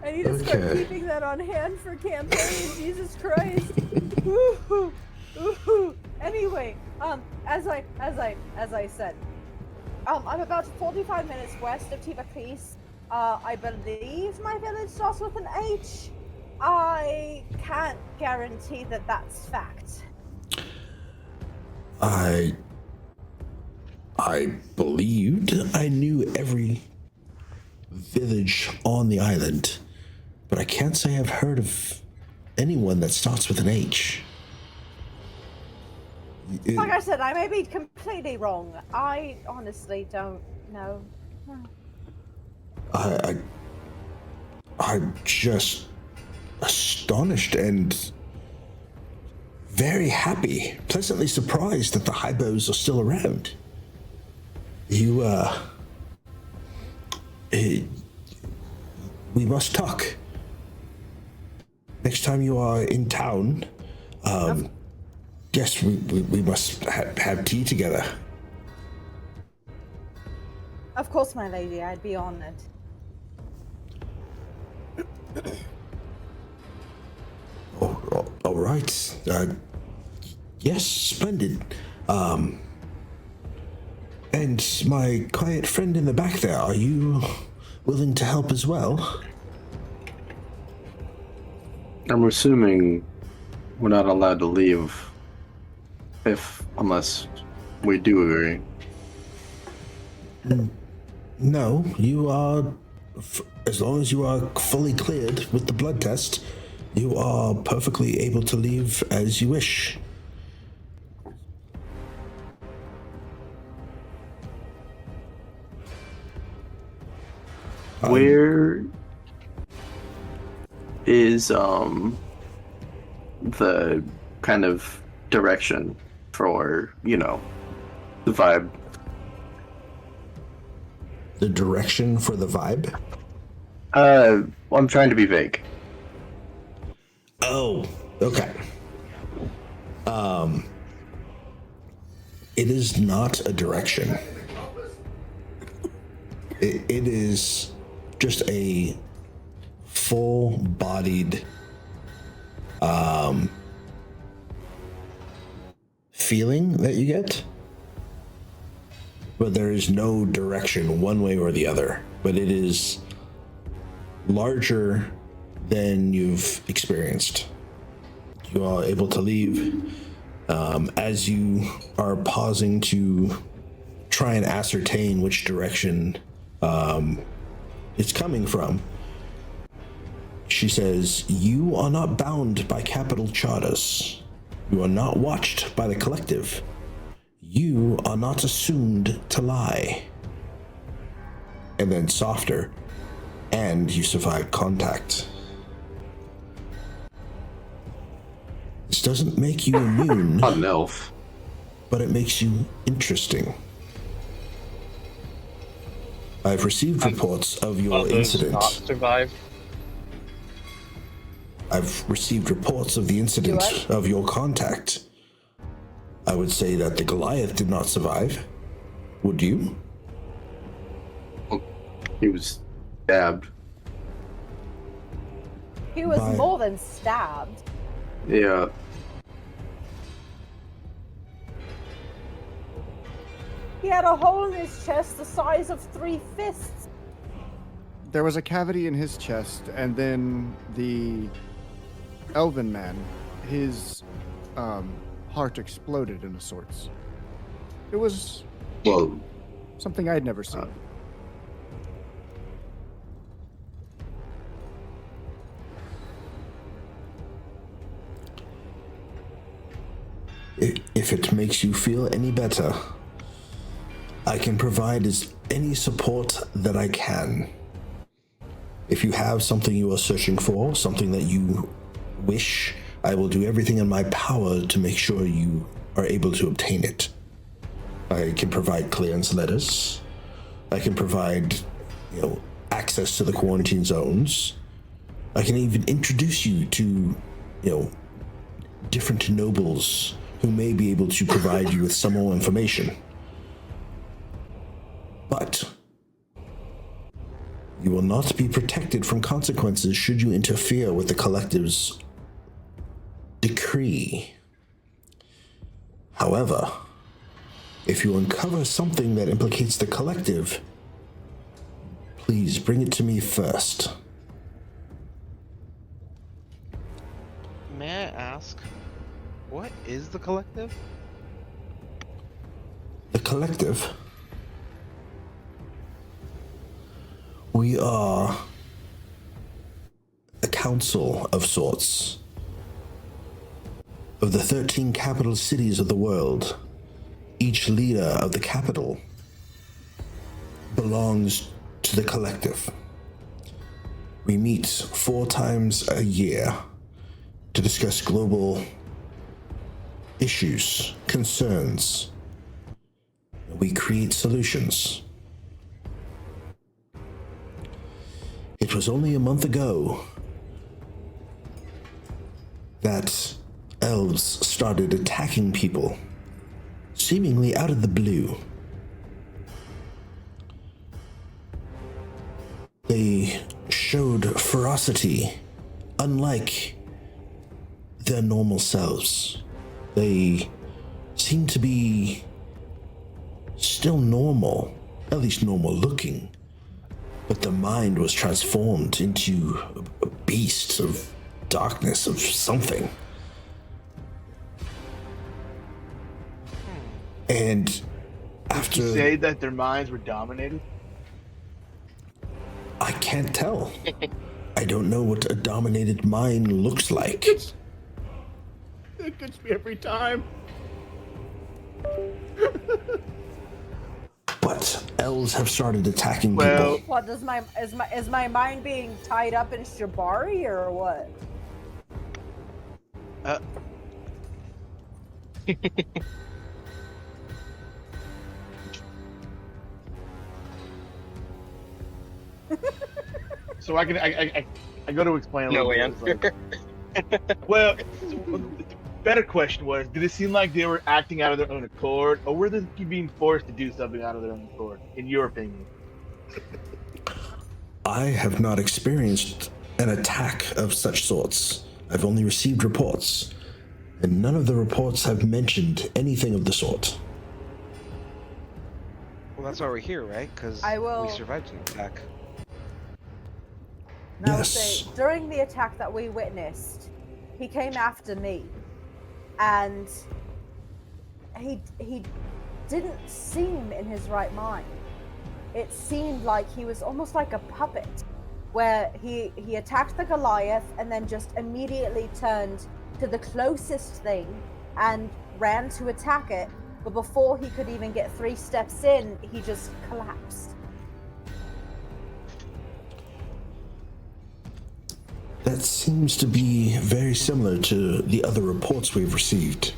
I need to start keeping that on hand for campaign. Jesus Christ. Woo-hoo. Ooh. Anyway, as I said, I'm about 45 minutes west of Tivakris. I believe my village starts with an H. I can't guarantee that that's fact. I believed I knew every village on the island, but I can't say I've heard of anyone that starts with an H. Like I said, I may be completely wrong. I honestly don't know. I'm just astonished and very happy, pleasantly surprised that the Highbows are still around. We must talk. Next time you are in town, yes, we must have tea together. Of course, my lady, I'd be honored. Oh, all right. Yes, splendid. And my quiet friend in the back there, are you willing to help as well? I'm assuming we're not allowed to leave unless we do agree. No, you are, as long as you are fully cleared with the blood test, you are perfectly able to leave as you wish. Where is the kind of direction for, the vibe? The direction for the vibe? I'm trying to be vague. Oh, okay. It is not a direction. It is just a full-bodied feeling that you get, but there is no direction one way or the other. But it is larger than you've experienced. You are able to leave as you are pausing to try and ascertain which direction it's coming from. She says, "You are not bound by capital charters. You are not watched by the collective. You are not assumed to lie." And then softer, "And you survived contact. This doesn't make you immune, Not an elf. but it makes you interesting. I've received reports of your Others incident. not survive. I've received reports of the incident what? of your contact. I would say that the Goliath did not survive. Would you?" He was stabbed. He was By- more than stabbed. Yeah. He had a hole in his chest the size of 3 fists. There was a cavity in his chest, and then the elven man, his heart exploded in a sorts. It was Well, something I'd never seen. If it makes you feel any better, I can provide any support that I can. If you have something you are searching for, something that you wish, I will do everything in my power to make sure you are able to obtain it. I can provide clearance letters. I can provide, access to the quarantine zones. I can even introduce you to, different nobles who may be able to provide you with some more information. But you will not be protected from consequences should you interfere with the collective's decree. However, if you uncover something that implicates the collective, please bring it to me first. May I ask, what is the collective? The collective? We are a council of sorts. Of the 13 capital cities of the world, each leader of the capital belongs to the collective. We meet 4 times a year to discuss global issues, concerns. We create solutions. It was only a month ago that elves started attacking people, seemingly out of the blue. They showed ferocity unlike their normal selves. They seemed to be still normal, at least normal looking, but the mind was transformed into a beast of darkness, of something. And after... You say that their minds were dominated? I can't tell. I don't know what a dominated mind looks like. It gets me every time. But elves have started attacking Well- people. What does is my mind being tied up in shibari or what? So I go to explain a No little bit. answer. It's like, well, the better question was, did it seem like they were acting out of their own accord, or were they being forced to do something out of their own accord, in your opinion? I have not experienced an attack of such sorts. I've only received reports, and none of the reports have mentioned anything of the sort. Well, that's why we're here, right? Because I will- we survived an attack. And I will Yes. say, during the attack that we witnessed, he came after me, and he didn't seem in his right mind. It seemed like he was almost like a puppet, where he attacked the Goliath and then just immediately turned to the closest thing and ran to attack it, but before he could even get 3 steps in, he just collapsed. That seems to be very similar to the other reports we've received.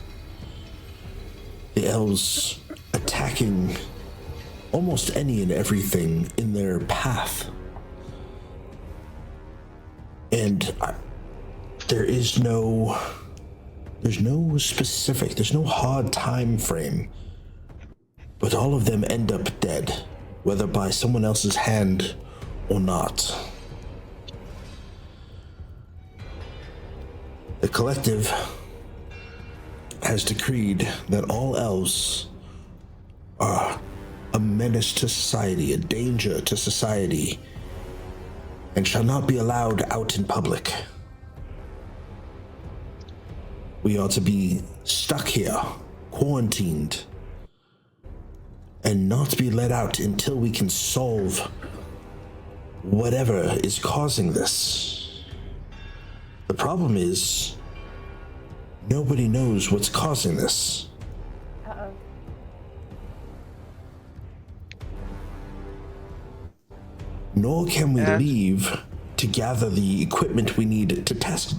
The elves attacking almost any and everything in their path. And there's no specific, there's no hard time frame, but all of them end up dead, whether by someone else's hand or not. The collective has decreed that all elves are a menace to society, a danger to society, and shall not be allowed out in public. We are to be stuck here, quarantined, and not be let out until we can solve whatever is causing this. The problem is, nobody knows what's causing this. Uh-oh. Nor can we And- leave to gather the equipment we need to test,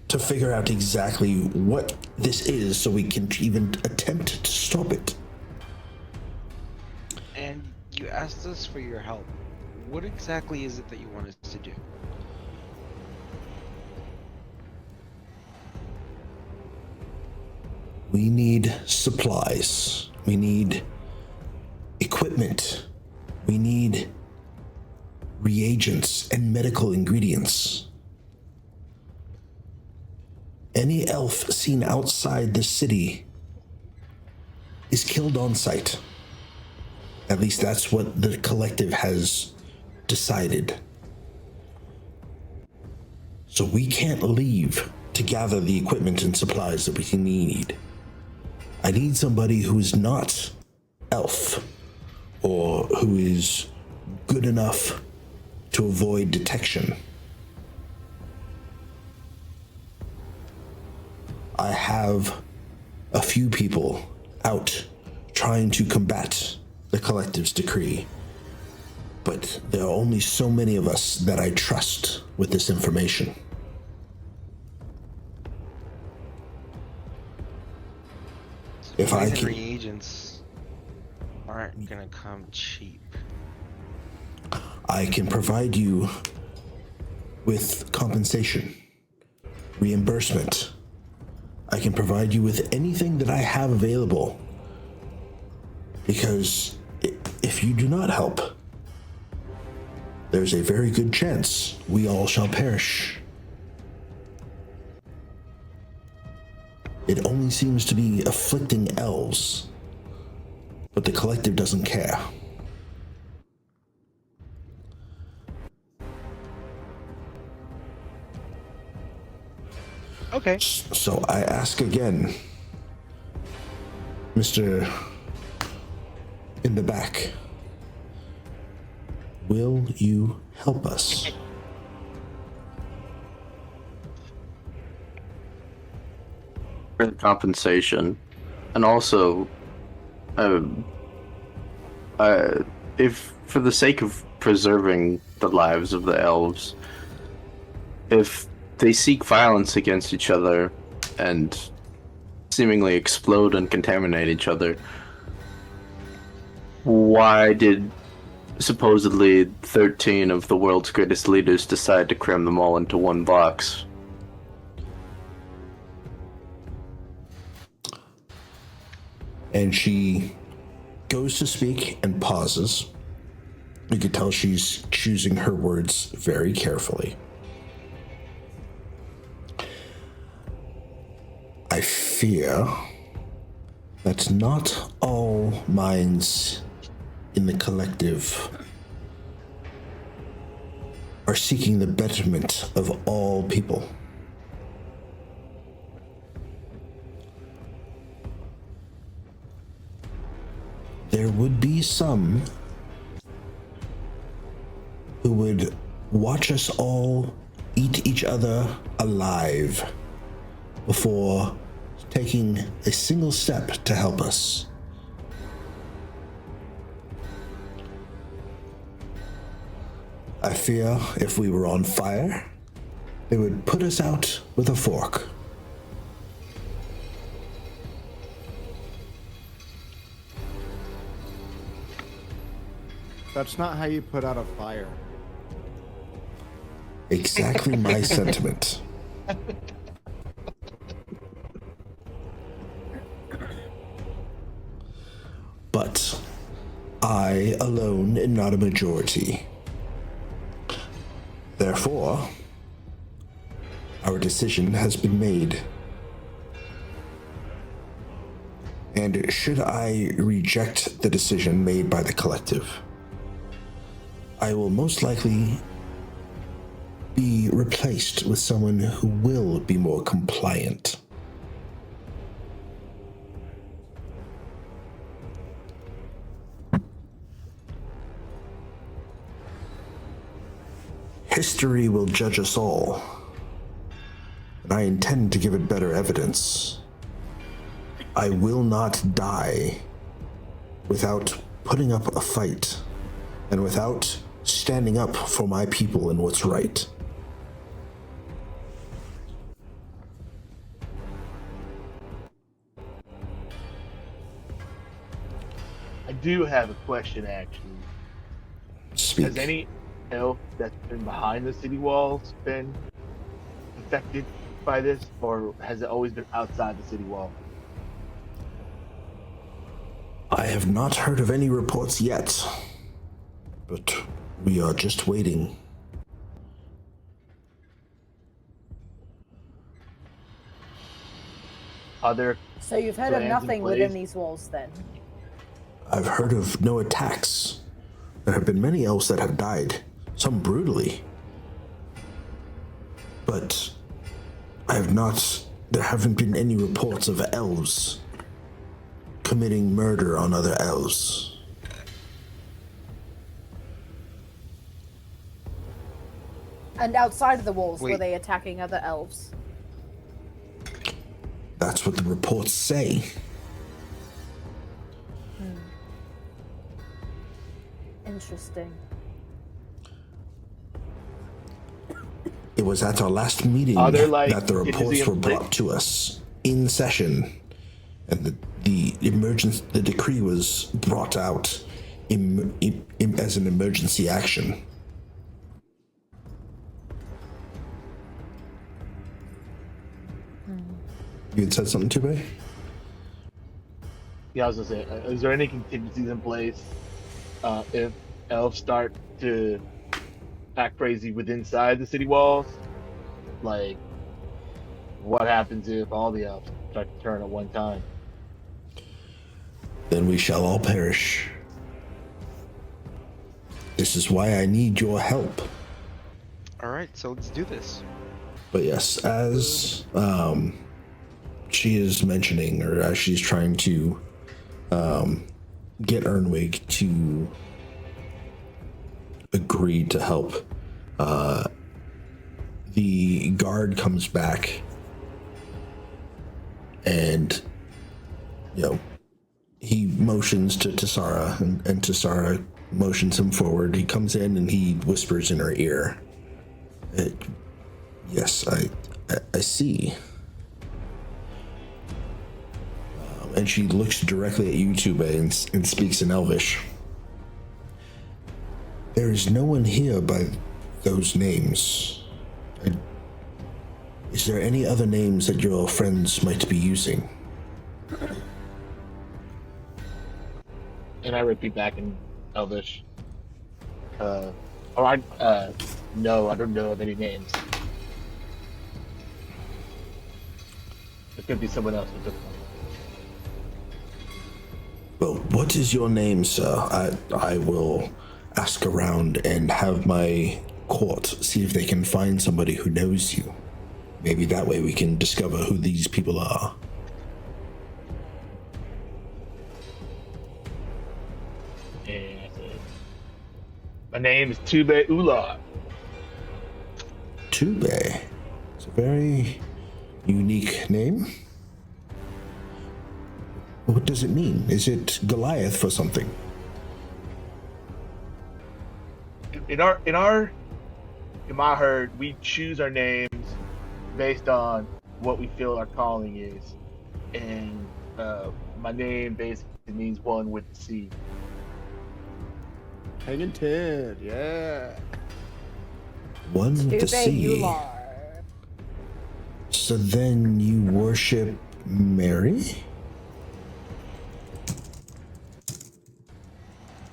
to figure out exactly what this is so we can even attempt to stop it. And you asked us for your help. What exactly is it that you want us to do? We need supplies. We need equipment. We need reagents and medical ingredients. Any elf seen outside the city is killed on sight. At least that's what the collective has decided. So we can't leave to gather the equipment and supplies that we need. I need somebody who is not elf, or who is good enough to avoid detection. I have a few people out trying to combat the collective's decree, but there are only so many of us that I trust with this information. If I Supplies and can, reagents aren't gonna come cheap. I can provide you with compensation, reimbursement. I can provide you with anything that I have available. Because if you do not help, there's a very good chance we all shall perish. It only seems to be afflicting elves, but the collective doesn't care. Okay. So I ask again, Mr. in the back, will you help us? For the compensation, and also, if for the sake of preserving the lives of the elves, if they seek violence against each other and seemingly explode and contaminate each other, why did supposedly 13 of the world's greatest leaders decide to cram them all into one box? And she goes to speak and pauses. You can tell she's choosing her words very carefully. I fear that not all minds in the collective are seeking the betterment of all people. There would be some who would watch us all eat each other alive before taking a single step to help us. I fear if we were on fire, they would put us out with a fork. That's not how you put out a fire. Exactly my sentiment. But I alone am not a majority. Therefore, our decision has been made. And should I reject the decision made by the collective, I will most likely be replaced with someone who will be more compliant. History will judge us all, and I intend to give it better evidence. I will not die without putting up a fight and without standing up for my people and what's right. I do have a question, actually. Speak. Has any elf that's been behind the city walls been affected by this, or has it always been outside the city wall? I have not heard of any reports yet, but we are just waiting. Are there So you've heard of plans in nothing place? within these walls then? I've heard of no attacks. There have been many elves that have died, some brutally. But there haven't been any reports of elves committing murder on other elves. And outside of the walls, were Wait. they attacking other elves? That's what the reports say. Interesting. It was at our last meeting Are there, like, that the reports contingency were in place? brought to us in session, and the decree was brought out as an emergency action. You had said something, Tube? Yeah, I was gonna say, is there any contingencies in place if elves start to act crazy within inside the city walls? Like, what happens if all the elves start to turn at one time. Then we shall all perish. This is why I need your help. All right, so let's do this. But yes, as she is mentioning, or as she's trying to get Ernwig to agree to help, the guard comes back and, he motions to Tsarra, and Tsarra motions him forward. He comes in and he whispers in her ear, yes, I see. And she looks directly at you, Tube, and speaks in Elvish. There is no one here by those names. Is there any other names that your friends might be using? And I repeat back in Elvish. No, I don't know of any names. It could be someone else at this point. Well, what is your name, sir? I will ask around and have my court see if they can find somebody who knows you. Maybe that way we can discover who these people are. And I said, my name is Tube Ular. Tube. It's a very unique name. What does it mean? Is it Goliath for something? In my herd, we choose our names based on what we feel our calling is, and my name basically means one with the sea. Hanging 10, yeah. One with the sea. So then you worship Mary?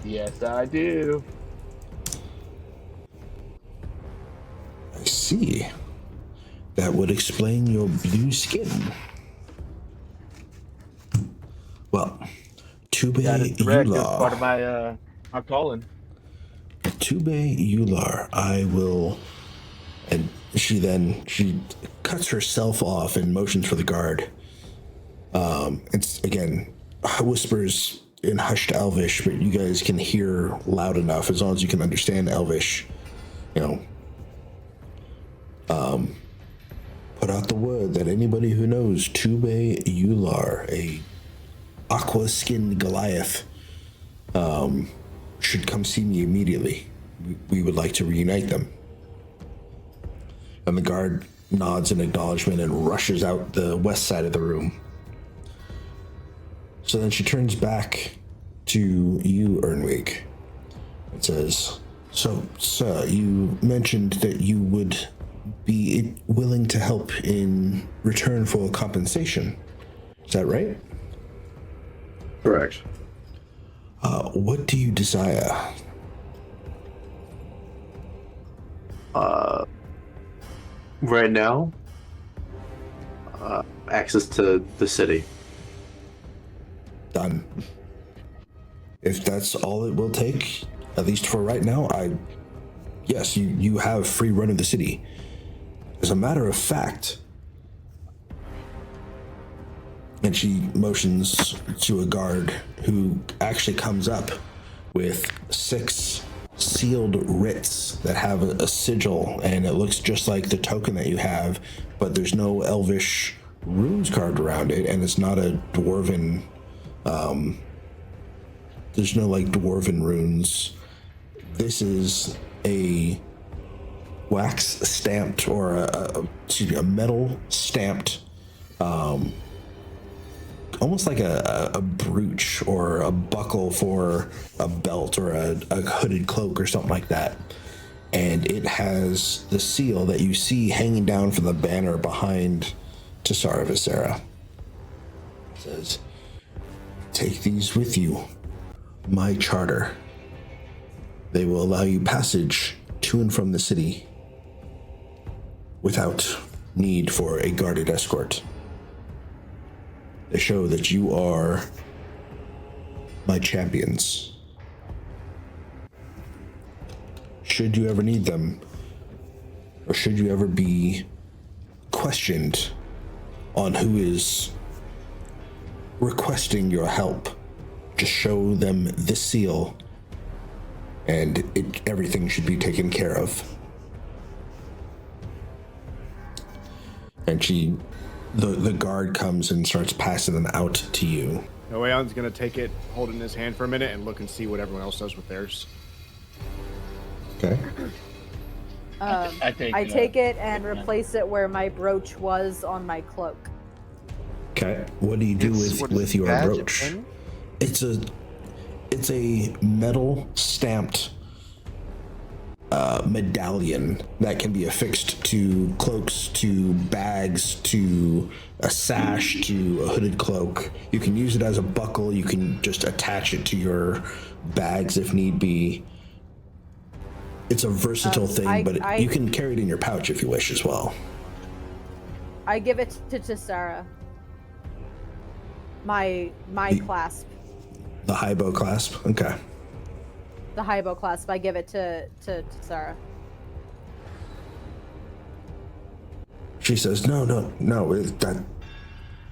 Yes, I do. I see. That would explain your blue skin. Well, Tube That is correct. That's part of Ular. my calling. Tube Ular, I will. And she cuts herself off and motions for the guard. It's again whispers in hushed Elvish, but you guys can hear loud enough as long as you can understand Elvish. Put out the word that anybody who knows Tube Ular, a aqua-skinned Goliath, should come see me immediately. We would like to reunite them. And the guard nods in acknowledgement and rushes out the west side of the room. So then she turns back to you, Ernwig, and says, so, sir, you mentioned that you would be willing to help in return for compensation. Is that right? Correct. What do you desire? Right now, access to the city. Done. If that's all it will take, at least for right now, yes, you have free run of the city. As a matter of fact, and she motions to a guard who actually comes up with 6 sealed writs that have a sigil, and it looks just like the token that you have, but there's no elvish runes carved around it, and it's not a dwarven, there's no dwarven runes. This is a wax stamped, or a metal stamped, almost like a brooch or a buckle for a belt or a hooded cloak or something like that. And it has the seal that you see hanging down from the banner behind Tsarra Viserra. It says, "Take these with you. My charter. They will allow you passage to and from the city without need for a guarded escort." They show that you are my champions. Should you ever need them, or should you ever be questioned on who is requesting your help, just show them this seal and everything should be taken care of. And the guard comes and starts passing them out to you. Noeon's gonna take it, hold it in his hand for a minute, and look and see what everyone else does with theirs. Okay. I take it and replace it where my brooch was on my cloak. Okay. What do you do with your badge, brooch? a pin? It's a metal stamped medallion that can be affixed to cloaks, to bags, to a sash, to a hooded cloak. You can use it as a buckle. You can just attach it to your bags if need be. It's a versatile thing, but you can carry it in your pouch if you wish as well. I give it to Tsarra. My clasp. The high bow clasp? Okay. The high bow clasp. I give it to Tsarra. She says, no,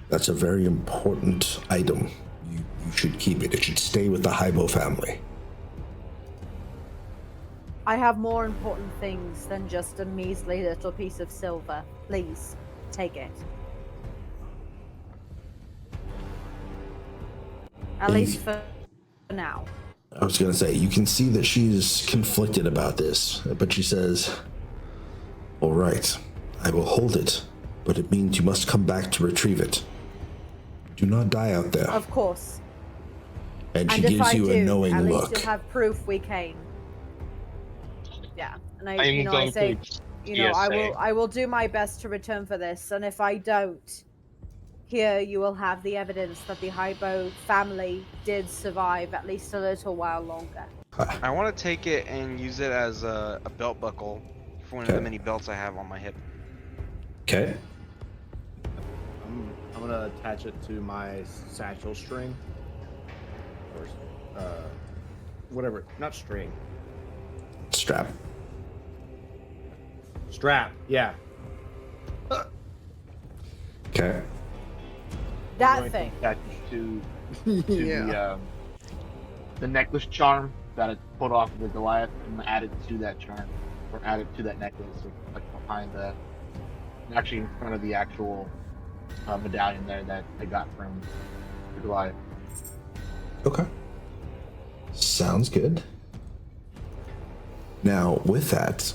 that's a very important item. You should keep it. It should stay with the Hybo family. I have more important things than just a measly little piece of silver. Please, take it. At least for now. I was going to say, you can see that she's conflicted about this, but she says, all right, I will hold it, but it means you must come back to retrieve it. Do not die out there. Of course. And she gives you a knowing at look. Least you'll have proof we came. Yeah, and I say, I will do my best to return for this, and if I don't, here you will have the evidence that the Hybo family did survive at least a little while longer. I want to take it and use it as a belt buckle for one of the many belts I have on my hip. Okay. I'm gonna attach it to my satchel string. Or, whatever, not string. Strap. Strap, yeah. Okay. That thing. Attached to the necklace charm that I put off the Goliath, and add it to that charm, or add it to that necklace, like behind the, actually in front of the actual medallion there that I got from the Goliath. Okay. Sounds good. Now, with that,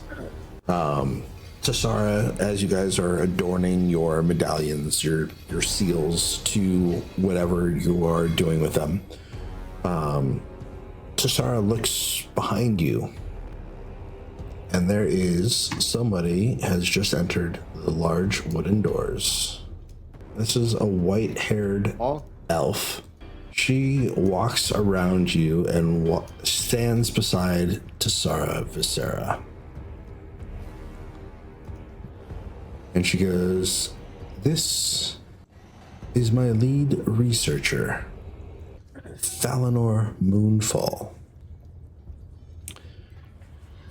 Tsarra, as you guys are adorning your medallions, your seals to whatever you are doing with them, Tsarra looks behind you, and there is somebody has just entered the large wooden doors. This is a white-haired elf. She walks around you and stands beside Tsarra Viserra. And she goes, "This is my lead researcher, Thalanor Moonfall.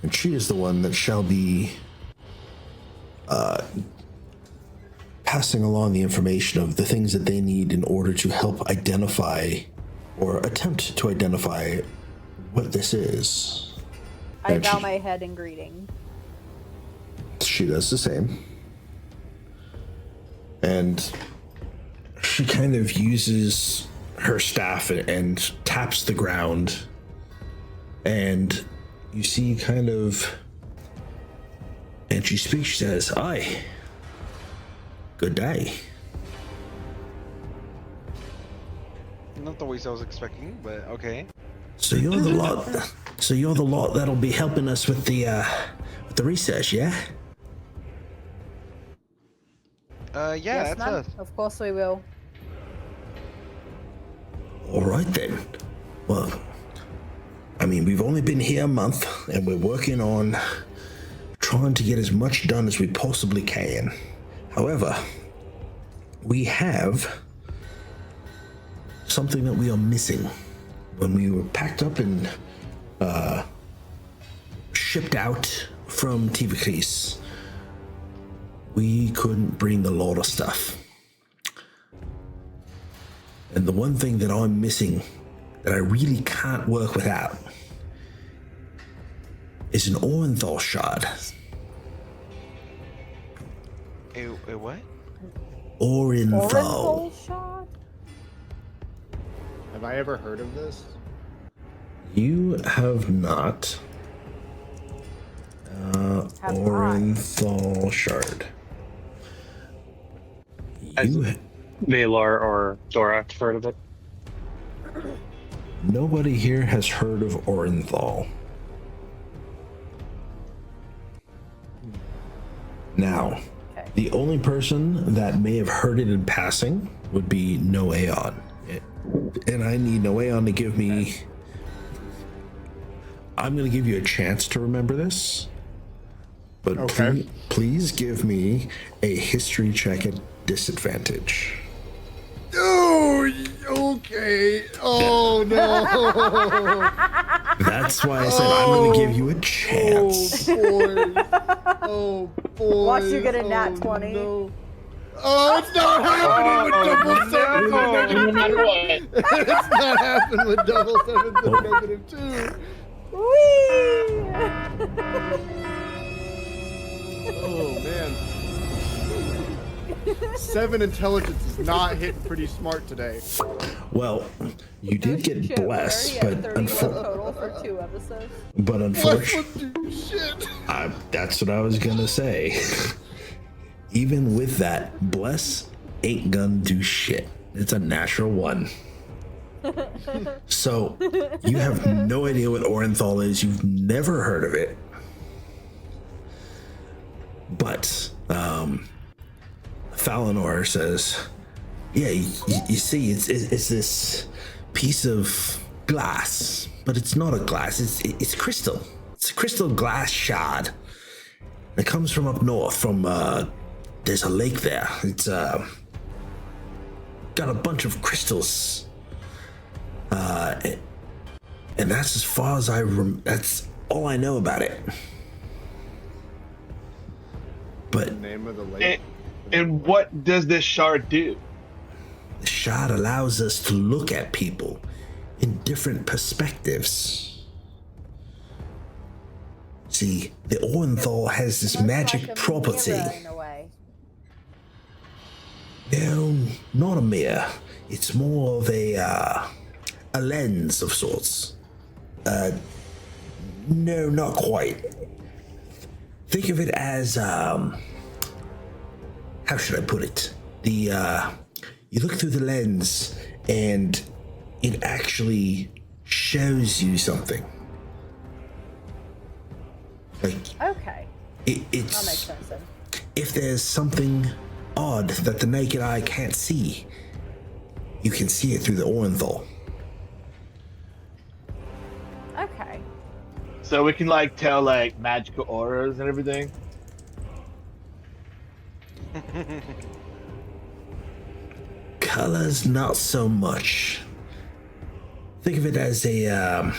And she is the one that shall be passing along the information of the things that they need in order to help identify or attempt to identify what this is." I bow my head in greeting. She does the same. And she kind of uses her staff and taps the ground. And you see kind of... And she speaks, she says, "Aye. Good day." Not the voice I was expecting, but okay. So you're the lot that'll be helping us with the research, yeah? Yeah, Yes, that's ma'am. us. Of course we will. All right then. Well, I mean, we've only been here a month, and we're working on trying to get as much done as we possibly can. However, we have something that we are missing. When we were packed up and shipped out from Tivakis, we couldn't bring a lot of stuff. And the one thing that I'm missing that I really can't work without is an Orenthal shard. A what? Orenthal. Orenthal shot? Have I ever heard of this? You have not. Have Orenthal shard. You Valar or Dora heard of it? Nobody here has heard of Orenthal. Now, Okay. the only person that may have heard it in passing would be Noaon. And I need Noaon to give me... I'm going to give you a chance to remember this. But Okay. please give me a history check at disadvantage. Oh, okay. Oh no. That's why I said I'm going to give you a chance. Oh boy. Watch you get a nat 20. No. Oh, it's not happening with double sevens and No matter negative what. two. It's not happening with double sevens and negative two. Whee! Oh man. 7 intelligence is not hitting pretty smart today. Well, you did get Shit, we're blessed, already at but 31 total for 2 episodes. unfortunately, Shit. that's what I was gonna say. Even with that, bless ain't gonna do shit. It's a natural 1. So you have no idea what Orenthal is. You've never heard of it, but Falinor says, "Yeah, you see, it's this piece of glass, but it's not a glass. It's crystal. It's a crystal glass shard. It comes from up north. From there's a lake there. It's got a bunch of crystals, and that's as far as that's all I know about it. But Name of the lake. And what does this shard do? the shard allows us to look at people in different perspectives. See, the Orenthal has this magic Like a property. mirror in a way. No, not a mirror. It's more of a lens of sorts. No, not quite. Think of it as, how should I put it? You look through the lens and it actually shows you something. Like, Okay. That makes it's, sense then. if there's something odd that the naked eye can't see, you can see it through the Orenthal. Okay. So we can like tell like magical auras and everything. Colors, not so much. Think of it as a,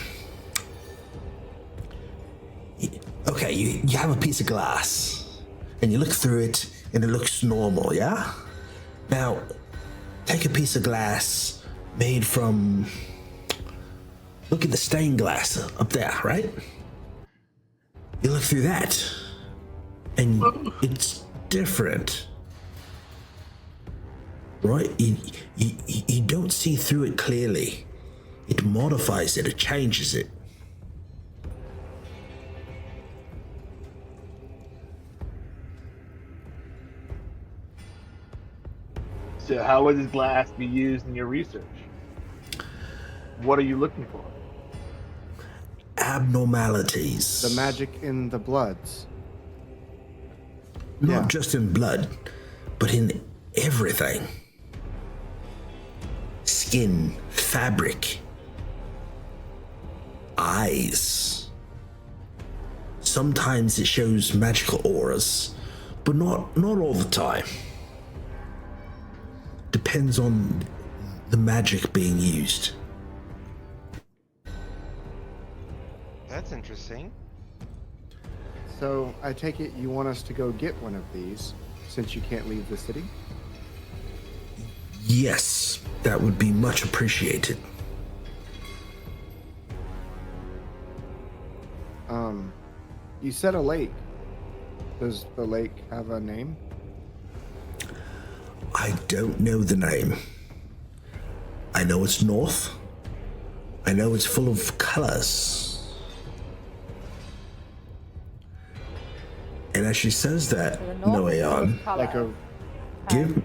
okay, you have a piece of glass, and you look through it, and it looks normal, yeah? Now, take a piece of glass made from, look at the stained glass up there, right? You look through that, and it's different. Right? You don't see through it clearly. It modifies it, it changes it. So how would this glass be used in your research? What are you looking for? Abnormalities. The magic in the bloods. Not yeah. just in blood, but in everything. Skin, fabric, eyes. Sometimes it shows magical auras, but not all the time. Depends on the magic being used. That's interesting. So I take it you want us to go get one of these, since you can't leave the city? Yes, that would be much appreciated. You said a lake. Does the lake have a name? I don't know the name. I know it's north. I know it's full of colors. And as she says that, To the north, Noeon, Like a give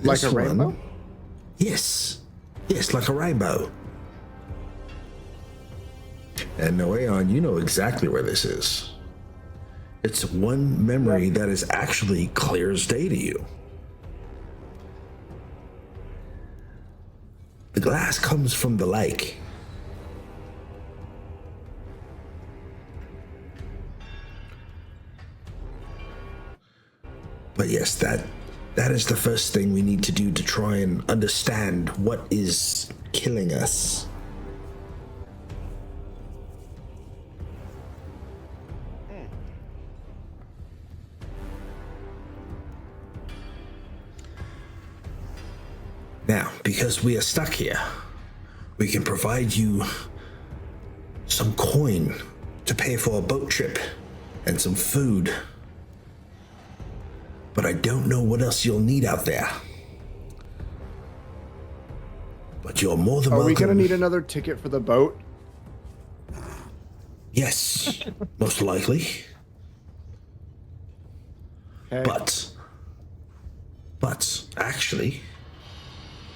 like this a one- rainbow? Yes. Yes, like a rainbow. And Noeon, you know exactly where this is. It's one memory that is actually clear as day to you. The glass comes from the lake. But yes, that is the first thing we need to do to try and understand what is killing us. Now, because we are stuck here, we can provide you some coin to pay for a boat trip and some food. But I don't know what else you'll need out there. But you're more than Are welcome. we gonna need another ticket for the boat? Yes, most likely. Okay. But actually,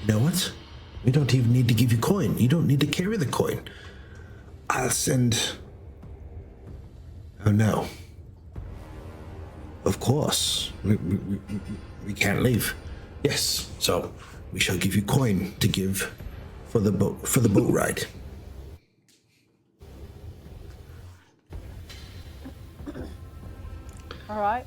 you know what? We don't even need to give you coin. You don't need to carry the coin. I'll send. Oh no. Of course, we can't leave. Yes, so we shall give you coin to give for the boat ride. All right.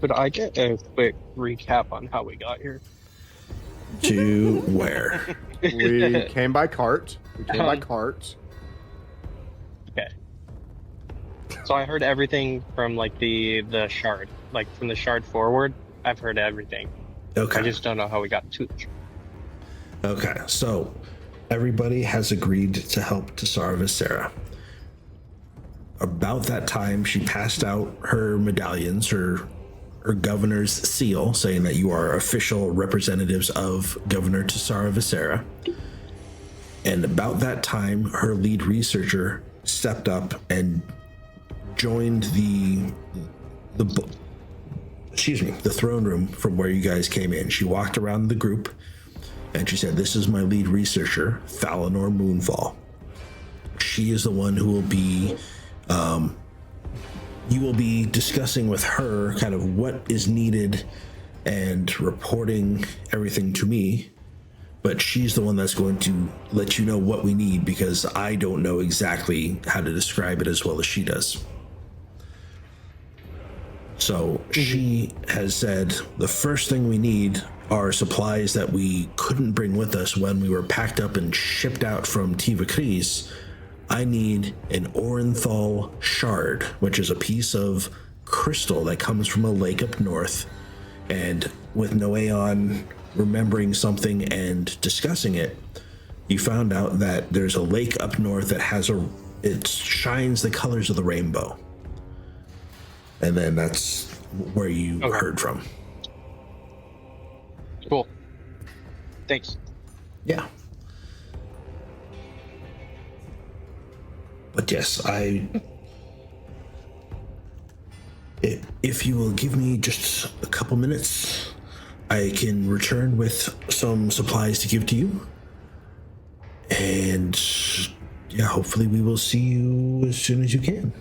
Could I get a quick recap on how we got here? To where? We came by cart. Okay. So I heard everything from like the shard, like from the shard forward. I've heard everything. Okay. I just don't know how we got to the shard. Okay, so everybody has agreed to help Tsarra Viserra. About that time, she passed out her medallions, her governor's seal, saying that you are official representatives of Governor Tsarra Viserra. And about that time, her lead researcher stepped up and joined the throne room from where you guys came in. She walked around the group and she said, "This is my lead researcher, Thalanor Moonfall. She is the one who will be, you will be discussing with her kind of what is needed and reporting everything to me. But she's the one that's going to let you know what we need because I don't know exactly how to describe it as well as she does." So she has said the first thing we need are supplies that we couldn't bring with us when we were packed up and shipped out from Tiva Kreese. I need an Orenthal shard, which is a piece of crystal that comes from a lake up north. And with Noeon remembering something and discussing it, you found out that there's a lake up north that it shines the colors of the rainbow. And then that's where you heard from. Cool. Thanks. Yeah. But yes, if you will give me just a couple minutes, I can return with some supplies to give to you. And yeah, hopefully we will see you as soon as you can.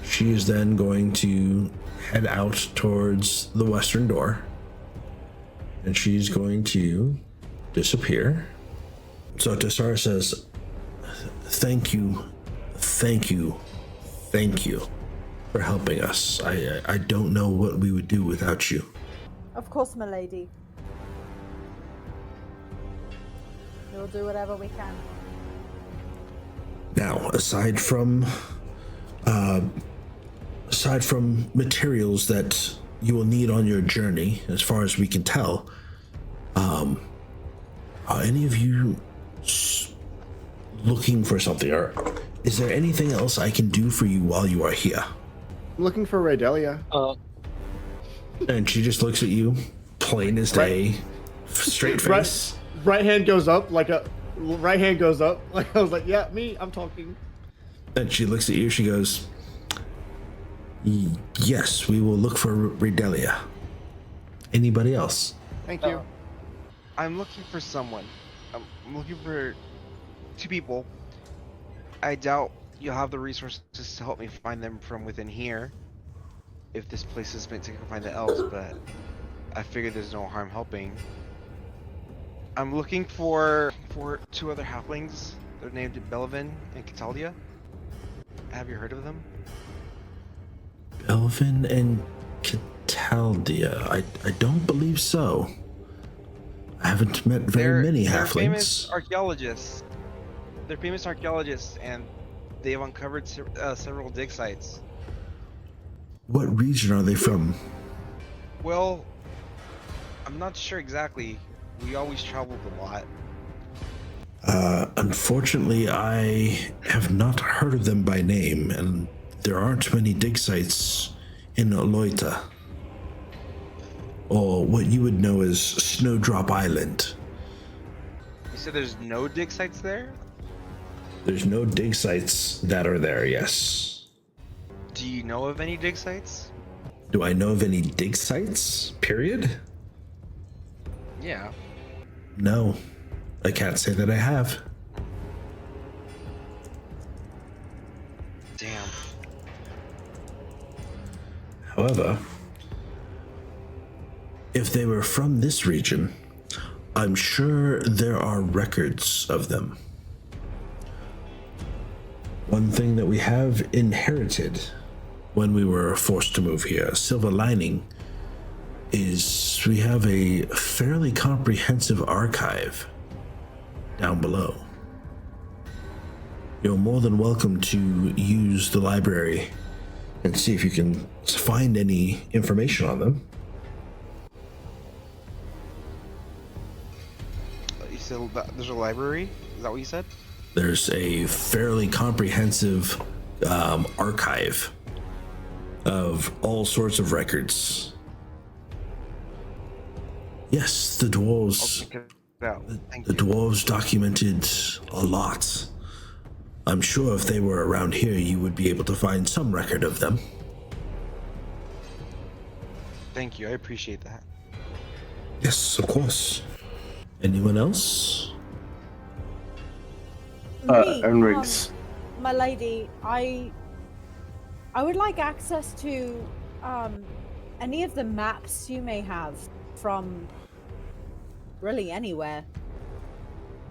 She is then going to head out towards the western door. And she's going to disappear. So Tsarra says, thank you for helping us. I don't know what we would do without you. Of course, milady. We'll do whatever we can. Now, aside from materials that you will need on your journey, as far as we can tell, are any of you looking for something, or is there anything else I can do for you while you are here? I'm looking for Raydelia. And she just looks at you, plain as day, straight face. Right hand goes up like I was like, yeah, me, I'm talking. And she looks at you, she goes, yes, we will look for Raydelia. Anybody else? Thank you. I'm looking for someone. I'm looking for 2 people. I doubt you'll have the resources to help me find them from within here. If this place is meant to go find the elves, but I figure there's no harm helping. I'm looking for 2 other halflings. They're named Belvin and Catalia. Have you heard of them? Elven and Cataldia. I don't believe so. I haven't met very many they're halflings. famous archaeologists. They're famous archaeologists, and they've uncovered several dig sites. What region are they from? Well, I'm not sure exactly. We always traveled a lot. Unfortunately, I have not heard of them by name, and there aren't many dig sites in Loita, or what you would know as Snowdrop Island. You said there's no dig sites there? There's no dig sites that are there, yes. Do you know of any dig sites? Do I know of any dig sites? Period? Yeah. No, I can't say that I have. Damn. However, if they were from this region, I'm sure there are records of them. One thing that we have inherited when we were forced to move here, a silver lining, is we have a fairly comprehensive archive down below. You're more than welcome to use the library and see if you can find any information on them. You said there's a library? Is that what you said? There's a fairly comprehensive archive of all sorts of records. Yes, the dwarves. I'll check it out. Thank The you. dwarves documented a lot. I'm sure if they were around here, you would be able to find some record of them. Thank you. I appreciate that. Yes, of course. Anyone else? Me, Enrigs. my lady, I would like access to any of the maps you may have from really anywhere.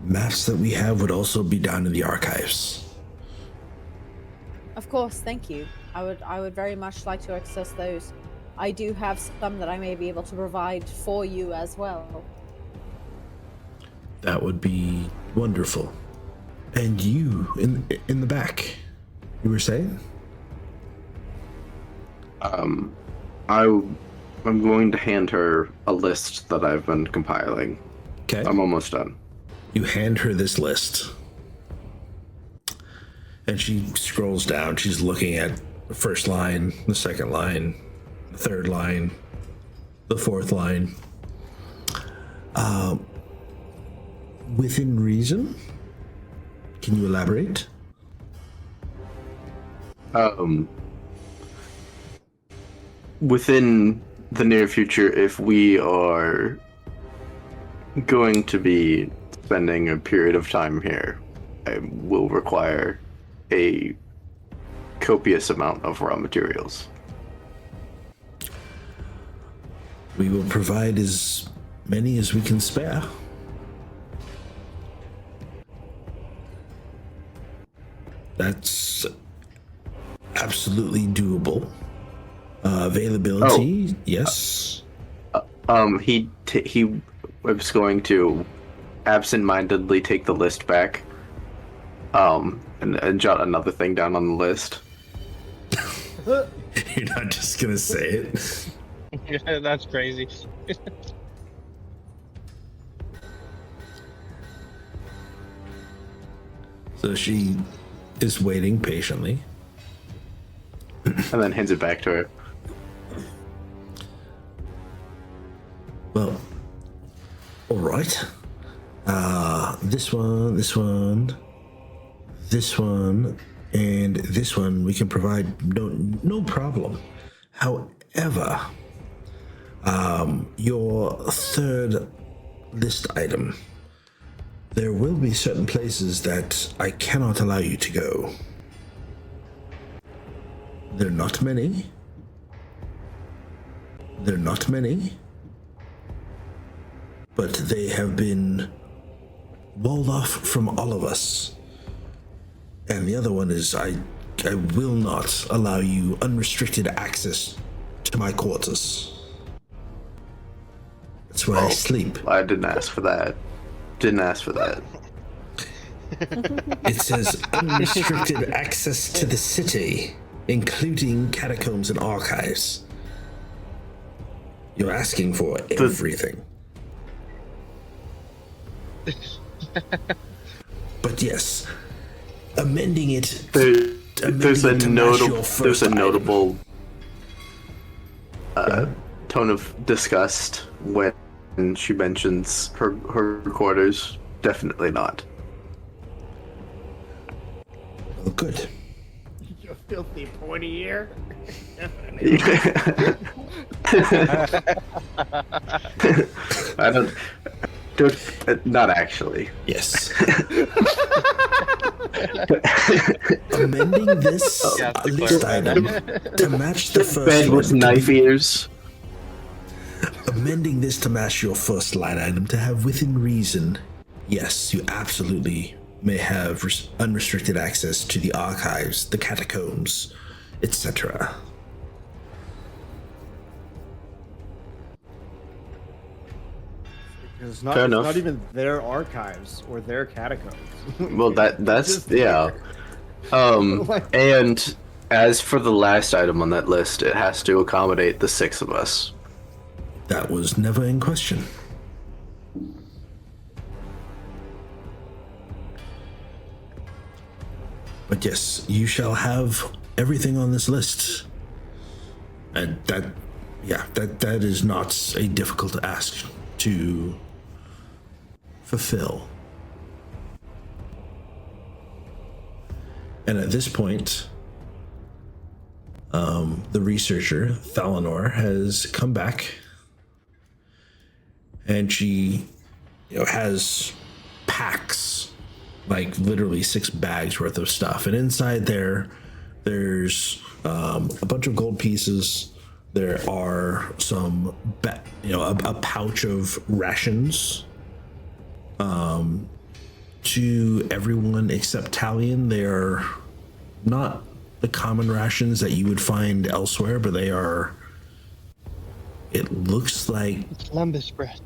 Maps that we have would also be down in the archives. Of course, thank you. I would very much like to access those. I do have some that I may be able to provide for you as well. That would be wonderful. And you, in the back, you were saying? I'm going to hand her a list that I've been compiling. Okay. I'm almost done. You hand her this list. And she scrolls down. She's looking at the first line, the second line, the third line, the fourth line. Within reason? Can you elaborate? Within the near future, if we are going to be spending a period of time here, I will require a copious amount of raw materials. We will provide as many as we can spare. That's absolutely doable. Availability, yes. He was going to absent-mindedly take the list back, and jot another thing down on the list. You're not just gonna say it. Yeah, that's crazy. So she is waiting patiently. And then hands it back to her. Well, all right. This one, and this one we can provide no problem. However, your third list item, there will be certain places that I cannot allow you to go. They're not many. But they have been walled off from all of us. And the other one is I will not allow you unrestricted access to my quarters. That's where I sleep. I didn't ask for that. It says unrestricted access to the city, including catacombs and archives. You're asking for everything. But yes, amending it. There's a notable tone of disgust when she mentions her quarters. Definitely not. Oh, good. You filthy pointy ear. I don't. Not actually. Yes. Amending this list item to match the first Bed with one. knife ears. Amending this to match your first line item to have within reason. Yes, you absolutely may have unrestricted access to the archives, the catacombs, etc. It's Fair enough. not even their archives or their catacombs. Well, that's Just yeah. Like- And as for the last item on that list, it has to accommodate the 6 of us. That was never in question. But yes, you shall have everything on this list. And that is not a difficult ask to fulfill. And at this point, the researcher, Thalanor, has come back. And she, has packs, like literally 6 bags worth of stuff. And inside there's a bunch of gold pieces. There are some, a pouch of rations. To everyone except Talion, they are not the common rations that you would find elsewhere, but they are. It looks like It's lembas bread.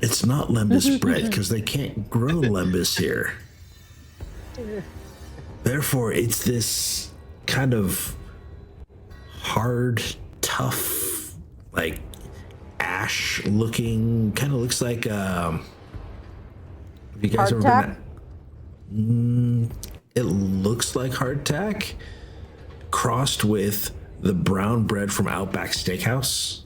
it's not lembas bread because they can't grow lembas here. Therefore, it's this kind of hard, tough, like ash looking. Kind of looks like you guys ever Hardtack? It looks like hardtack crossed with the brown bread from Outback Steakhouse.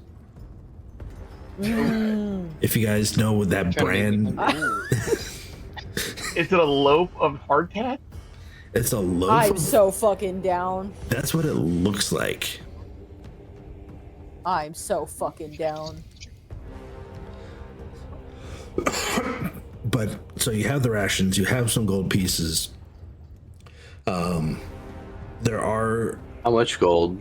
If you guys know what that brand, Is it a loaf of hardtack? it's a loaf. I'm so fucking down. That's what it looks like. I'm so fucking down. But so you have the rations, you have some gold pieces. There are How much gold?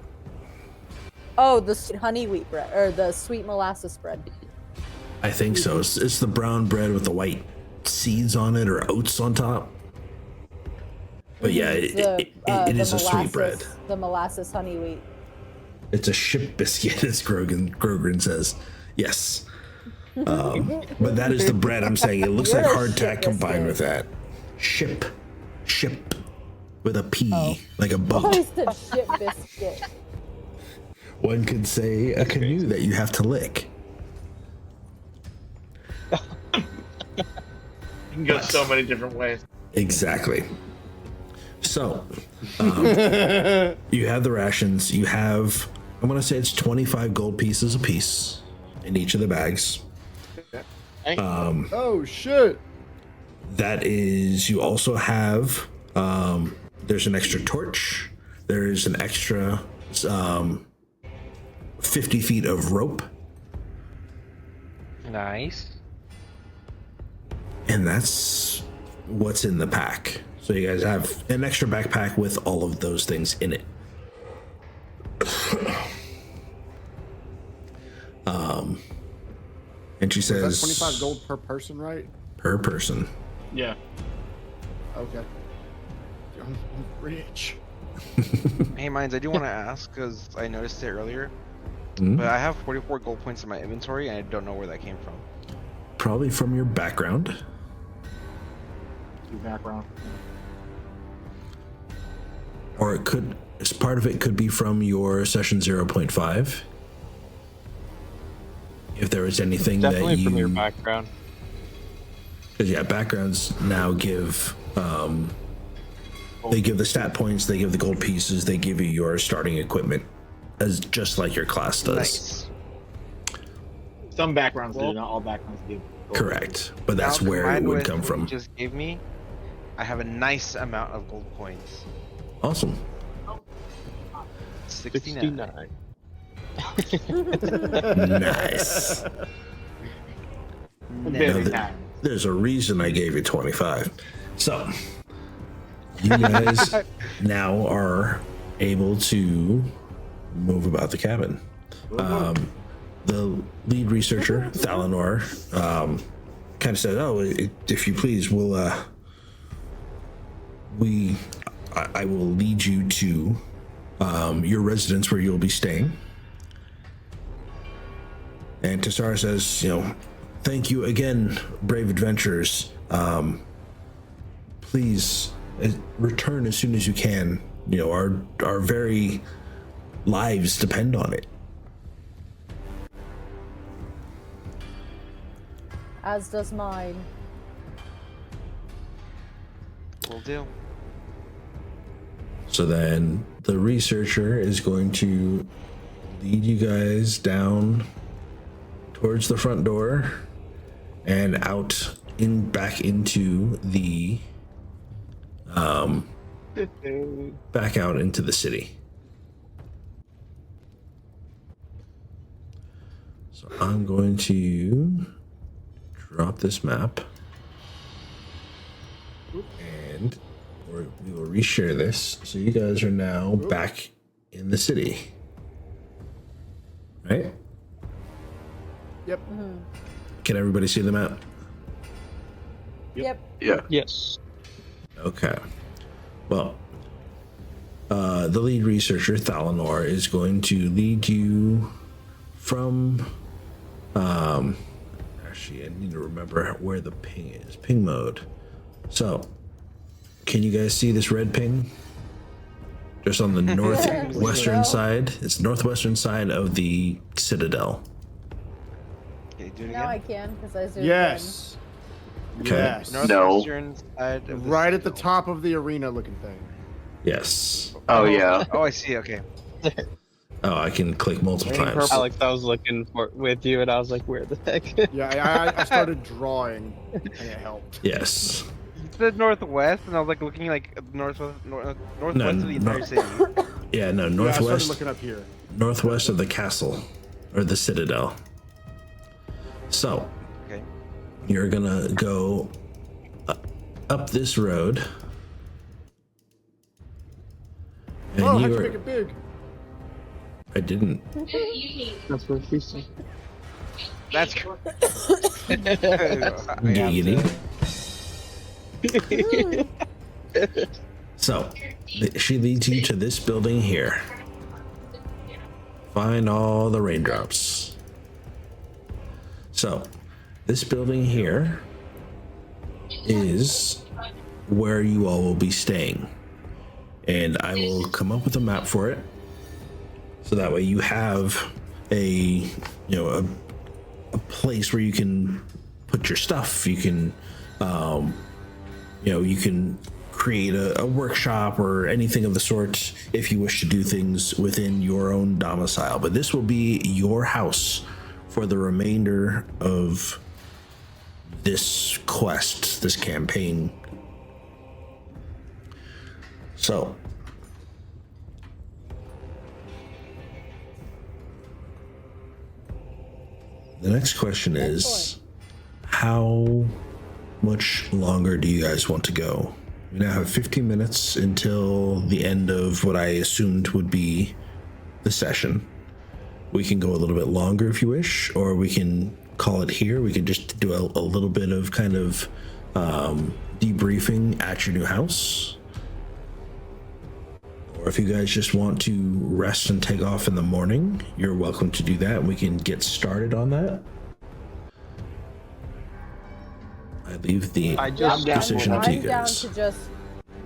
Oh, the sweet honey wheat bread or the sweet molasses bread. I think so. It's the brown bread with the white seeds on it or oats on top. But yeah, it The is a sweet bread. The molasses honey wheat. It's a ship biscuit, as Grogrin says. Yes. But that is the bread I'm saying. It looks You're like a hardtack shit combined with biscuit. that. Ship, with a P, like a I boat. said shit biscuit. One could say a canoe that you have to lick. You can go so many different ways. Exactly. So, you have the rations. You have, I'm going to say it's 25 gold pieces apiece in each of the bags. Oh shit! That is, you also have, there's an extra torch. There is an extra 50 feet of rope. Nice. And that's what's in the pack. So you guys have an extra backpack with all of those things in it. And she says, That's 25 gold per person, right? per person. Yeah. Okay. I'm rich. Hey, Mindz, I do want to ask because I noticed it earlier, Mhm. but I have 44 gold points in my inventory and I don't know where that came from. Probably from your background. Your background. Or it could, as part of it could be from your session 0.5. If there was anything Definitely that you, from your background. because yeah, backgrounds now give they give the stat points, they give the gold pieces, they give you your starting equipment, as just like your class does. Nice. Some backgrounds do, not all backgrounds do. Correct, but that's Now, where it combined would with come what from. you just gave me, I have a nice amount of gold points. Awesome. 69. Nice. Very Now, nice. There's a reason I gave you 25. So, you guys now are able to move about the cabin. The lead researcher, Thalanor, kind of said, "Oh, if you please, I will lead you to your residence where you'll be staying." And Tsarra says, "Thank you again, brave adventurers. Please return as soon as you can. Our very lives depend on it." As does mine. Will do. So then the researcher is going to lead you guys down towards the front door and out back into the back out into the city. So I'm going to drop this map and we will reshare this. So you guys are now back in the city, right? Yep. Can everybody see the map? Yep. Yeah. Yes. Okay. Well, the lead researcher, Thalanor, is going to lead you from... actually, I need to remember where the ping is. Ping mode. So, can you guys see this red ping? Just on the northwestern side. It's the northwestern side of the Citadel. Can you do it Now I again? can because I zoomed Yes. Okay. Yes. Northwestern side of the Right at the citadel. top of the arena looking thing. Yes. Oh yeah. Oh, I see. Okay. Oh, I can click multiple Green, times. purple. Alex, I was looking for with you, and I was like, "Where the heck?" Yeah, I started drawing and it helped. Yes. It said northwest, and I was like looking like northwest of the entire city. Yeah, no, Yeah, I started northwest. looking up here. Northwest of the castle, or the Citadel. So, Okay. you're gonna go up this road. And Oh, how'd you you are, make it big? I didn't. That's what she said. That's Giggity. So, she leads you to this building here. Find all the raindrops. So, This building here is where you all will be staying. And I will come up with a map for it. So that way you have a place where you can put your stuff. You can, you can create a workshop or anything of the sort if you wish to do things within your own domicile. But this will be your house for the remainder of this quest, this campaign. So, the next question is, how much longer do you guys want to go? We now have 15 minutes until the end of what I assumed would be the session. We can go a little bit longer if you wish, or we can call it here. We can just do a little bit of kind of debriefing at your new house. Or if you guys just want to rest and take off in the morning, you're welcome to do that. We can get started on that. I leave the decision to you I'm guys. down to just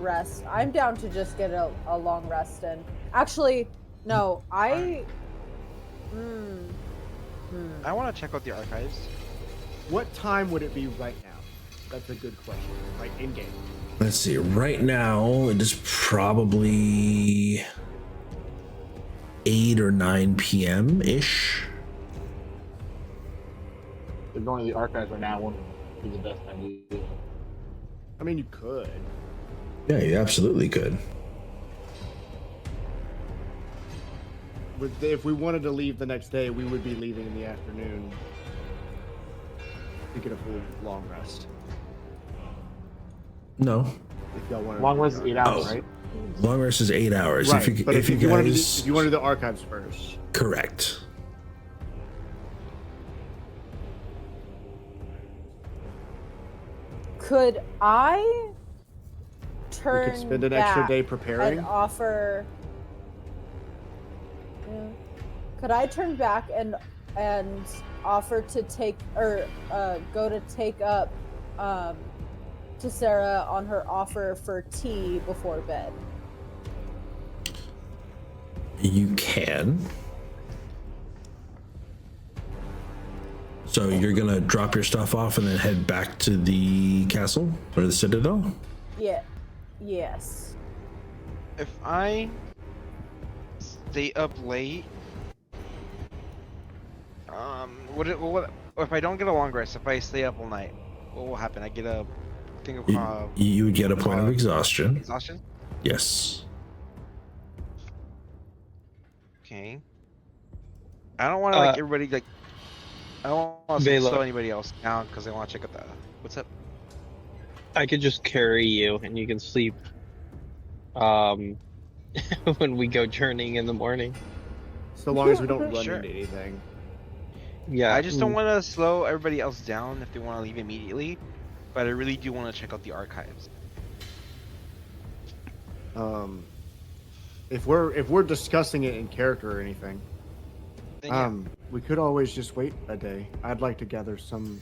rest. I'm down to just get a long rest in. Actually, no, I want to check out the archives. What time would it be right now? That's a good question. Like in game. Let's see. Right now, it is probably 8 or 9 p.m. ish. If going to the archives right now wouldn't be the best idea. I mean, you could. Yeah, you absolutely could. If we wanted to leave the next day, we would be leaving in the afternoon to get a full long rest. No. If y'all wanted Long rest is 8 hours, Oh. right? Long rest is 8 hours. Right, but if you wanted guys... the archives first. Correct. could I turn We could spend an extra back day preparing. and offer. Yeah. Could I turn back and offer to take or go to take up Tsarra on her offer for tea before bed? You can. So you're gonna drop your stuff off and then head back to the castle or the citadel? Yeah. Yes. If I stay up late, what if I don't get a long rest? If I stay up all night, what will happen? I get a thing of You would get a point of exhaustion. exhaustion. Yes. Okay. I don't want to like everybody like. I don't want to Vela. slow anybody else down because I want to check out the. What's up? I could just carry you and you can sleep when we go journeying in the morning. So long as we don't run Sure. into anything. Yeah, I just don't want to slow everybody else down if they want to leave immediately, but I really do want to check out the archives. If we're discussing it in character or anything, Then, yeah. we could always just wait a day. I'd like to gather some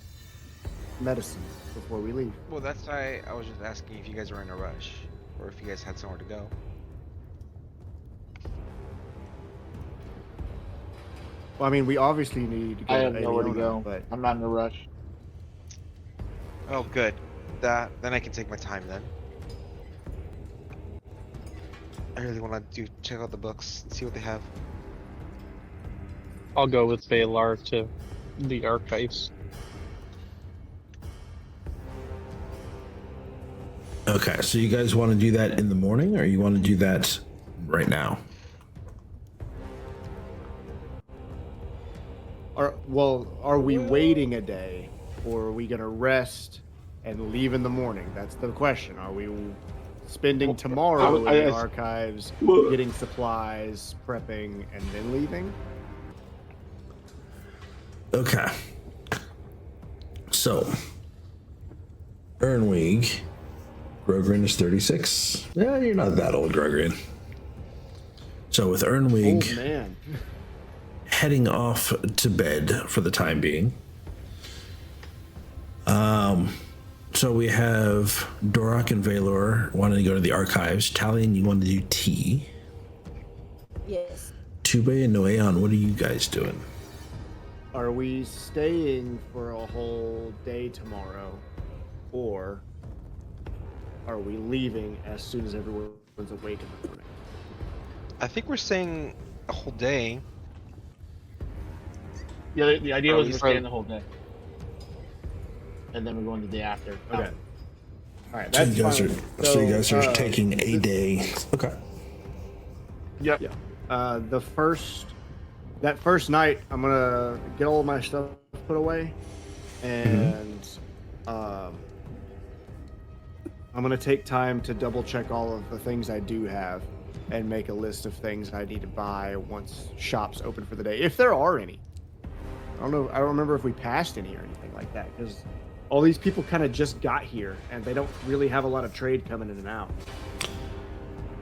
medicine before we leave. Well, that's why I was just asking if you guys were in a rush, or if you guys had somewhere to go. Well, I mean, we obviously need to go I have to nowhere to Aeoliana, go. but I'm not in a rush. Oh, good. Then I can take my time then. I really want to check out the books, see what they have. I'll go with Valar to the archives. Okay, so you guys want to do that in the morning or you want to do that right now? Are we waiting a day, or are we gonna rest and leave in the morning? That's the question. Are we spending tomorrow in the archives, getting supplies, prepping, and then leaving? Okay. So, Ernwig, Grogrin is 36. Yeah, you're not that old, Grogrin. So with Ernwig Oh man. heading off to bed for the time being, So we have Dorak and Valor wanting to go to the archives. Talion, you want to do tea. Yes. Tube and Noeon, what are you guys doing? Are we staying for a whole day tomorrow, or are we leaving as soon as everyone's awake in the morning? I think we're staying a whole day. Yeah, the idea Oh, was you we're said- staying the whole day, and then we're going the day after. Okay. All right, So that's you guys fine. so you guys are taking a this- day. Okay. Yep. Yeah. That first night, I'm gonna get all of my stuff put away, and I'm gonna take time to double check all of the things I do have, and make a list of things I need to buy once shops open for the day, if there are any. I don't know. I don't remember if we passed any or anything like that, because all these people kind of just got here, and they don't really have a lot of trade coming in and out.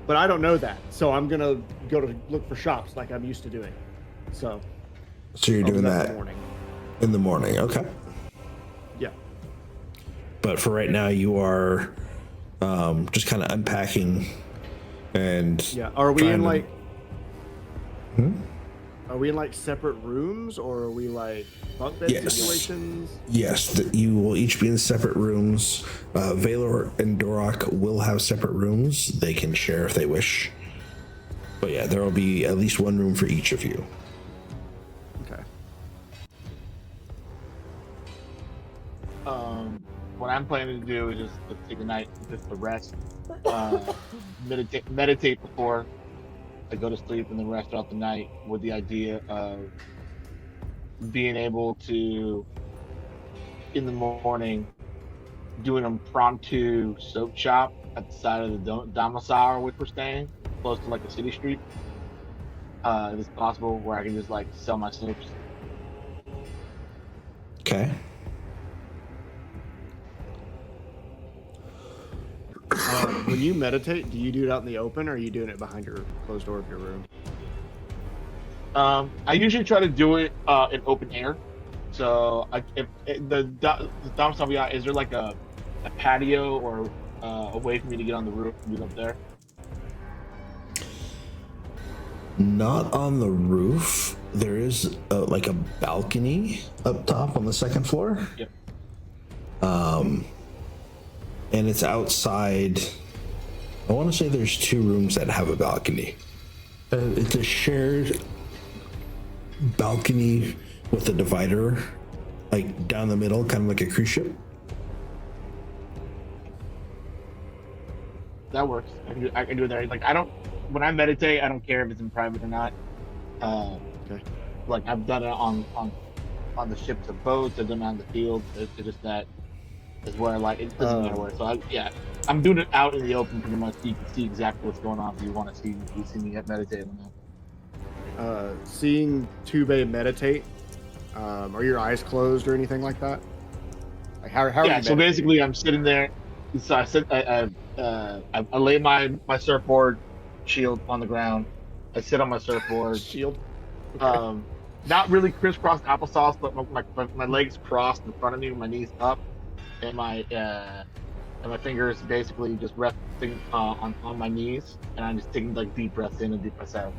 But I don't know that, so I'm gonna go to look for shops like I'm used to doing. So you're I'll do doing in that the morning. in the morning. Okay. Yeah. But for right now, you are just kind of unpacking and Yeah. Are we trying in to- like? Are we in like separate rooms, or are we like bunk bed Yes. situations? Yes, that you will each be in separate rooms. Valor and Dorak will have separate rooms. They can share if they wish. But yeah, there will be at least one room for each of you. Okay. What I'm planning to do is just take a night just to rest, meditate before I go to sleep, and then rest throughout the night with the idea of being able to, in the morning, do an impromptu soap shop at the side of the domicile which we're staying, close to like a city street, if it's possible, where I can just like sell my soaps. Okay. When you meditate, do you do it out in the open, or are you doing it behind your closed door of your room? I usually try to do it in open air. So if the domicile we got, is there like a patio or a way for me to get on the roof and do it up there? Not on the roof. There is like a balcony up top on the second floor. Yep. And it's outside. I want to say there's 2 rooms that have a balcony. It's a shared balcony with a divider, like down the middle, kind of like a cruise ship. That works. I can do it there. Like when I meditate, I don't care if it's in private or not. Okay. Like I've done it on the ships or boats. I've done it on the field. It's just that is where like it doesn't matter where. So I'm doing it out in the open pretty much. So you can see exactly what's going on if you want to see me meditate on that. Seeing Tube meditate, are your eyes closed or anything like that? Like how are you So meditating? basically, I'm sitting there. So I lay my surfboard shield on the ground. I sit on my surfboard. Shield. Not really crisscross applesauce, but my legs crossed in front of me, with my knees up, and my fingers basically just resting on my knees, and I'm just taking like deep breaths in and deep breaths out.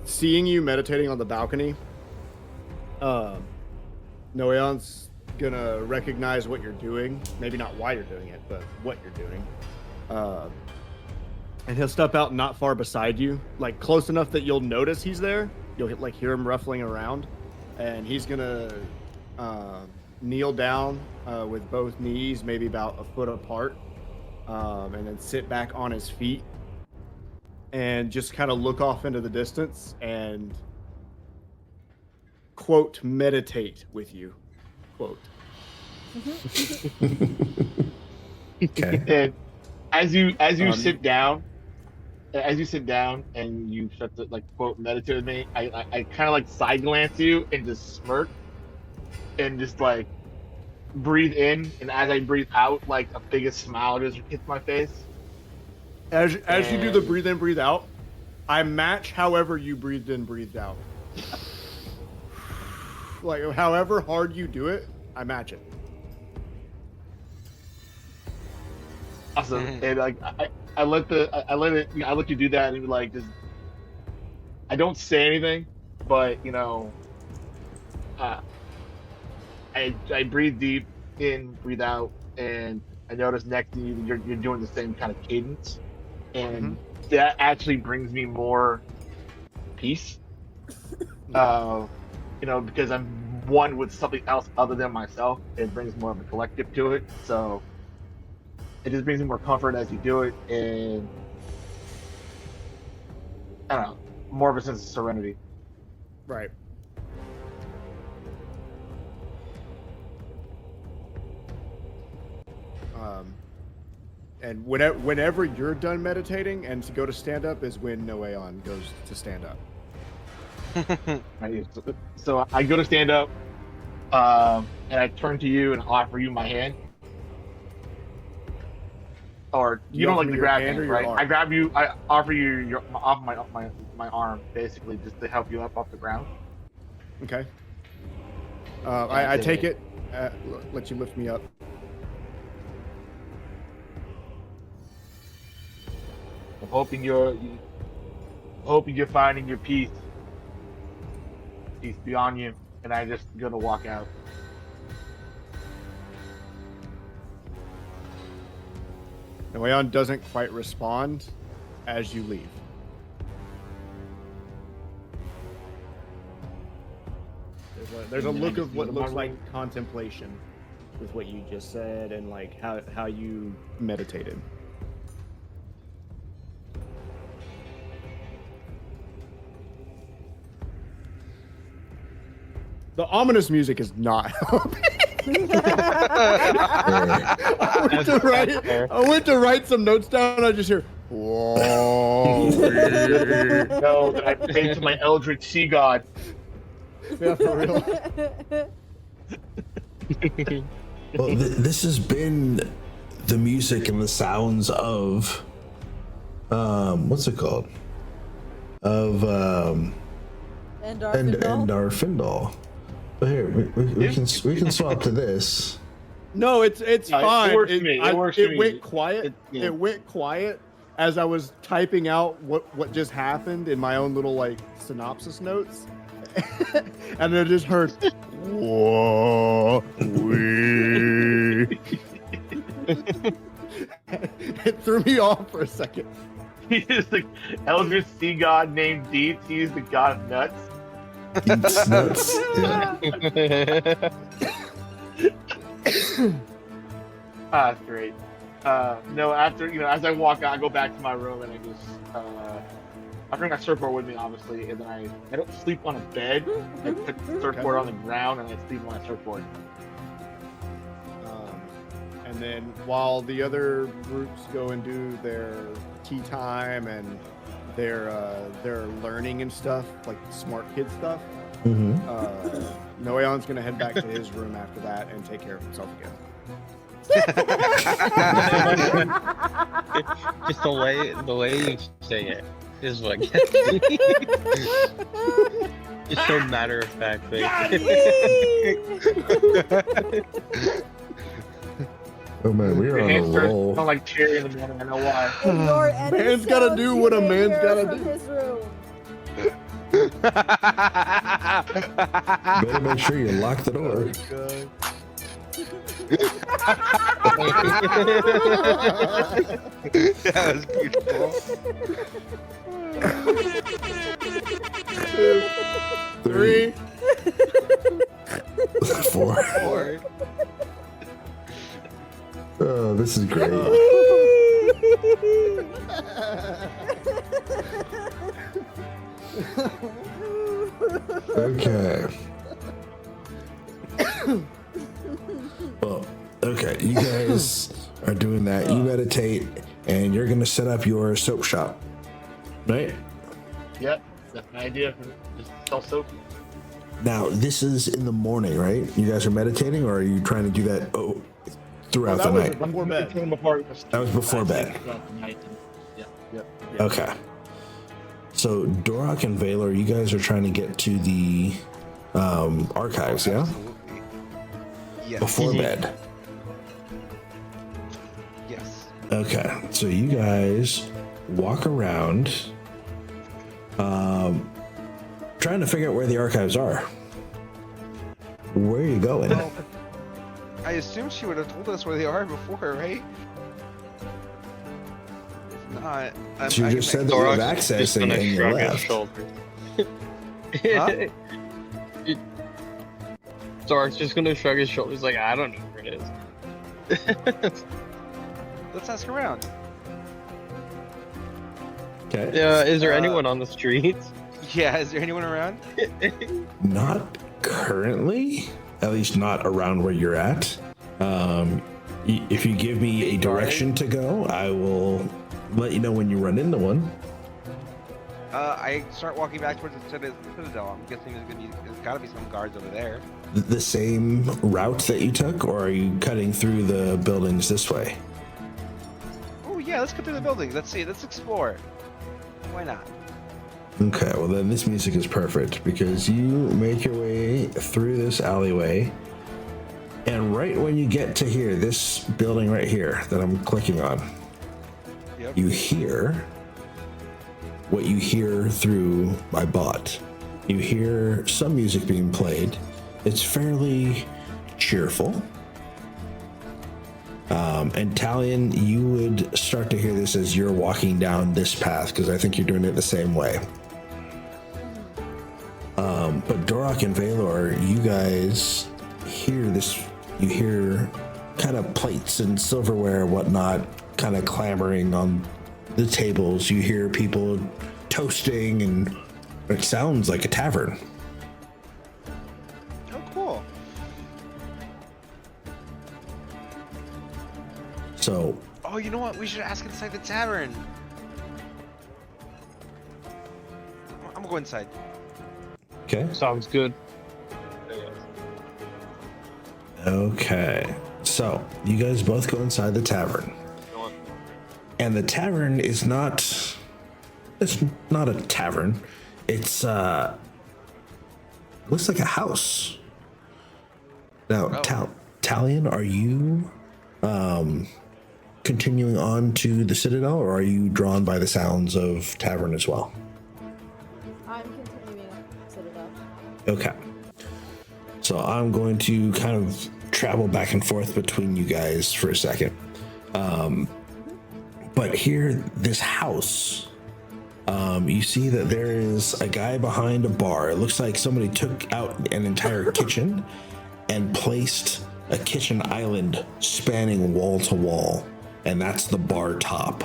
Seeing you meditating on the balcony, Noeon's gonna recognize what you're doing. Maybe not why you're doing it, but what you're doing. And he'll step out not far beside you, like close enough that you'll notice he's there. You'll like hear him ruffling around, and he's gonna kneel down with both knees, maybe about a foot apart, and then sit back on his feet and just kind of look off into the distance and quote meditate with you, quote. Okay. And as you sit down, and you start to like quote meditate with me, I kind of like side glance you and just smirk, and just like breathe in, and as I breathe out, like a biggest smile just hits my face. As you do the breathe in, breathe out, I match however you breathed in, breathed out. Like, however hard you do it, I match it. Awesome. And like I let you do that and like just I don't say anything, but you know, I breathe deep in, breathe out, and I notice next to you you're doing the same kind of cadence, and that actually brings me more peace. You know, because I'm one with something else other than myself. It brings more of a collective to it, so it just brings me more comfort as you do it, and I don't know, more of a sense of serenity. Right. And whenever you're done meditating and to go to stand up is when Noeon goes to stand up. So I go to stand up, and I turn to you and offer you my hand. Or you don't like to grab hands, right? I grab you. I offer you off my arm, basically, just to help you up off the ground. Okay. I take it. Let you lift me up. I'm hoping you're finding your peace beyond you, and I just gonna walk out. Noeon doesn't quite respond as you leave. There's a look of what looks like contemplation with what you just said and like how you Meditated. The ominous music is not helping. I went to write some notes down and I just hear, whoa. No, that I prayed to my eldritch sea god. Yeah, for real. Well, this has been the music and the sounds of, what's it called? Of Endar Findal. But here, we can swap to this. No, it's fine. It works for me. It went quiet. It went quiet as I was typing out what just happened in my own little like synopsis notes, and I just heard, "Whoa, wee." It threw me off for a second. He is the eldritch sea god named Deep. He is the god of nuts. Eats nuts. Yeah. That's great. No, after as I walk out, I go back to my room and I just I bring my surfboard with me, obviously, and then I don't sleep on a bed. I put the surfboard on the ground and I sleep on my surfboard. And then while the other groups go and do their tea time and their learning and stuff, like smart kid stuff, Noeon's gonna head back to his room after that and take care of himself again. Just the way you say it is what gets me. It's so matter of fact. Oh man, we are on a roll. Sound like cherry in the morning. I know why. Man's gotta do what a man's gotta do. His room. Better make sure you lock the door. That was beautiful. 2, 3, 4. Oh, this is great. Okay. Well, okay, you guys are doing that. You meditate, and you're gonna set up your soap shop, right? Yep, that's my idea. Just sell soap. Now, this is in the morning, right? You guys are meditating, or are you trying to do that throughout the night? before bed. That was before bed. Yeah. Okay. So Dorak and Valor, you guys are trying to get to the archives, yeah? Absolutely. Yes. Before bed. Yes. Okay, so you guys walk around, trying to figure out where the archives are. Where are you going? Well, I assume she would have told us where they are before, right? If not, She just said that you have access and you shrug his left. shoulders. Huh? Zorak's just gonna shrug his shoulders like, I don't know where it is. Let's ask around. Okay. Yeah, is there anyone on the streets? Yeah, is there anyone around? Not currently, at least not around where you're at. If you give me a direction to go, I will let you know when you run into one. I start walking back towards the citadel. I'm guessing there's gotta be some guards over there. The same route that you took, or are you cutting through the buildings this way? Oh yeah, let's go through the buildings. Let's see. Let's explore. Why not? Okay, well then this music is perfect because you make your way through this alleyway, and right when you get to here, this building right here that I'm clicking on, Yep. you hear what you hear through my bot. You hear some music being played. It's fairly cheerful. And Talion, you would start to hear this as you're walking down this path because I think you're doing it the same way. But Dorak and Valor, you guys hear this. You hear kind of plates and silverware and whatnot kind of clamoring on the tables. You hear people toasting, and it sounds like a tavern. Oh, cool. So, Oh, you know what? We should ask inside the tavern. I'm gonna go inside. okay. Sounds good. Okay. So, you guys both go inside the tavern. And the tavern is not, it's not a tavern. It's looks like a house. Now, Talion, are you continuing on to the Citadel, or are you drawn by the sounds of tavern as well? I'm continuing Citadel. Okay. So I'm going to kind of travel back and forth between you guys for a second. But here, this house, you see that there is a guy behind a bar. It looks like somebody took out an entire kitchen and placed a kitchen island spanning wall to wall. And that's the bar top.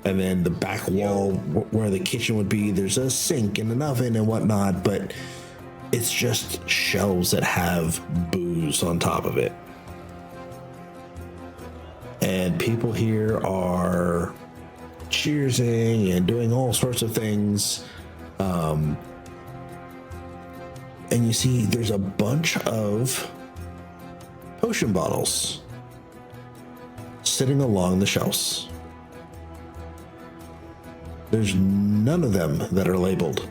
And then the back wall where the kitchen would be, there's a sink and an oven and whatnot, but it's just shelves that have booze on top of it. And people here are cheersing and doing all sorts of things. And you see there's a bunch of potion bottles sitting along the shelves. There's none of them that are labeled.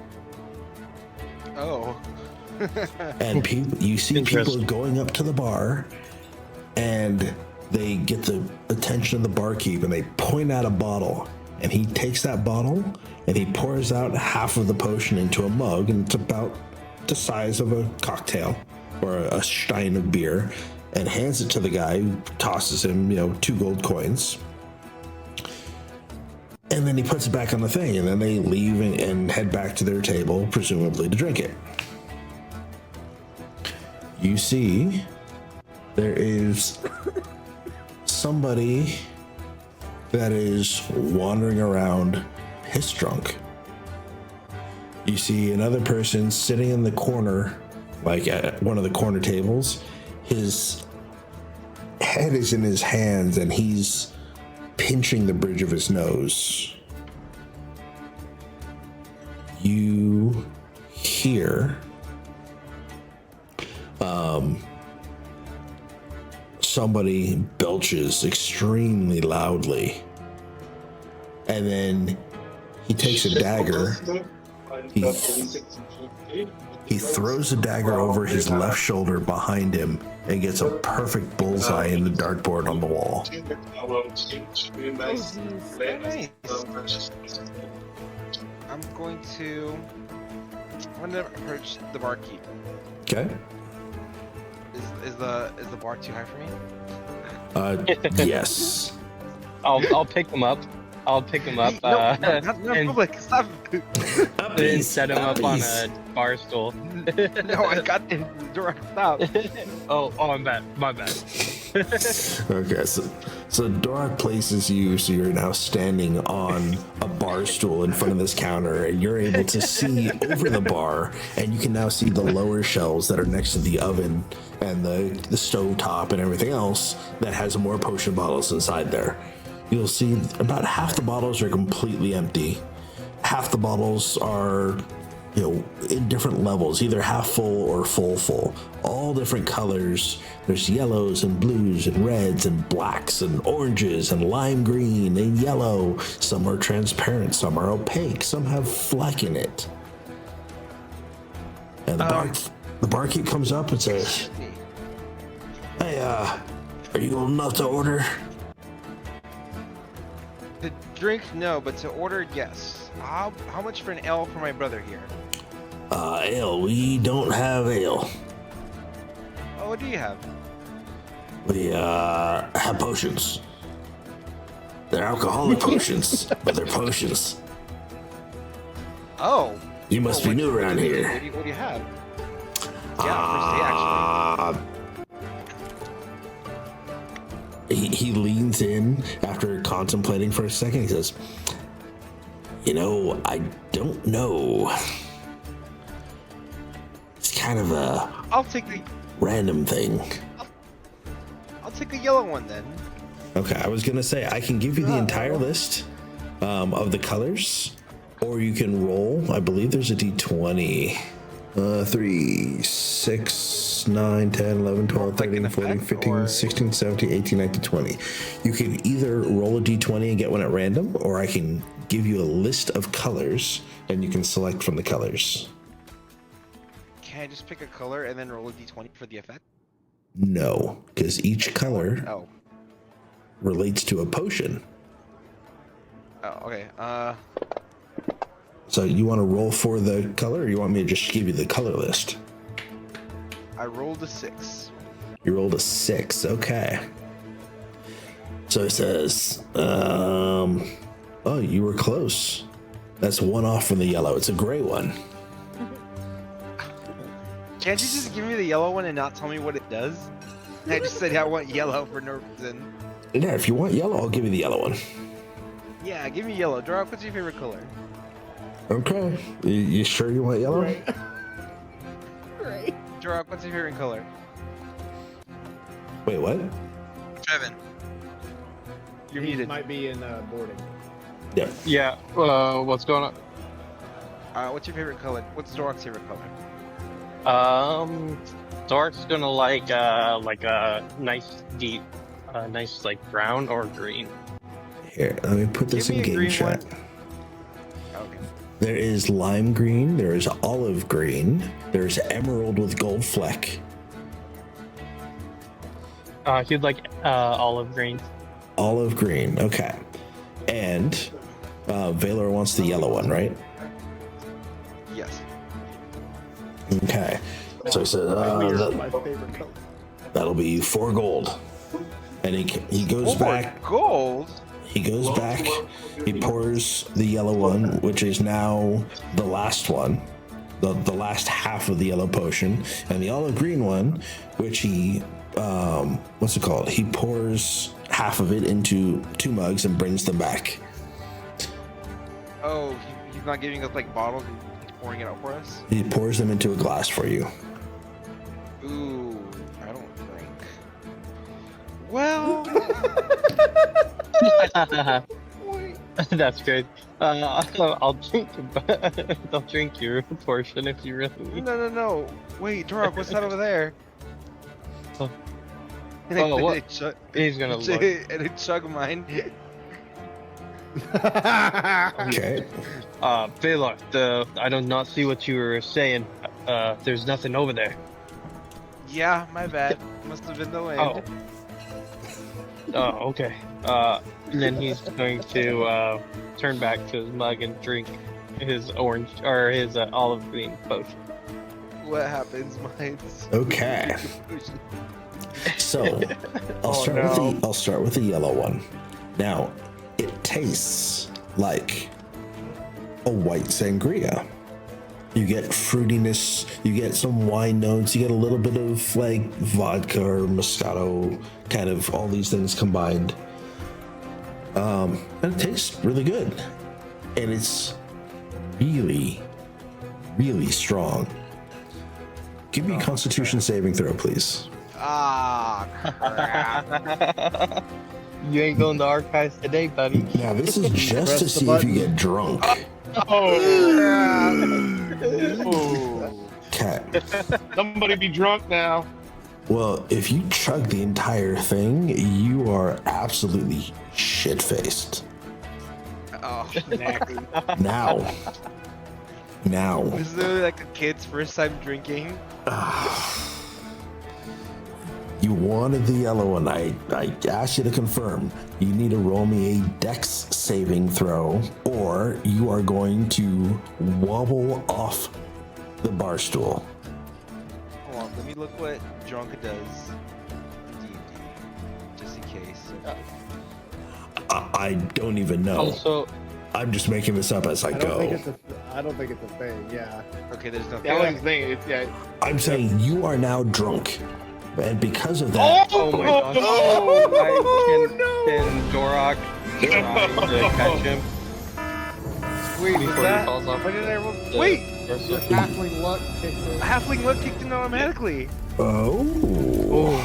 Oh. And you see people going up to the bar, and they get the attention of the barkeep, and they point out a bottle, and he takes that bottle and he pours out half of the potion into a mug, and it's about the size of a cocktail or a stein of beer, and hands it to the guy, who tosses him 2 gold coins. And then he puts it back on the thing, and then they leave and head back to their table, presumably to drink it. You see, there is somebody that is wandering around piss drunk. You see another person sitting in the corner, like at one of the corner tables. His head is in his hands, and he's pinching the bridge of his nose. You hear somebody belches extremely loudly, and then he takes a dagger. He throws a dagger over his left shoulder behind him and gets a perfect bullseye in the dartboard on the wall. Nice. I'm going to approach the barkeep. Okay. Is the bar too high for me? Yes. I'll pick him up. I'll pick him up. No, not and- public. Stop. and set him up on a bar stool. No, I got the door. Stop. oh, I'm bad. My bad. Okay, so Dorak places you, so you're now standing on a bar stool in front of this counter, and you're able to see over the bar, and you can now see the lower shelves that are next to the oven and the stove top and everything else that has more potion bottles inside there. You'll see about half the bottles are completely empty. Half the bottles are, in different levels, either half full or full. All different colors. There's yellows and blues and reds and blacks and oranges and lime green and yellow. Some are transparent, some are opaque, some have fleck in it. And the barkeep comes up and says, "Hey, are you old enough to order?" To drink, no, but to order, yes. How much for an ale for my brother here? Ale. We don't have ale. Oh, what do you have? We have potions. They're alcoholic potions, but they're potions. Oh. You must be new around here. What do you have? Yeah, He leans in after contemplating for a second. He says, I don't know. It's kind of a I'll take the random thing. I'll take a yellow one then. Okay, I was gonna say I can give you the entire list of the colors, or you can roll. I believe there's a d20. 3, 6, 9, 10, 11, 12, 13, 14, 15, 16, 17, 18, 19, 20. You can either roll a d20 and get one at random, or I can give you a list of colors and you can select from the colors. Can I just pick a color and then roll a d20 for the effect? No, because each color Oh. relates to a potion. Oh, okay. So you want to roll for the color, or you want me to just give you the color list? I rolled a 6. You rolled a 6. Okay. So it says, oh, you were close. That's one off from the yellow. It's a gray one. Can't you just give me the yellow one and not tell me what it does? I just said I want yellow for no reason. Yeah, if you want yellow, I'll give you the yellow one. Yeah, give me yellow. Draw, what's your favorite color? Okay. You sure you want yellow? Right. Draw, what's your favorite color? Wait, what? Trevin. You're He muted. might be in boarding. Yeah. Yeah. What's going on? What's your favorite color? What's Dork's favorite color? Dork's gonna like a nice deep, nice like brown or green. Here, let me put this Give me in a game green chat. one. Okay. There is lime green, there is olive green, there's emerald with gold fleck. He'd like olive green. Olive green, okay. And Valor wants the yellow one, right? Yes. Okay. So he says, My favorite color. that'll be 4 gold. And he goes back. Gold? He goes back. He pours the yellow one, which is now the last one, the last half of the yellow potion, and the olive green one, which he what's it called? He pours half of it into 2 mugs and brings them back. Oh, he's not giving us like bottles and he's pouring it out for us? He pours them into a glass for you. Ooh, I don't drink. Well, That's good. I'll drink. I'll drink your portion if you really. no. Wait, Dork, what's that over there? Oh. And Oh, what? I chug, He's gonna look. and I chug mine. Okay. Valor, I do not see what you were saying. there's nothing over there. Yeah, my bad. Must have been the wind. Oh. Oh, okay. And then he's going to turn back to his mug and drink his orange or his olive green potion. What happens, Mindz? Okay. So, I'll start with the yellow one. Now, it tastes like a white sangria. You get fruitiness, you get some wine notes, you get a little bit of like vodka or Moscato, kind of all these things combined. And it tastes really good. And it's really, really strong. Give me a Constitution saving throw, please. Ah, crap. You ain't going to archives today, buddy. Now, this is just to see if you get drunk. Okay. Somebody be drunk now. Well, if you chug the entire thing, you are absolutely shit-faced. Oh, Now. This is literally like a kid's first time drinking. You wanted the yellow one. I asked you to confirm. You need to roll me a dex saving throw, or you are going to wobble off the bar stool. Hold on, let me look what drunk does. D&D, just in case. I don't even know. Also, I'm just making this up as I go. I don't think it's a thing. Yeah. Okay, there's no. The only thing is, yeah. I'm saying you are now drunk, and because of that, oh my gosh. Can Dorak try to catch him Wait, was before that? he falls off? Why did I roll? the Wait! versa? Halfling luck kicked in. Halfling luck kicked in automatically. oh,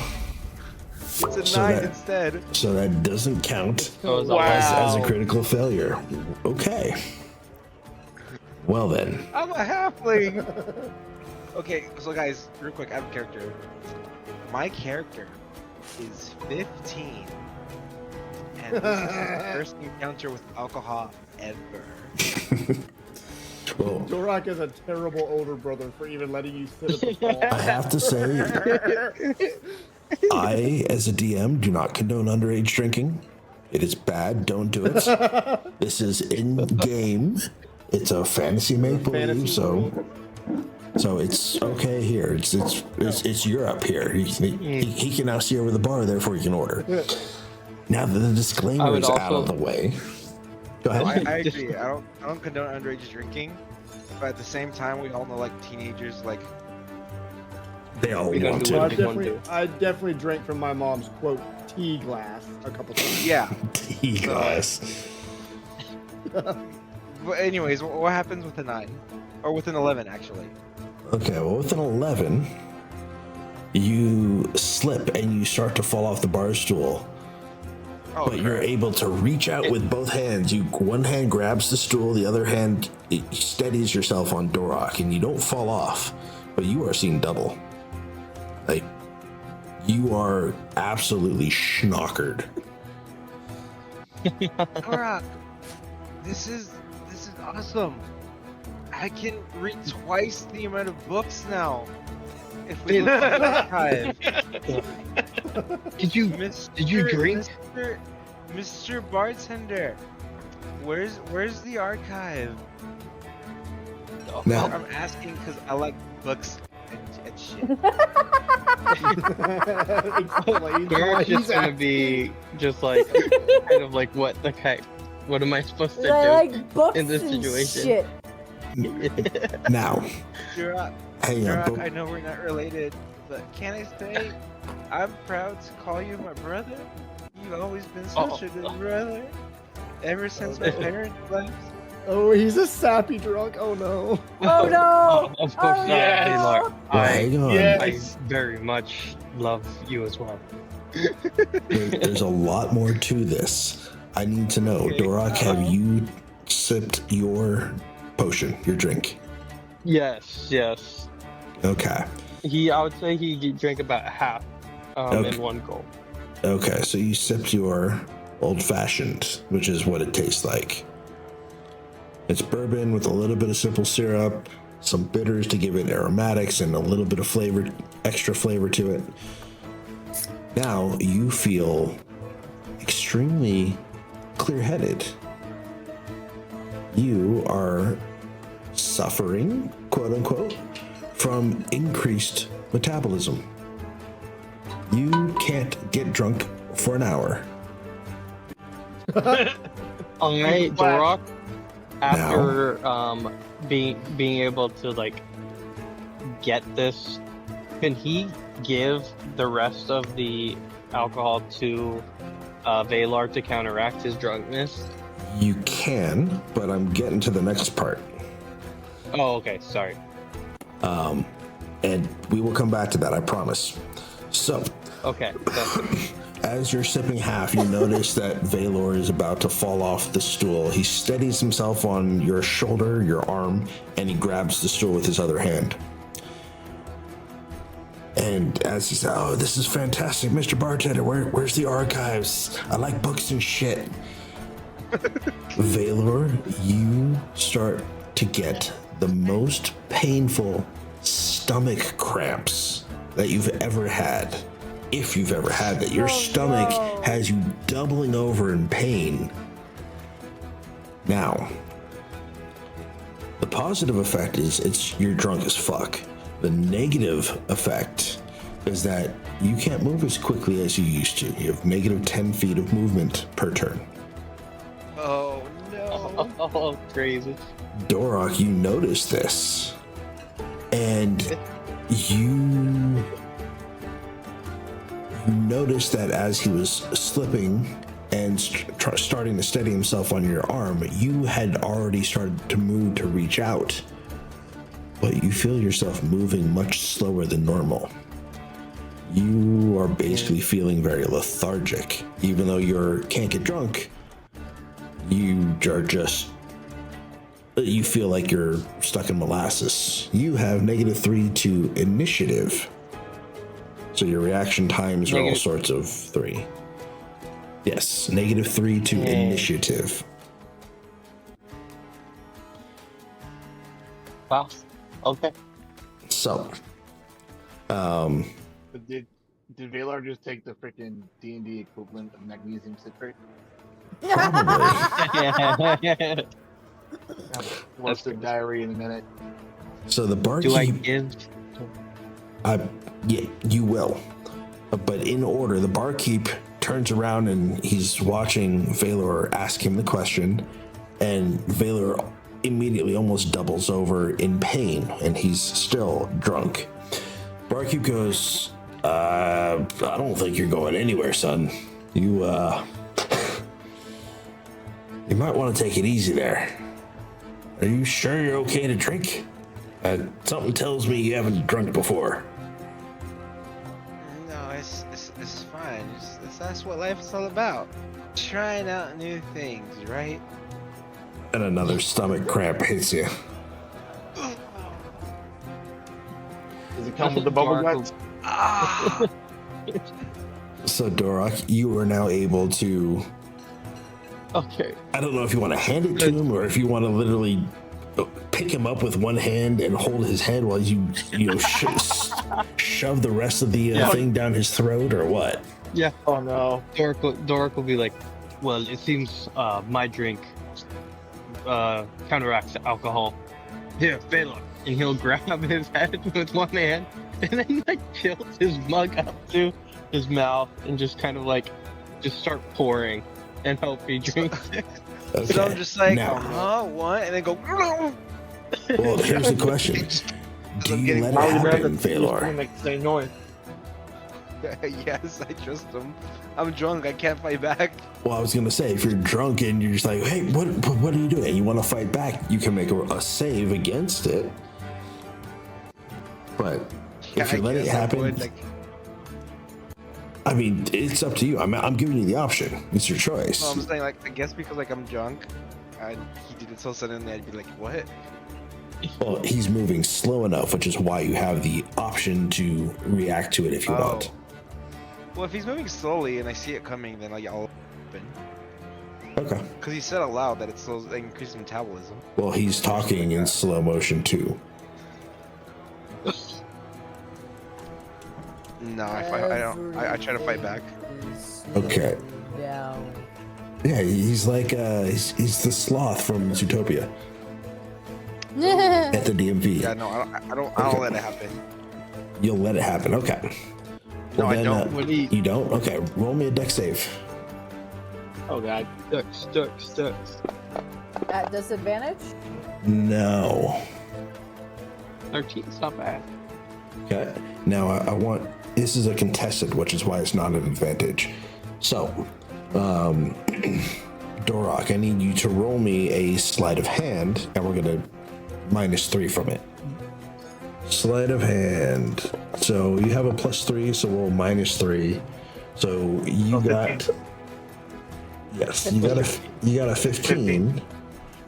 It's a So 9 that- instead. so that doesn't count Oh, is that Wow. as a critical failure. Okay. Well then, I'm a halfling. Okay, so guys, real quick, I have a character. My character is 15, and this is his first encounter with alcohol ever. well, Dorak is a terrible older brother for even letting you sit at the ball. I have to say, I, as a DM, do not condone underage drinking. It is bad. Don't do it. This is in game. It's a fantasy make believe, so it's okay here. It's Europe here. He can now see over the bar, therefore he can order. Now that the disclaimer is out of the way, go ahead. I agree. I don't condone underage drinking, but at the same time, we all know like teenagers like. They all We don't want do to. it. I definitely drank from my mom's quote tea glass a couple times. Yeah. Tea glass. But anyways, what happens with a 9? Or with an 11, actually? Okay, well, with an 11, you slip and you start to fall off the bar stool. Oh, But you're able to reach out with both hands. One hand grabs the stool, the other hand steadies yourself on Dorak, and you don't fall off. But you are seeing double. Like, you are absolutely schnockered. Dorak, this is awesome. I can read twice the amount of books now. If we look at the archive. Did you drink? Mr. Bartender, where's the archive? Now, I'm asking because I like books and shit. Dorak's just gonna be just like kind of like what the heck? What am I supposed to I do like books in this and situation? shit. now, Dorak, hang on. Dorak, I know we're not related, but can I say I'm proud to call you my brother? You've always been such a good brother. Ever since my parents left. Oh, he's a sappy drunk. Oh no. Oh no! Of course not, yes. Taylor. Well, hang on. I very much love you as well. There's a lot more to this. I need to know, Okay. Dorak, have you sipped your potion, your drink? Yes. Okay. I would say he drank about half Okay. in one gulp. Okay, so you sipped your old-fashioned, which is what it tastes like. It's bourbon with a little bit of simple syrup, some bitters to give it aromatics and a little bit of flavor, extra flavor to it. Now you feel extremely clear-headed. You are suffering, quote unquote, from increased metabolism. You can't get drunk for an hour. Alright, Dorok, after being able to like get this, can he give the rest of the alcohol to Valar to counteract his drunkenness? You can, but I'm getting to the next part. Oh, okay, sorry. And we will come back to that, I promise. So, Okay. as you're sipping half, you notice that Valor is about to fall off the stool. He steadies himself on your shoulder, your arm, and he grabs the stool with his other hand. And as he says, "Oh, this is fantastic, Mr. Bartender. Where's the archives? I like books and shit." Valor, you start to get the most painful stomach cramps that you've ever had. If you've ever had that. Your stomach has you doubling over in pain. Now, the positive effect is you're drunk as fuck. The negative effect is that you can't move as quickly as you used to. You have negative 10 feet of movement per turn. Oh no. Oh, crazy. Dorok, you notice this, and you notice that as he was slipping and starting to steady himself on your arm, you had already started to move to reach out, but you feel yourself moving much slower than normal. You are basically feeling very lethargic. Even though you can't get drunk, you are just, you feel like you're stuck in molasses. You have -3 to initiative. So your reaction times are all sorts of 3. Yes, -3 to initiative. Wow. Okay. So, But did Valar just take the freaking D&D equivalent of magnesium citrate? probably. Worse than diarrhea in a minute. So the Do I barkeep, give? yeah, you will. But in order, the barkeep turns around and he's watching Valor ask him the question, and Valor immediately almost doubles over in pain, and he's still drunk. Barkeep goes, I don't think you're going anywhere, son. You might want to take it easy there. Are you sure you're okay to drink? Something tells me you haven't drunk before. No, it's fine. That's what life's all about. Trying out new things, right? And another stomach cramp hits you. Does it come with the bubble guts? So, Dorok, you are now able to... Okay. I don't know if you want to hand it to him or if you want to literally pick him up with one hand and hold his head while you shove the rest of the thing down his throat, or what? Yeah. Oh no. Dork will be like, well, it seems my drink counteracts alcohol. Here, Valar. And he'll grab his head with one hand and then like tilt his mug up to his mouth and just kind of like just start pouring and hope he drinks it. Okay. So I'm just like, Now, what? And then go. well, here's the question. Do you let it happen, Valor? Make the same noise. Yes, I trust him. I'm drunk. I can't fight back. Well, I was going to say, if you're drunk and you're just like, hey, what are you doing? And you want to fight back, you can make a save against it. But if you let it happen, I mean, it's up to you. I'm giving you the option. It's your choice. No, I'm saying, like, I guess because like I'm drunk, and he did it so suddenly, I'd be like, what? Well, he's moving slow enough, which is why you have the option to react to it if you want. Well, if he's moving slowly and I see it coming, then like I'll open. Okay. Because he said aloud that it slows, like, increases metabolism. Well, he's talking in slow motion too. No, I try to fight back. Okay. Down. Yeah, he's like he's the sloth from Zootopia at the DMV. Yeah, no, I don't let it happen. You'll let it happen. Okay. No, I don't. What do you? You don't? Okay. Roll me a dex save. Oh god. Ducks. At disadvantage? No. 13's not bad. Okay. Now I want. This is a contested, which is why it's not an advantage. So, Dorok, I need you to roll me a sleight of hand, and we're gonna -3 from it. Sleight of hand. So you have a +3, so roll -3. So you got. Yes, you got a 15,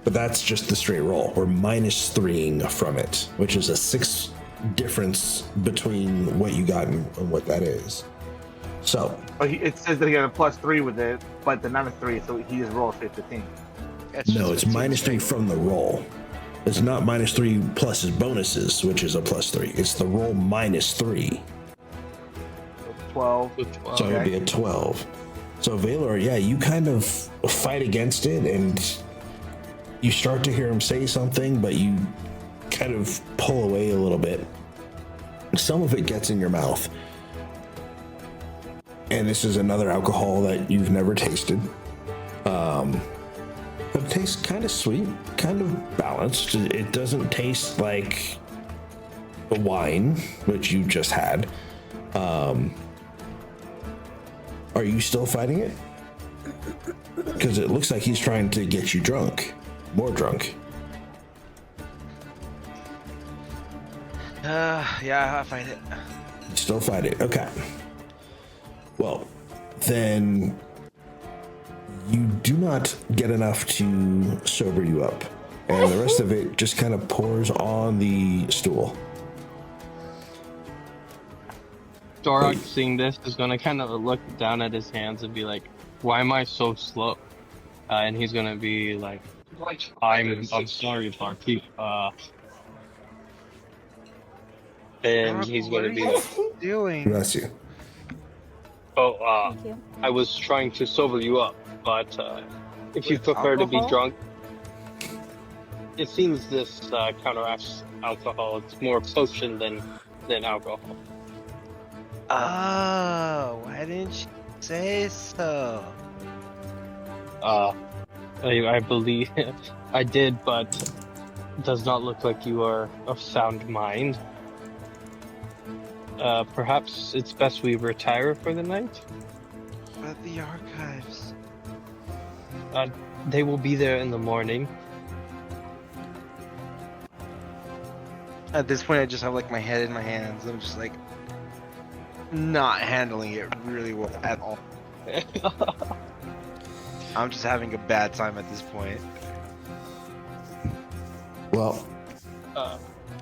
but that's just the straight roll. We're -3ing from it, which is a 6 difference between what you got and what that is. So But it says that he got a +3 with it, but the -3, so he just rolled 15. no, it's -3 from the roll. It's not -3 plus his bonuses, which is a +3. It's the roll -3. 12. So it would be a 12. So Valor, yeah, you kind of fight against it, and you start to hear him say something, but you kind of pull away a little bit. Some of it gets in your mouth. And this is another alcohol that you've never tasted. But it tastes kind of sweet, kind of balanced. It doesn't taste like a wine, which you just had. Are you still fighting it? Because it looks like he's trying to get you drunk. More drunk. Yeah, I fight it. You still fight it. Okay. Well, then you do not get enough to sober you up. And the rest of it just kind of pours on the stool. Dorok, seeing this, is gonna kind of look down at his hands and be like, "Why am I so slow?" And he's gonna be like, I'm sorry, Barkeep. And he's gonna be like, Doing. Bless you. "Oh, Thank you. I was trying to sober you up, but if you prefer to be alcohol? drunk, it seems this counteracts alcohol. It's more potion than alcohol." Oh, why didn't you say so? I believe I did, but it does not look like you are of sound mind. Perhaps it's best we retire for the night? But the archives. They will be there in the morning. At this point, I just have like my head in my hands. I'm just like not handling it really well at all. I'm just having a bad time at this point. Well,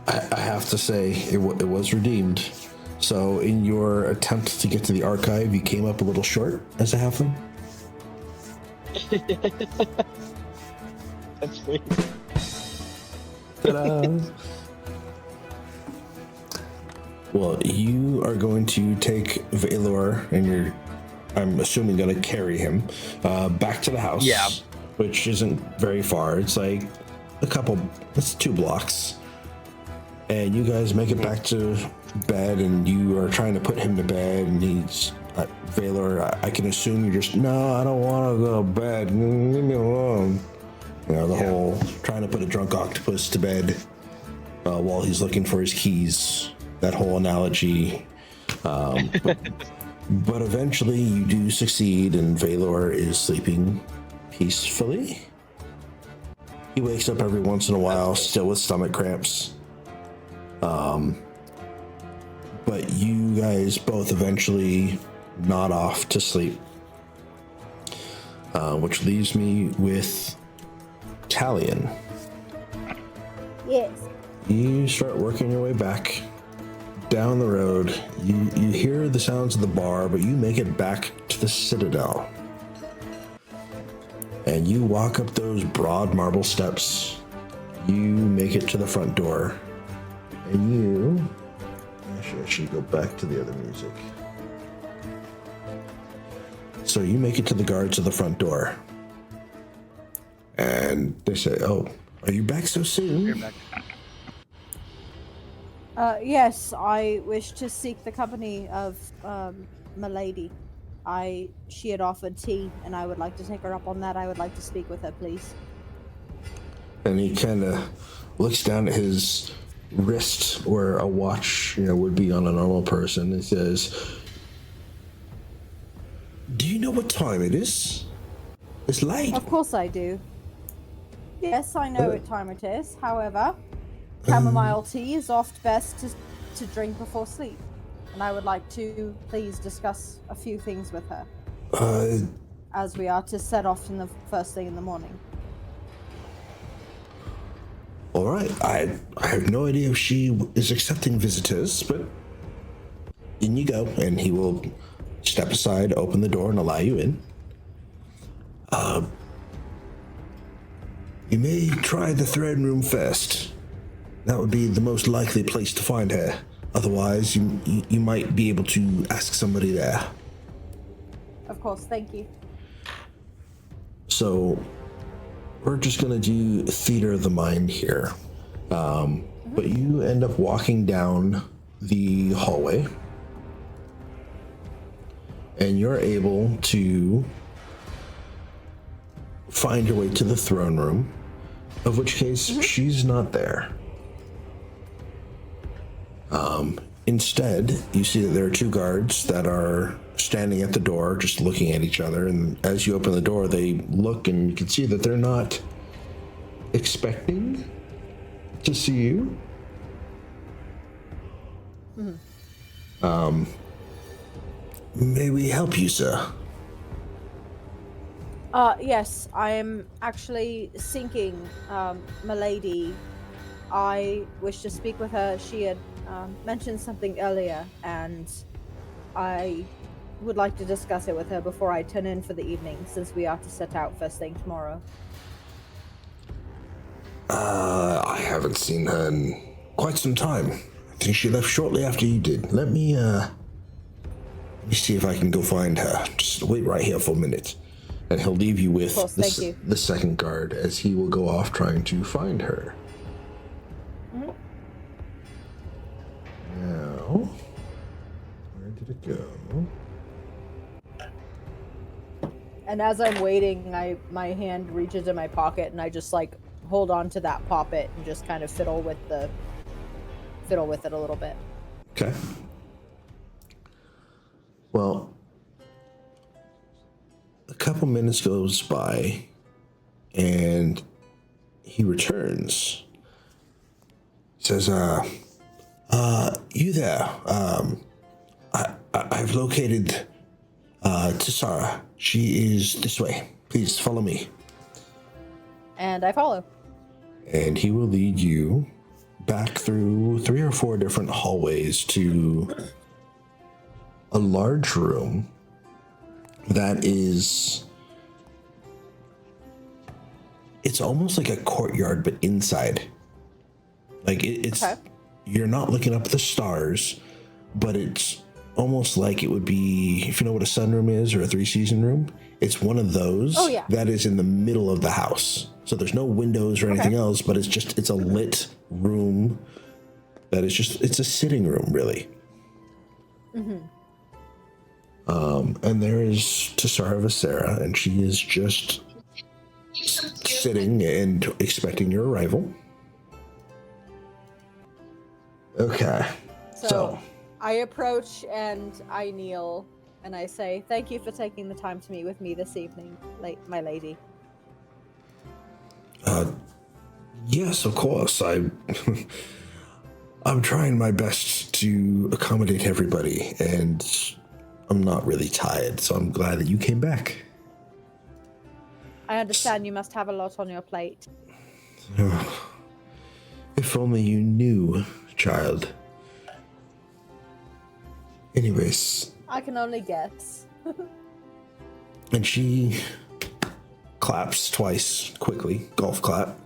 I have to say it was redeemed. So in your attempt to get to the archive, you came up a little short as a halfling. That's sweet. Ta-da. Well, you are going to take Valor, and I'm assuming going to carry him back to the house. Yeah. Which isn't very far. It's like it's 2 blocks. And you guys make it back to bed, and you are trying to put him to bed, and he's Valor, I can assume you're just, no, I don't want to go to bed. Leave me alone. You know, the whole trying to put a drunk octopus to bed while he's looking for his keys. That whole analogy. But eventually you do succeed, and Valor is sleeping peacefully. He wakes up every once in a while, still with stomach cramps. But you guys both eventually nod off to sleep. Which leaves me with Talion. Yes. You start working your way back down the road. You hear the sounds of the bar, but you make it back to the Citadel. And you walk up those broad marble steps. You make it to the front door. And you Actually, I should go back to the other music. So you make it to the guards of the front door. And they say, "Oh, are you back so soon?" You're back. Yes, I wish to seek the company of Milady. She had offered tea, and I would like to take her up on that. I would like to speak with her, please. And he kind of looks down at his wrist where a watch, would be on a normal person, and says, "Do you know what time it is? It's late." Of course I do. Yes, I know what time it is. However, chamomile tea is oft best to drink before sleep. And I would like to please discuss a few things with her. As we are to set off in the first thing in the morning. All right. I have no idea if she is accepting visitors, but in you go. And he will step aside, open the door, and allow you in. You may try the throne room first. That would be the most likely place to find her. Otherwise, you might be able to ask somebody there. Of course, thank you. So, we're just gonna do theater of the mind here. But you end up walking down the hallway. And you're able to find your way to the throne room. Of which case, she's not there. Instead, you see that there are two guards that are standing at the door, just looking at each other. And as you open the door, they look, and you can see that they're not expecting to see you. May we help you, sir? Yes, I am actually seeking Milady. I wish to speak with her. She had mentioned something earlier, and I would like to discuss it with her before I turn in for the evening, since we are to set out first thing tomorrow. I haven't seen her in quite some time. I think she left shortly after you did. Let me see if I can go find her. Just wait right here for a minute. And he'll leave you with the second guard, as he will go off trying to find her. Now, where did it go? And as I'm waiting, my hand reaches in my pocket, and I just hold on to that poppet and just kind of fiddle with it a little bit. Okay. Well, a couple minutes goes by, and he returns. He says, you there? I've located Tsarra. She is this way. Please follow me. And I follow. And he will lead you back through 3 or 4 different hallways to a large room that is... It's almost like a courtyard, but inside. It's... Okay. You're not looking up at the stars, but it's almost like it would be, if you know what a sunroom is or a 3-season room, it's one of those that is in the middle of the house. So there's no windows or anything else, but it's a lit room that is it's a sitting room, really. And there is Tsarra Viserra, and she is just sitting and expecting your arrival. Okay. So I approach and I kneel and I say, "Thank you for taking the time to meet with me this evening, my lady." Yes, of course. I'm trying my best to accommodate everybody, and I'm not really tired, so I'm glad that you came back. I understand you must have a lot on your plate. If only you knew, child. Anyways. I can only guess. And she claps twice, quickly, golf clap.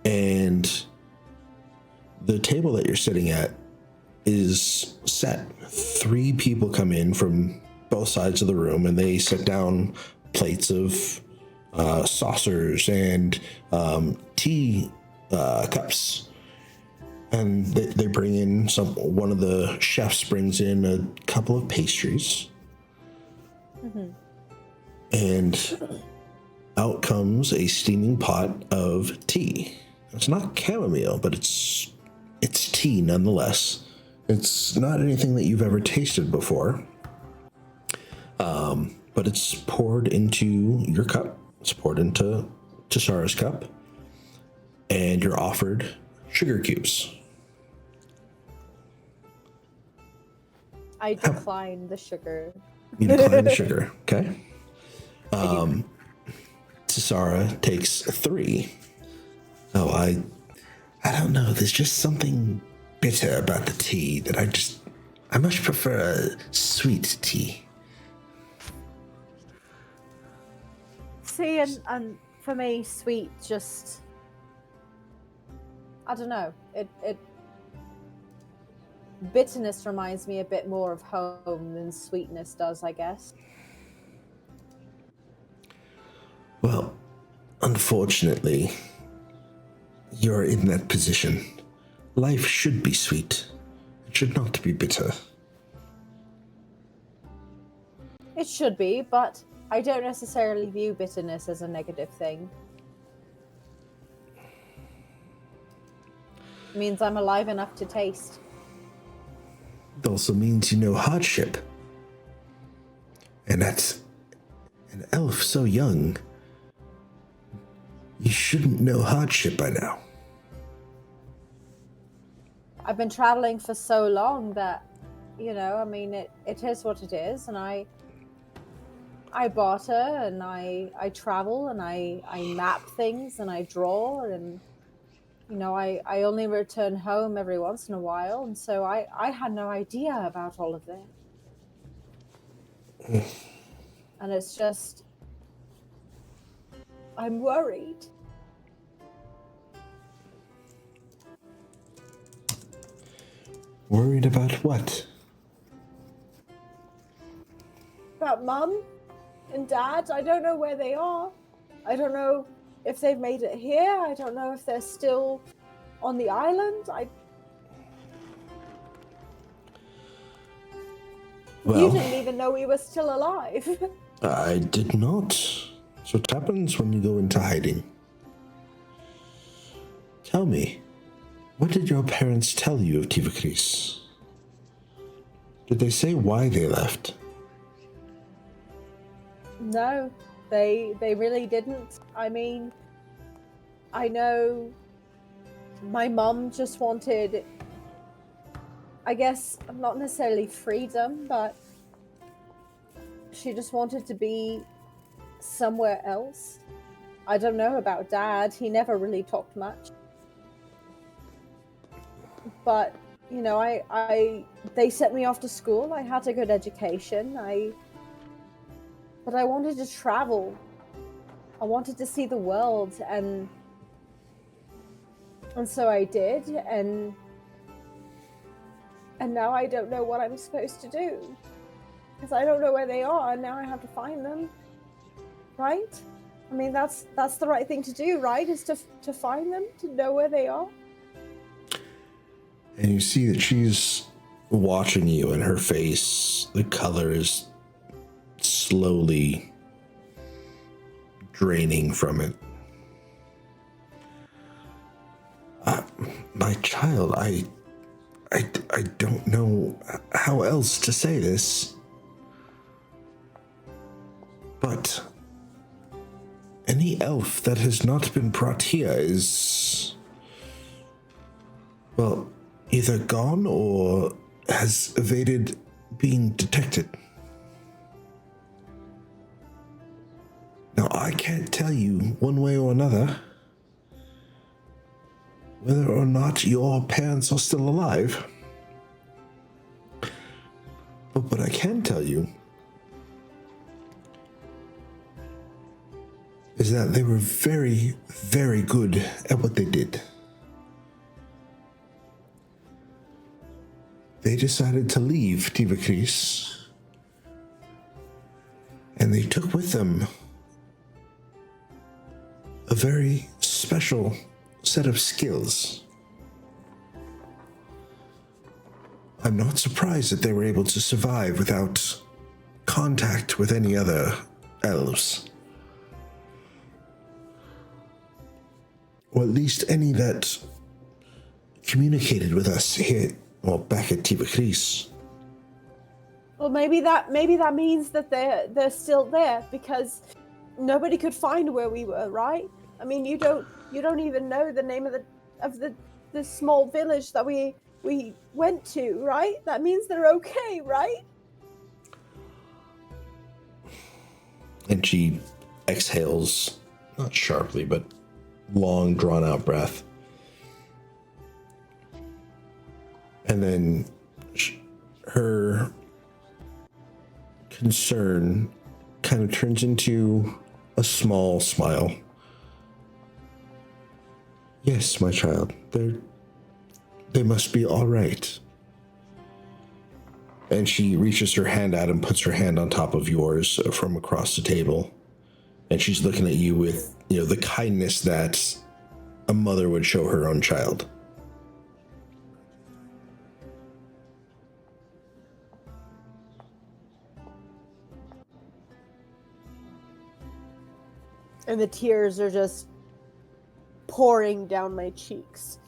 And the table that you're sitting at is set. 3 people come in from both sides of the room, and they set down plates of saucers and tea cups. And they bring in one of the chefs brings in a couple of pastries. Mm-hmm. And out comes a steaming pot of tea. It's not chamomile, but it's tea nonetheless. It's not anything that you've ever tasted before. But it's poured into your cup. It's poured into Tsarra's cup. And you're offered sugar cubes. I decline the sugar. You decline the sugar, okay? Tsarra takes 3. Oh, I don't know. There's just something bitter about the tea that I much prefer a sweet tea. See, and for me, sweet just, I don't know. It bitterness reminds me a bit more of home than sweetness does, I guess. Well, unfortunately, you're in that position. Life should be sweet. It should not be bitter. It should be, but I don't necessarily view bitterness as a negative thing. It means I'm alive enough to taste. It also means you know hardship. And that's an elf so young. You shouldn't know hardship by now. I've been traveling for so long that, I mean, it is what it is, and I barter, and I travel, and I map things, and I draw, and, I only return home every once in a while, and so I had no idea about all of this. And it's just, I'm worried. Worried about what? About Mum and Dad. I don't know where they are. I don't know if they've made it here. I don't know if they're still on the island. You didn't even know we were still alive. I did not. That's what happens when you go into hiding. Tell me, what did your parents tell you of Tivakris? Did they say why they left? No, they really didn't. I mean, I know my mum just wanted, I guess, not necessarily freedom, but she just wanted to be somewhere else. I don't know about Dad. He never really talked much. But, they sent me off to school. I had a good education. But I wanted to travel. I wanted to see the world, and so I did, and now I don't know what I'm supposed to do. Because I don't know where they are, and now I have to find them. Right? I mean, that's the right thing to do, right? Is to find them, to know where they are. And you see that she's watching you, and her face, the color is slowly draining from it. My child, I don't know how else to say this, but any elf that has not been brought here is, well, either gone or has evaded being detected. Now, I can't tell you one way or another whether or not your parents are still alive. But what I can tell you is that they were very, very good at what they did. they decided to leave Tivakris. And they took with them a very special set of skills. I'm not surprised that they were able to survive without contact with any other elves. Or at least any that communicated with us here, or back at Tivakris. Well, maybe that means that they're still there because nobody could find where we were, right? I mean, you don't even know the name of the small village that we went to, right? That means they're okay, right? And she exhales, not sharply, but long, drawn-out breath. And then her concern kind of turns into a small smile. Yes, my child, they must be all right. And she reaches her hand out and puts her hand on top of yours from across the table. And she's looking at you with, the kindness that a mother would show her own child. And the tears are just pouring down my cheeks.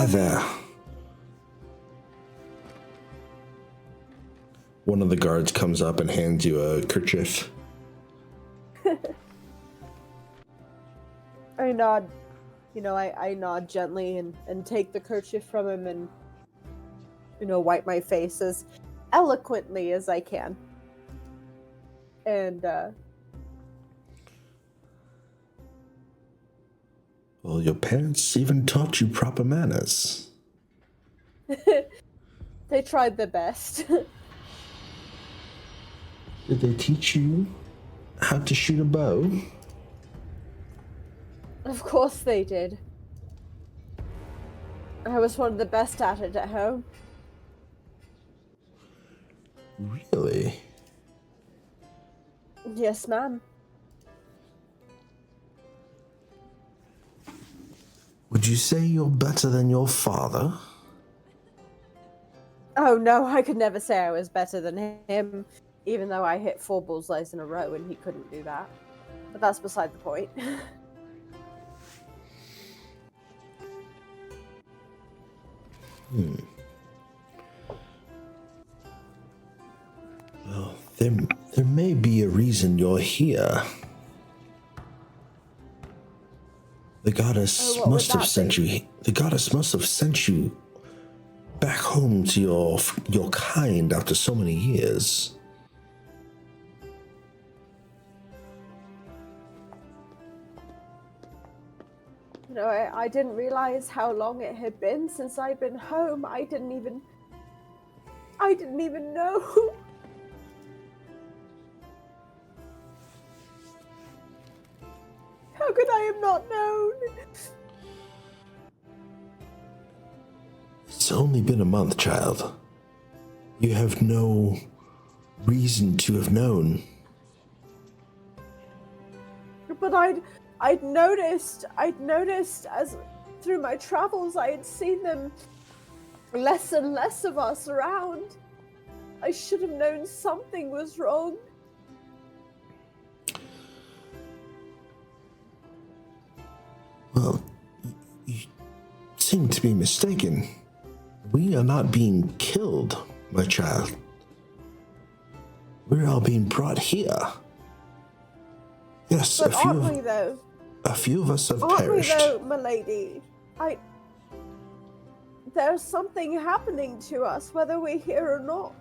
There. One of the guards comes up and hands you a kerchief. I nod, I nod gently and take the kerchief from him and, wipe my face as eloquently as I can. And, well, your parents even taught you proper manners. they tried their best. Did they teach you how to shoot a bow? Of course they did. I was one of the best at it at home. Really? Yes, ma'am. Would you say you're better than your father? Oh no, I could never say I was better than him, even though I hit 4 bullseyes in a row and he couldn't do that. But that's beside the point. Well, there may be a reason you're here. The goddess must have sent you. The goddess must have sent you back home to your kind after so many years. I didn't realize how long it had been since I'd been home. I didn't even know. How could I have not known? It's only been a month, child. You have no reason to have known. But I'd noticed as through my travels I had seen them less and less of us around. I should have known something was wrong. Well, you seem to be mistaken. We are not being killed, my child. We're all being brought here. Yes, But aren't we though? A few of us have Aren't perished. we though, milady? There's something happening to us, whether we're here or not.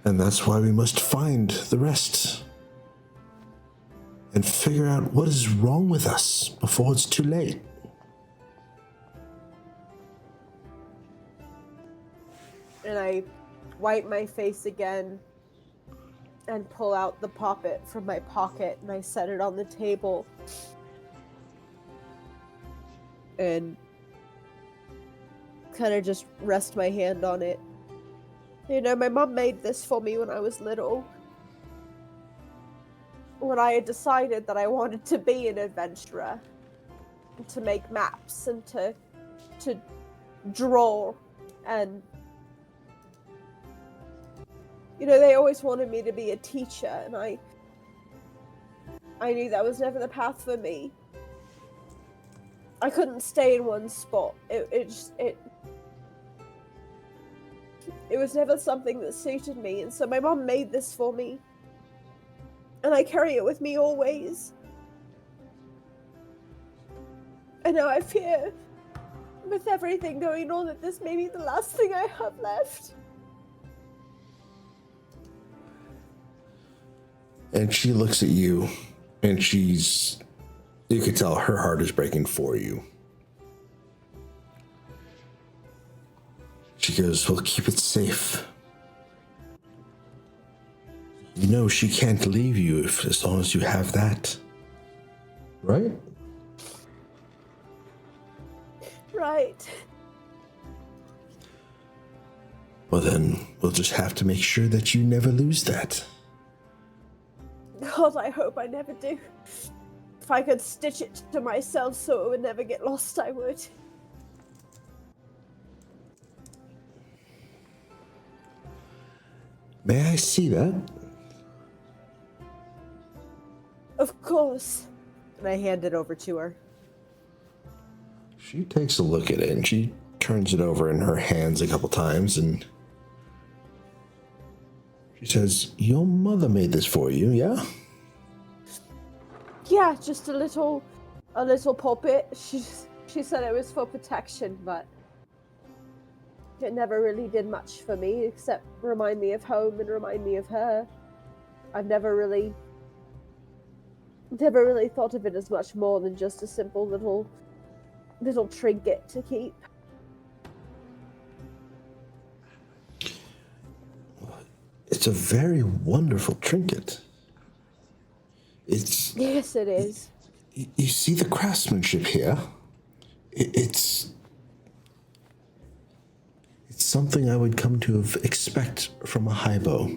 And that's why we must find the rest. And figure out what is wrong with us before it's too late. And I wipe my face again and pull out the poppet from my pocket and I set it on the table. And kind of just rest my hand on it. You know, my mom made this for me when I was little. When I had decided that I wanted to be an adventurer, and to make maps and to draw, and you know, they always wanted me to be a teacher, and I knew that was never the path for me. I couldn't stay in one spot. It was never something that suited me, and so my mom made this for me. And I carry it with me always. And now I fear, with everything going on, that this may be the last thing I have left. And she looks at you, and you can tell her heart is breaking for you. She goes, "We'll keep it safe. You know she can't leave you as long as you have that. Right?" Right. Well then, we'll just have to make sure that you never lose that. God, I hope I never do. If I could stitch it to myself so it would never get lost, I would. May I see that? Of course. And I hand it over to her. She takes a look at it and she turns it over in her hands a couple times and she says, "Your mother made this for you, yeah?" Yeah, just a little puppet. She said it was for protection, but it never really did much for me except remind me of home and remind me of her. I've never really thought of it as much more than just a simple little trinket to keep. It's a very wonderful trinket. It's... Yes, it is. You see the craftsmanship here? It's something I would come to expect from a highbow.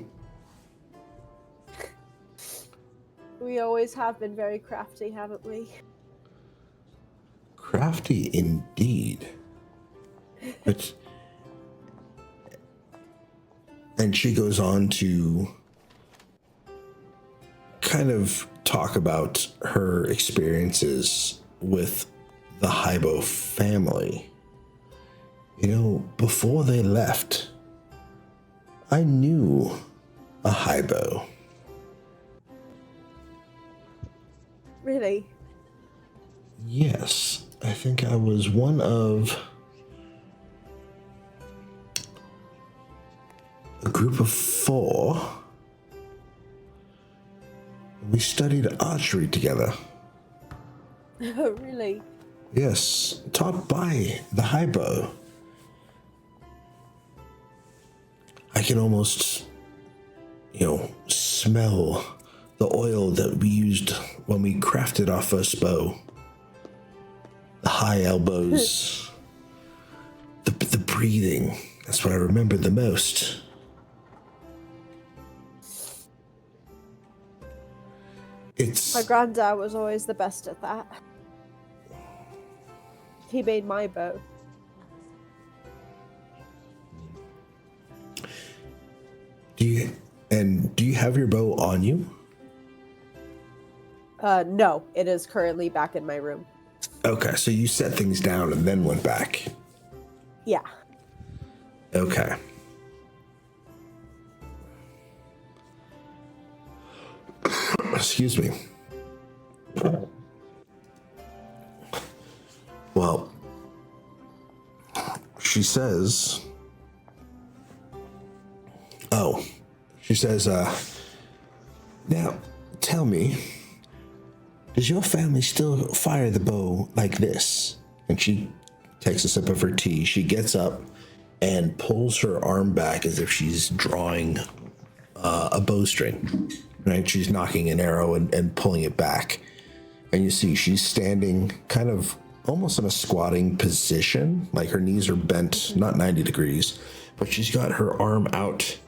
We always have been very crafty, haven't we? Crafty indeed. But... And she goes on to kind of talk about her experiences with the Hybo family. You know, before they left, I knew a Hybo. Really? Yes, I think I was one of a group of 4. We studied archery together. Oh, really? Yes, taught by the Hybo. I can almost, smell the oil that we used when we crafted our first bow. The high elbows, the breathing. That's what I remember the most. My granddad was always the best at that. He made my bow. Do you have your bow on you? No, it is currently back in my room. Okay, so you set things down and then went back. Yeah. Okay. Excuse me. Well, she says, now tell me, does your family still fire the bow like this? And she takes a sip of her tea. She gets up and pulls her arm back as if she's drawing a bowstring. Right, she's knocking an arrow and pulling it back. And you see she's standing kind of almost in a squatting position. Like her knees are bent, not 90 degrees, but she's got her arm out.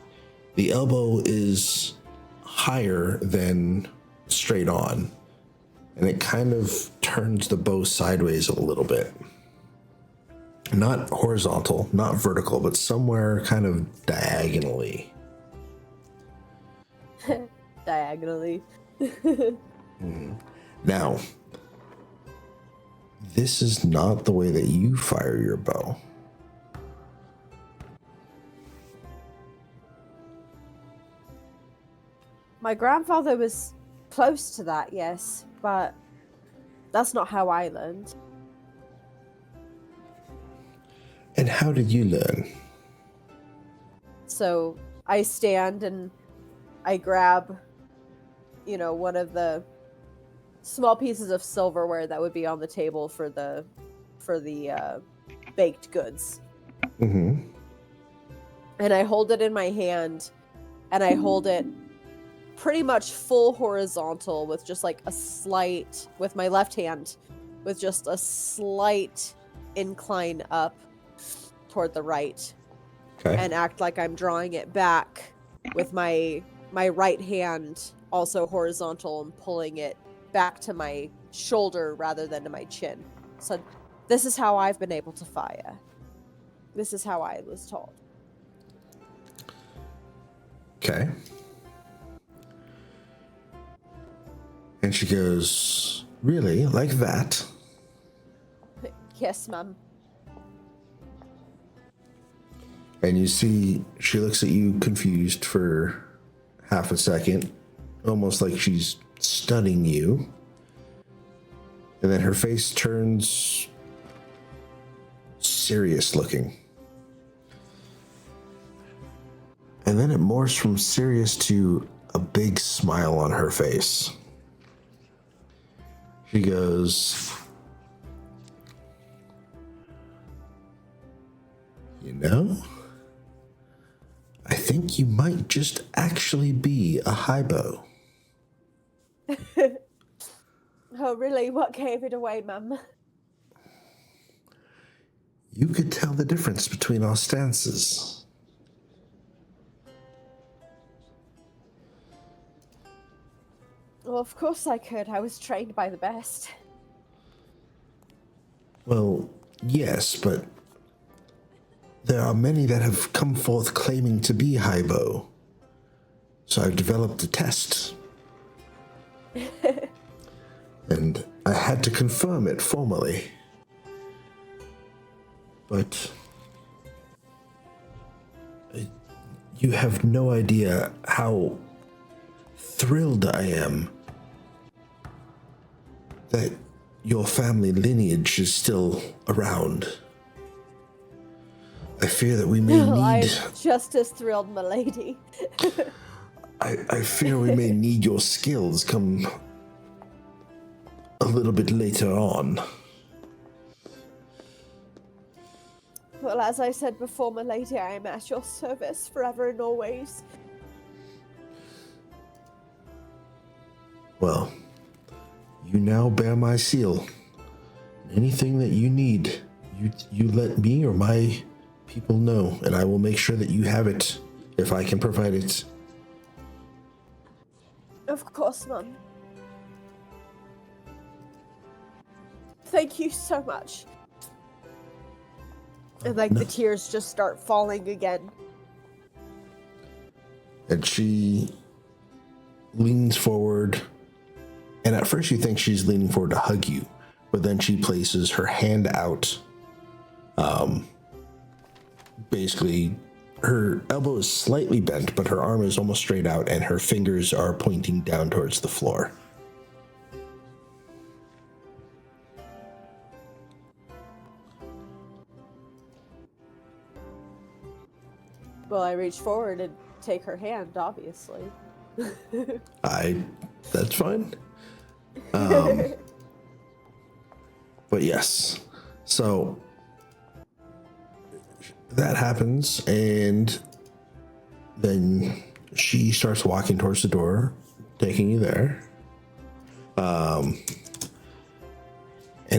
The elbow is higher than straight on, and it kind of turns the bow sideways a little bit. Not horizontal, not vertical, but somewhere kind of diagonally. Diagonally. Now, this is not the way that you fire your bow. My grandfather was close to that, yes, but that's not how I learned. And how did you learn? So I stand and I grab, one of the small pieces of silverware that would be on the table for the baked goods. Mm-hmm. And I hold it in my hand, and I hold it pretty much full horizontal with just like with my left hand, with just a slight incline up toward the right. Okay. And act like I'm drawing it back with my right hand also horizontal and pulling it back to my shoulder rather than to my chin. So this is how I've been able to fire. This is how I was taught. Okay. And she goes, really? Like that? Yes, ma'am. And you see, she looks at you confused for half a second, almost like she's studying you. And then her face turns serious looking. And then it morphs from serious to a big smile on her face. She goes, I think you might just actually be a highbow. Oh, really? What gave it away, ma'am? You could tell the difference between our stances. Well, of course I could. I was trained by the best. Well, yes, but there are many that have come forth claiming to be highbow. So I've developed a test. And I had to confirm it formally. But you have no idea how thrilled I am that your family lineage is still around. I fear that we may I'm need... just as thrilled, milady. I fear we may need your skills come a little bit later on. Well, as I said before, milady, I am at your service forever and always. Well, you now bear my seal. Anything that you need, you let me or my people know, and I will make sure that you have it if I can provide it. Of course, Mum. Thank you so much. And the tears just start falling again. And she leans forward, and at first you think she's leaning forward to hug you, but then she places her hand out. Basically, her elbow is slightly bent, but her arm is almost straight out, and her fingers are pointing down towards the floor. Well, I reach forward and take her hand, obviously. That's fine. But yes, so that happens, and then she starts walking towards the door, taking you there. And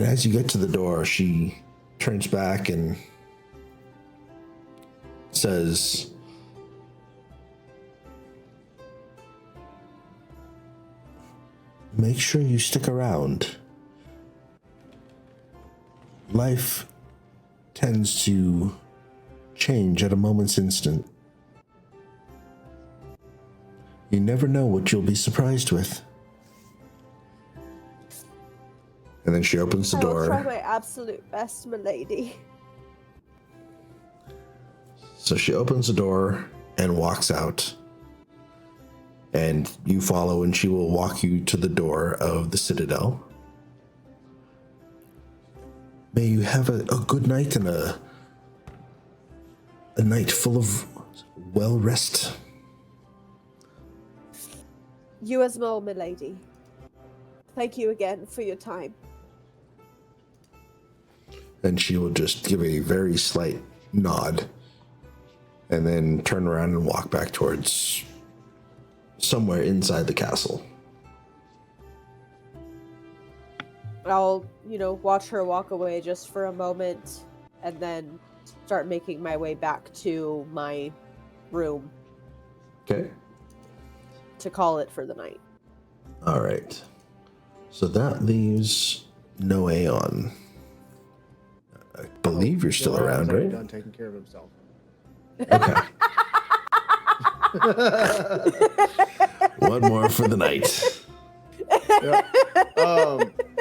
And as you get to the door, she turns back and says, make sure you stick around. Life tends to change at a moment's instant. You never know what you'll be surprised with. And then she opens the door. I'll try my absolute best, milady. So she opens the door and walks out. And you follow, and she will walk you to the door of the Citadel. May you have a good night and a night full of well rest. You as well, milady. Thank you again for your time. And she will just give a very slight nod and then turn around and walk back towards somewhere inside the castle. I'll, watch her walk away just for a moment and then start making my way back to my room. Okay. To call it for the night. All right. So that leaves Noaon. I believe you're still around, right? Done taking care of himself. Okay. One more for the night. Yep.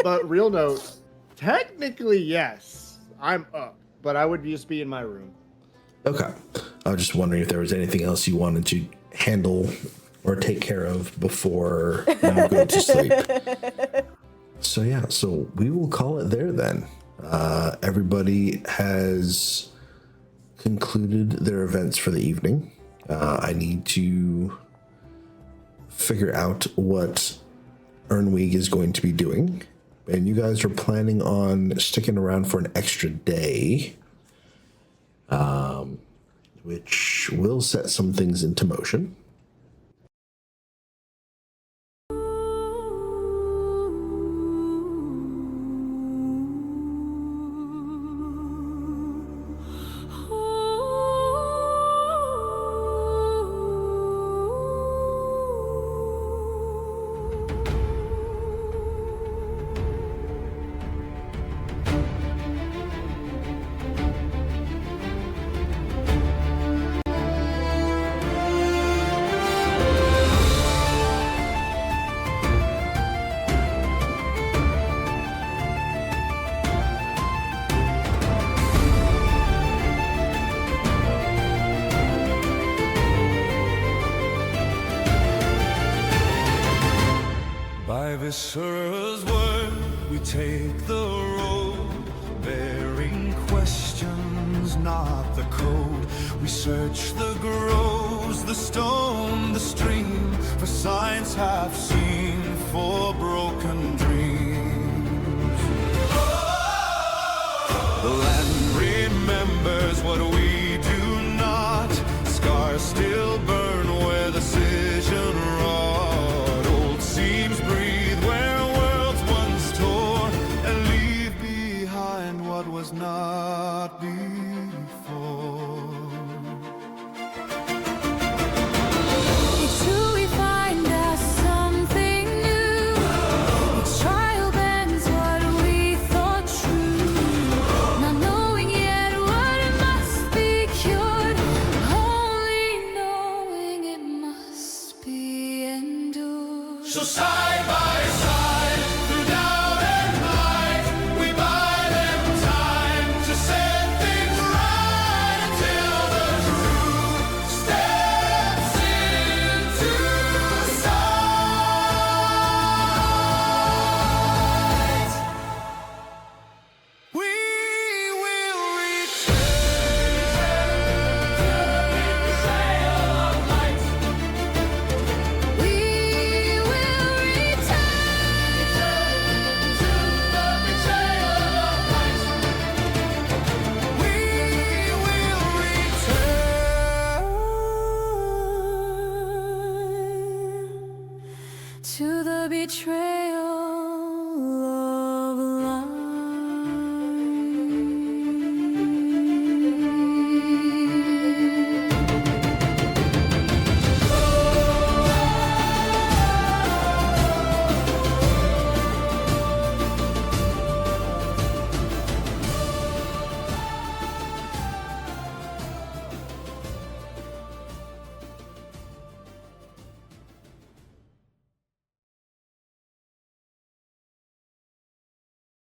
But real note, technically yes, I'm up, but I would just be in my room. Okay. I was just wondering if there was anything else you wanted to handle or take care of before you go to sleep. So we will call it there then. Everybody has concluded their events for the evening. I need to figure out what Ernweig is going to be doing. And you guys are planning on sticking around for an extra day, which will set some things into motion. By Viserra's word, we take the road, bearing questions, not the code. We search the groves, the stone, the stream, for signs half seen, for broken dreams. The land remembers what we do not. Scars still burn where the cision wrought. Old seams breathe where worlds once tore, and leave behind what was not before. Each true we find us something new. Each trial bends what we thought true. Not knowing yet what it must be cured, only knowing it must be endured. So side by side, through doubt and night, we buy them time to set things right until the truth steps into sight. We will return to the betrayal of light. We will return To the betrayal of light. We will return. to the betrayal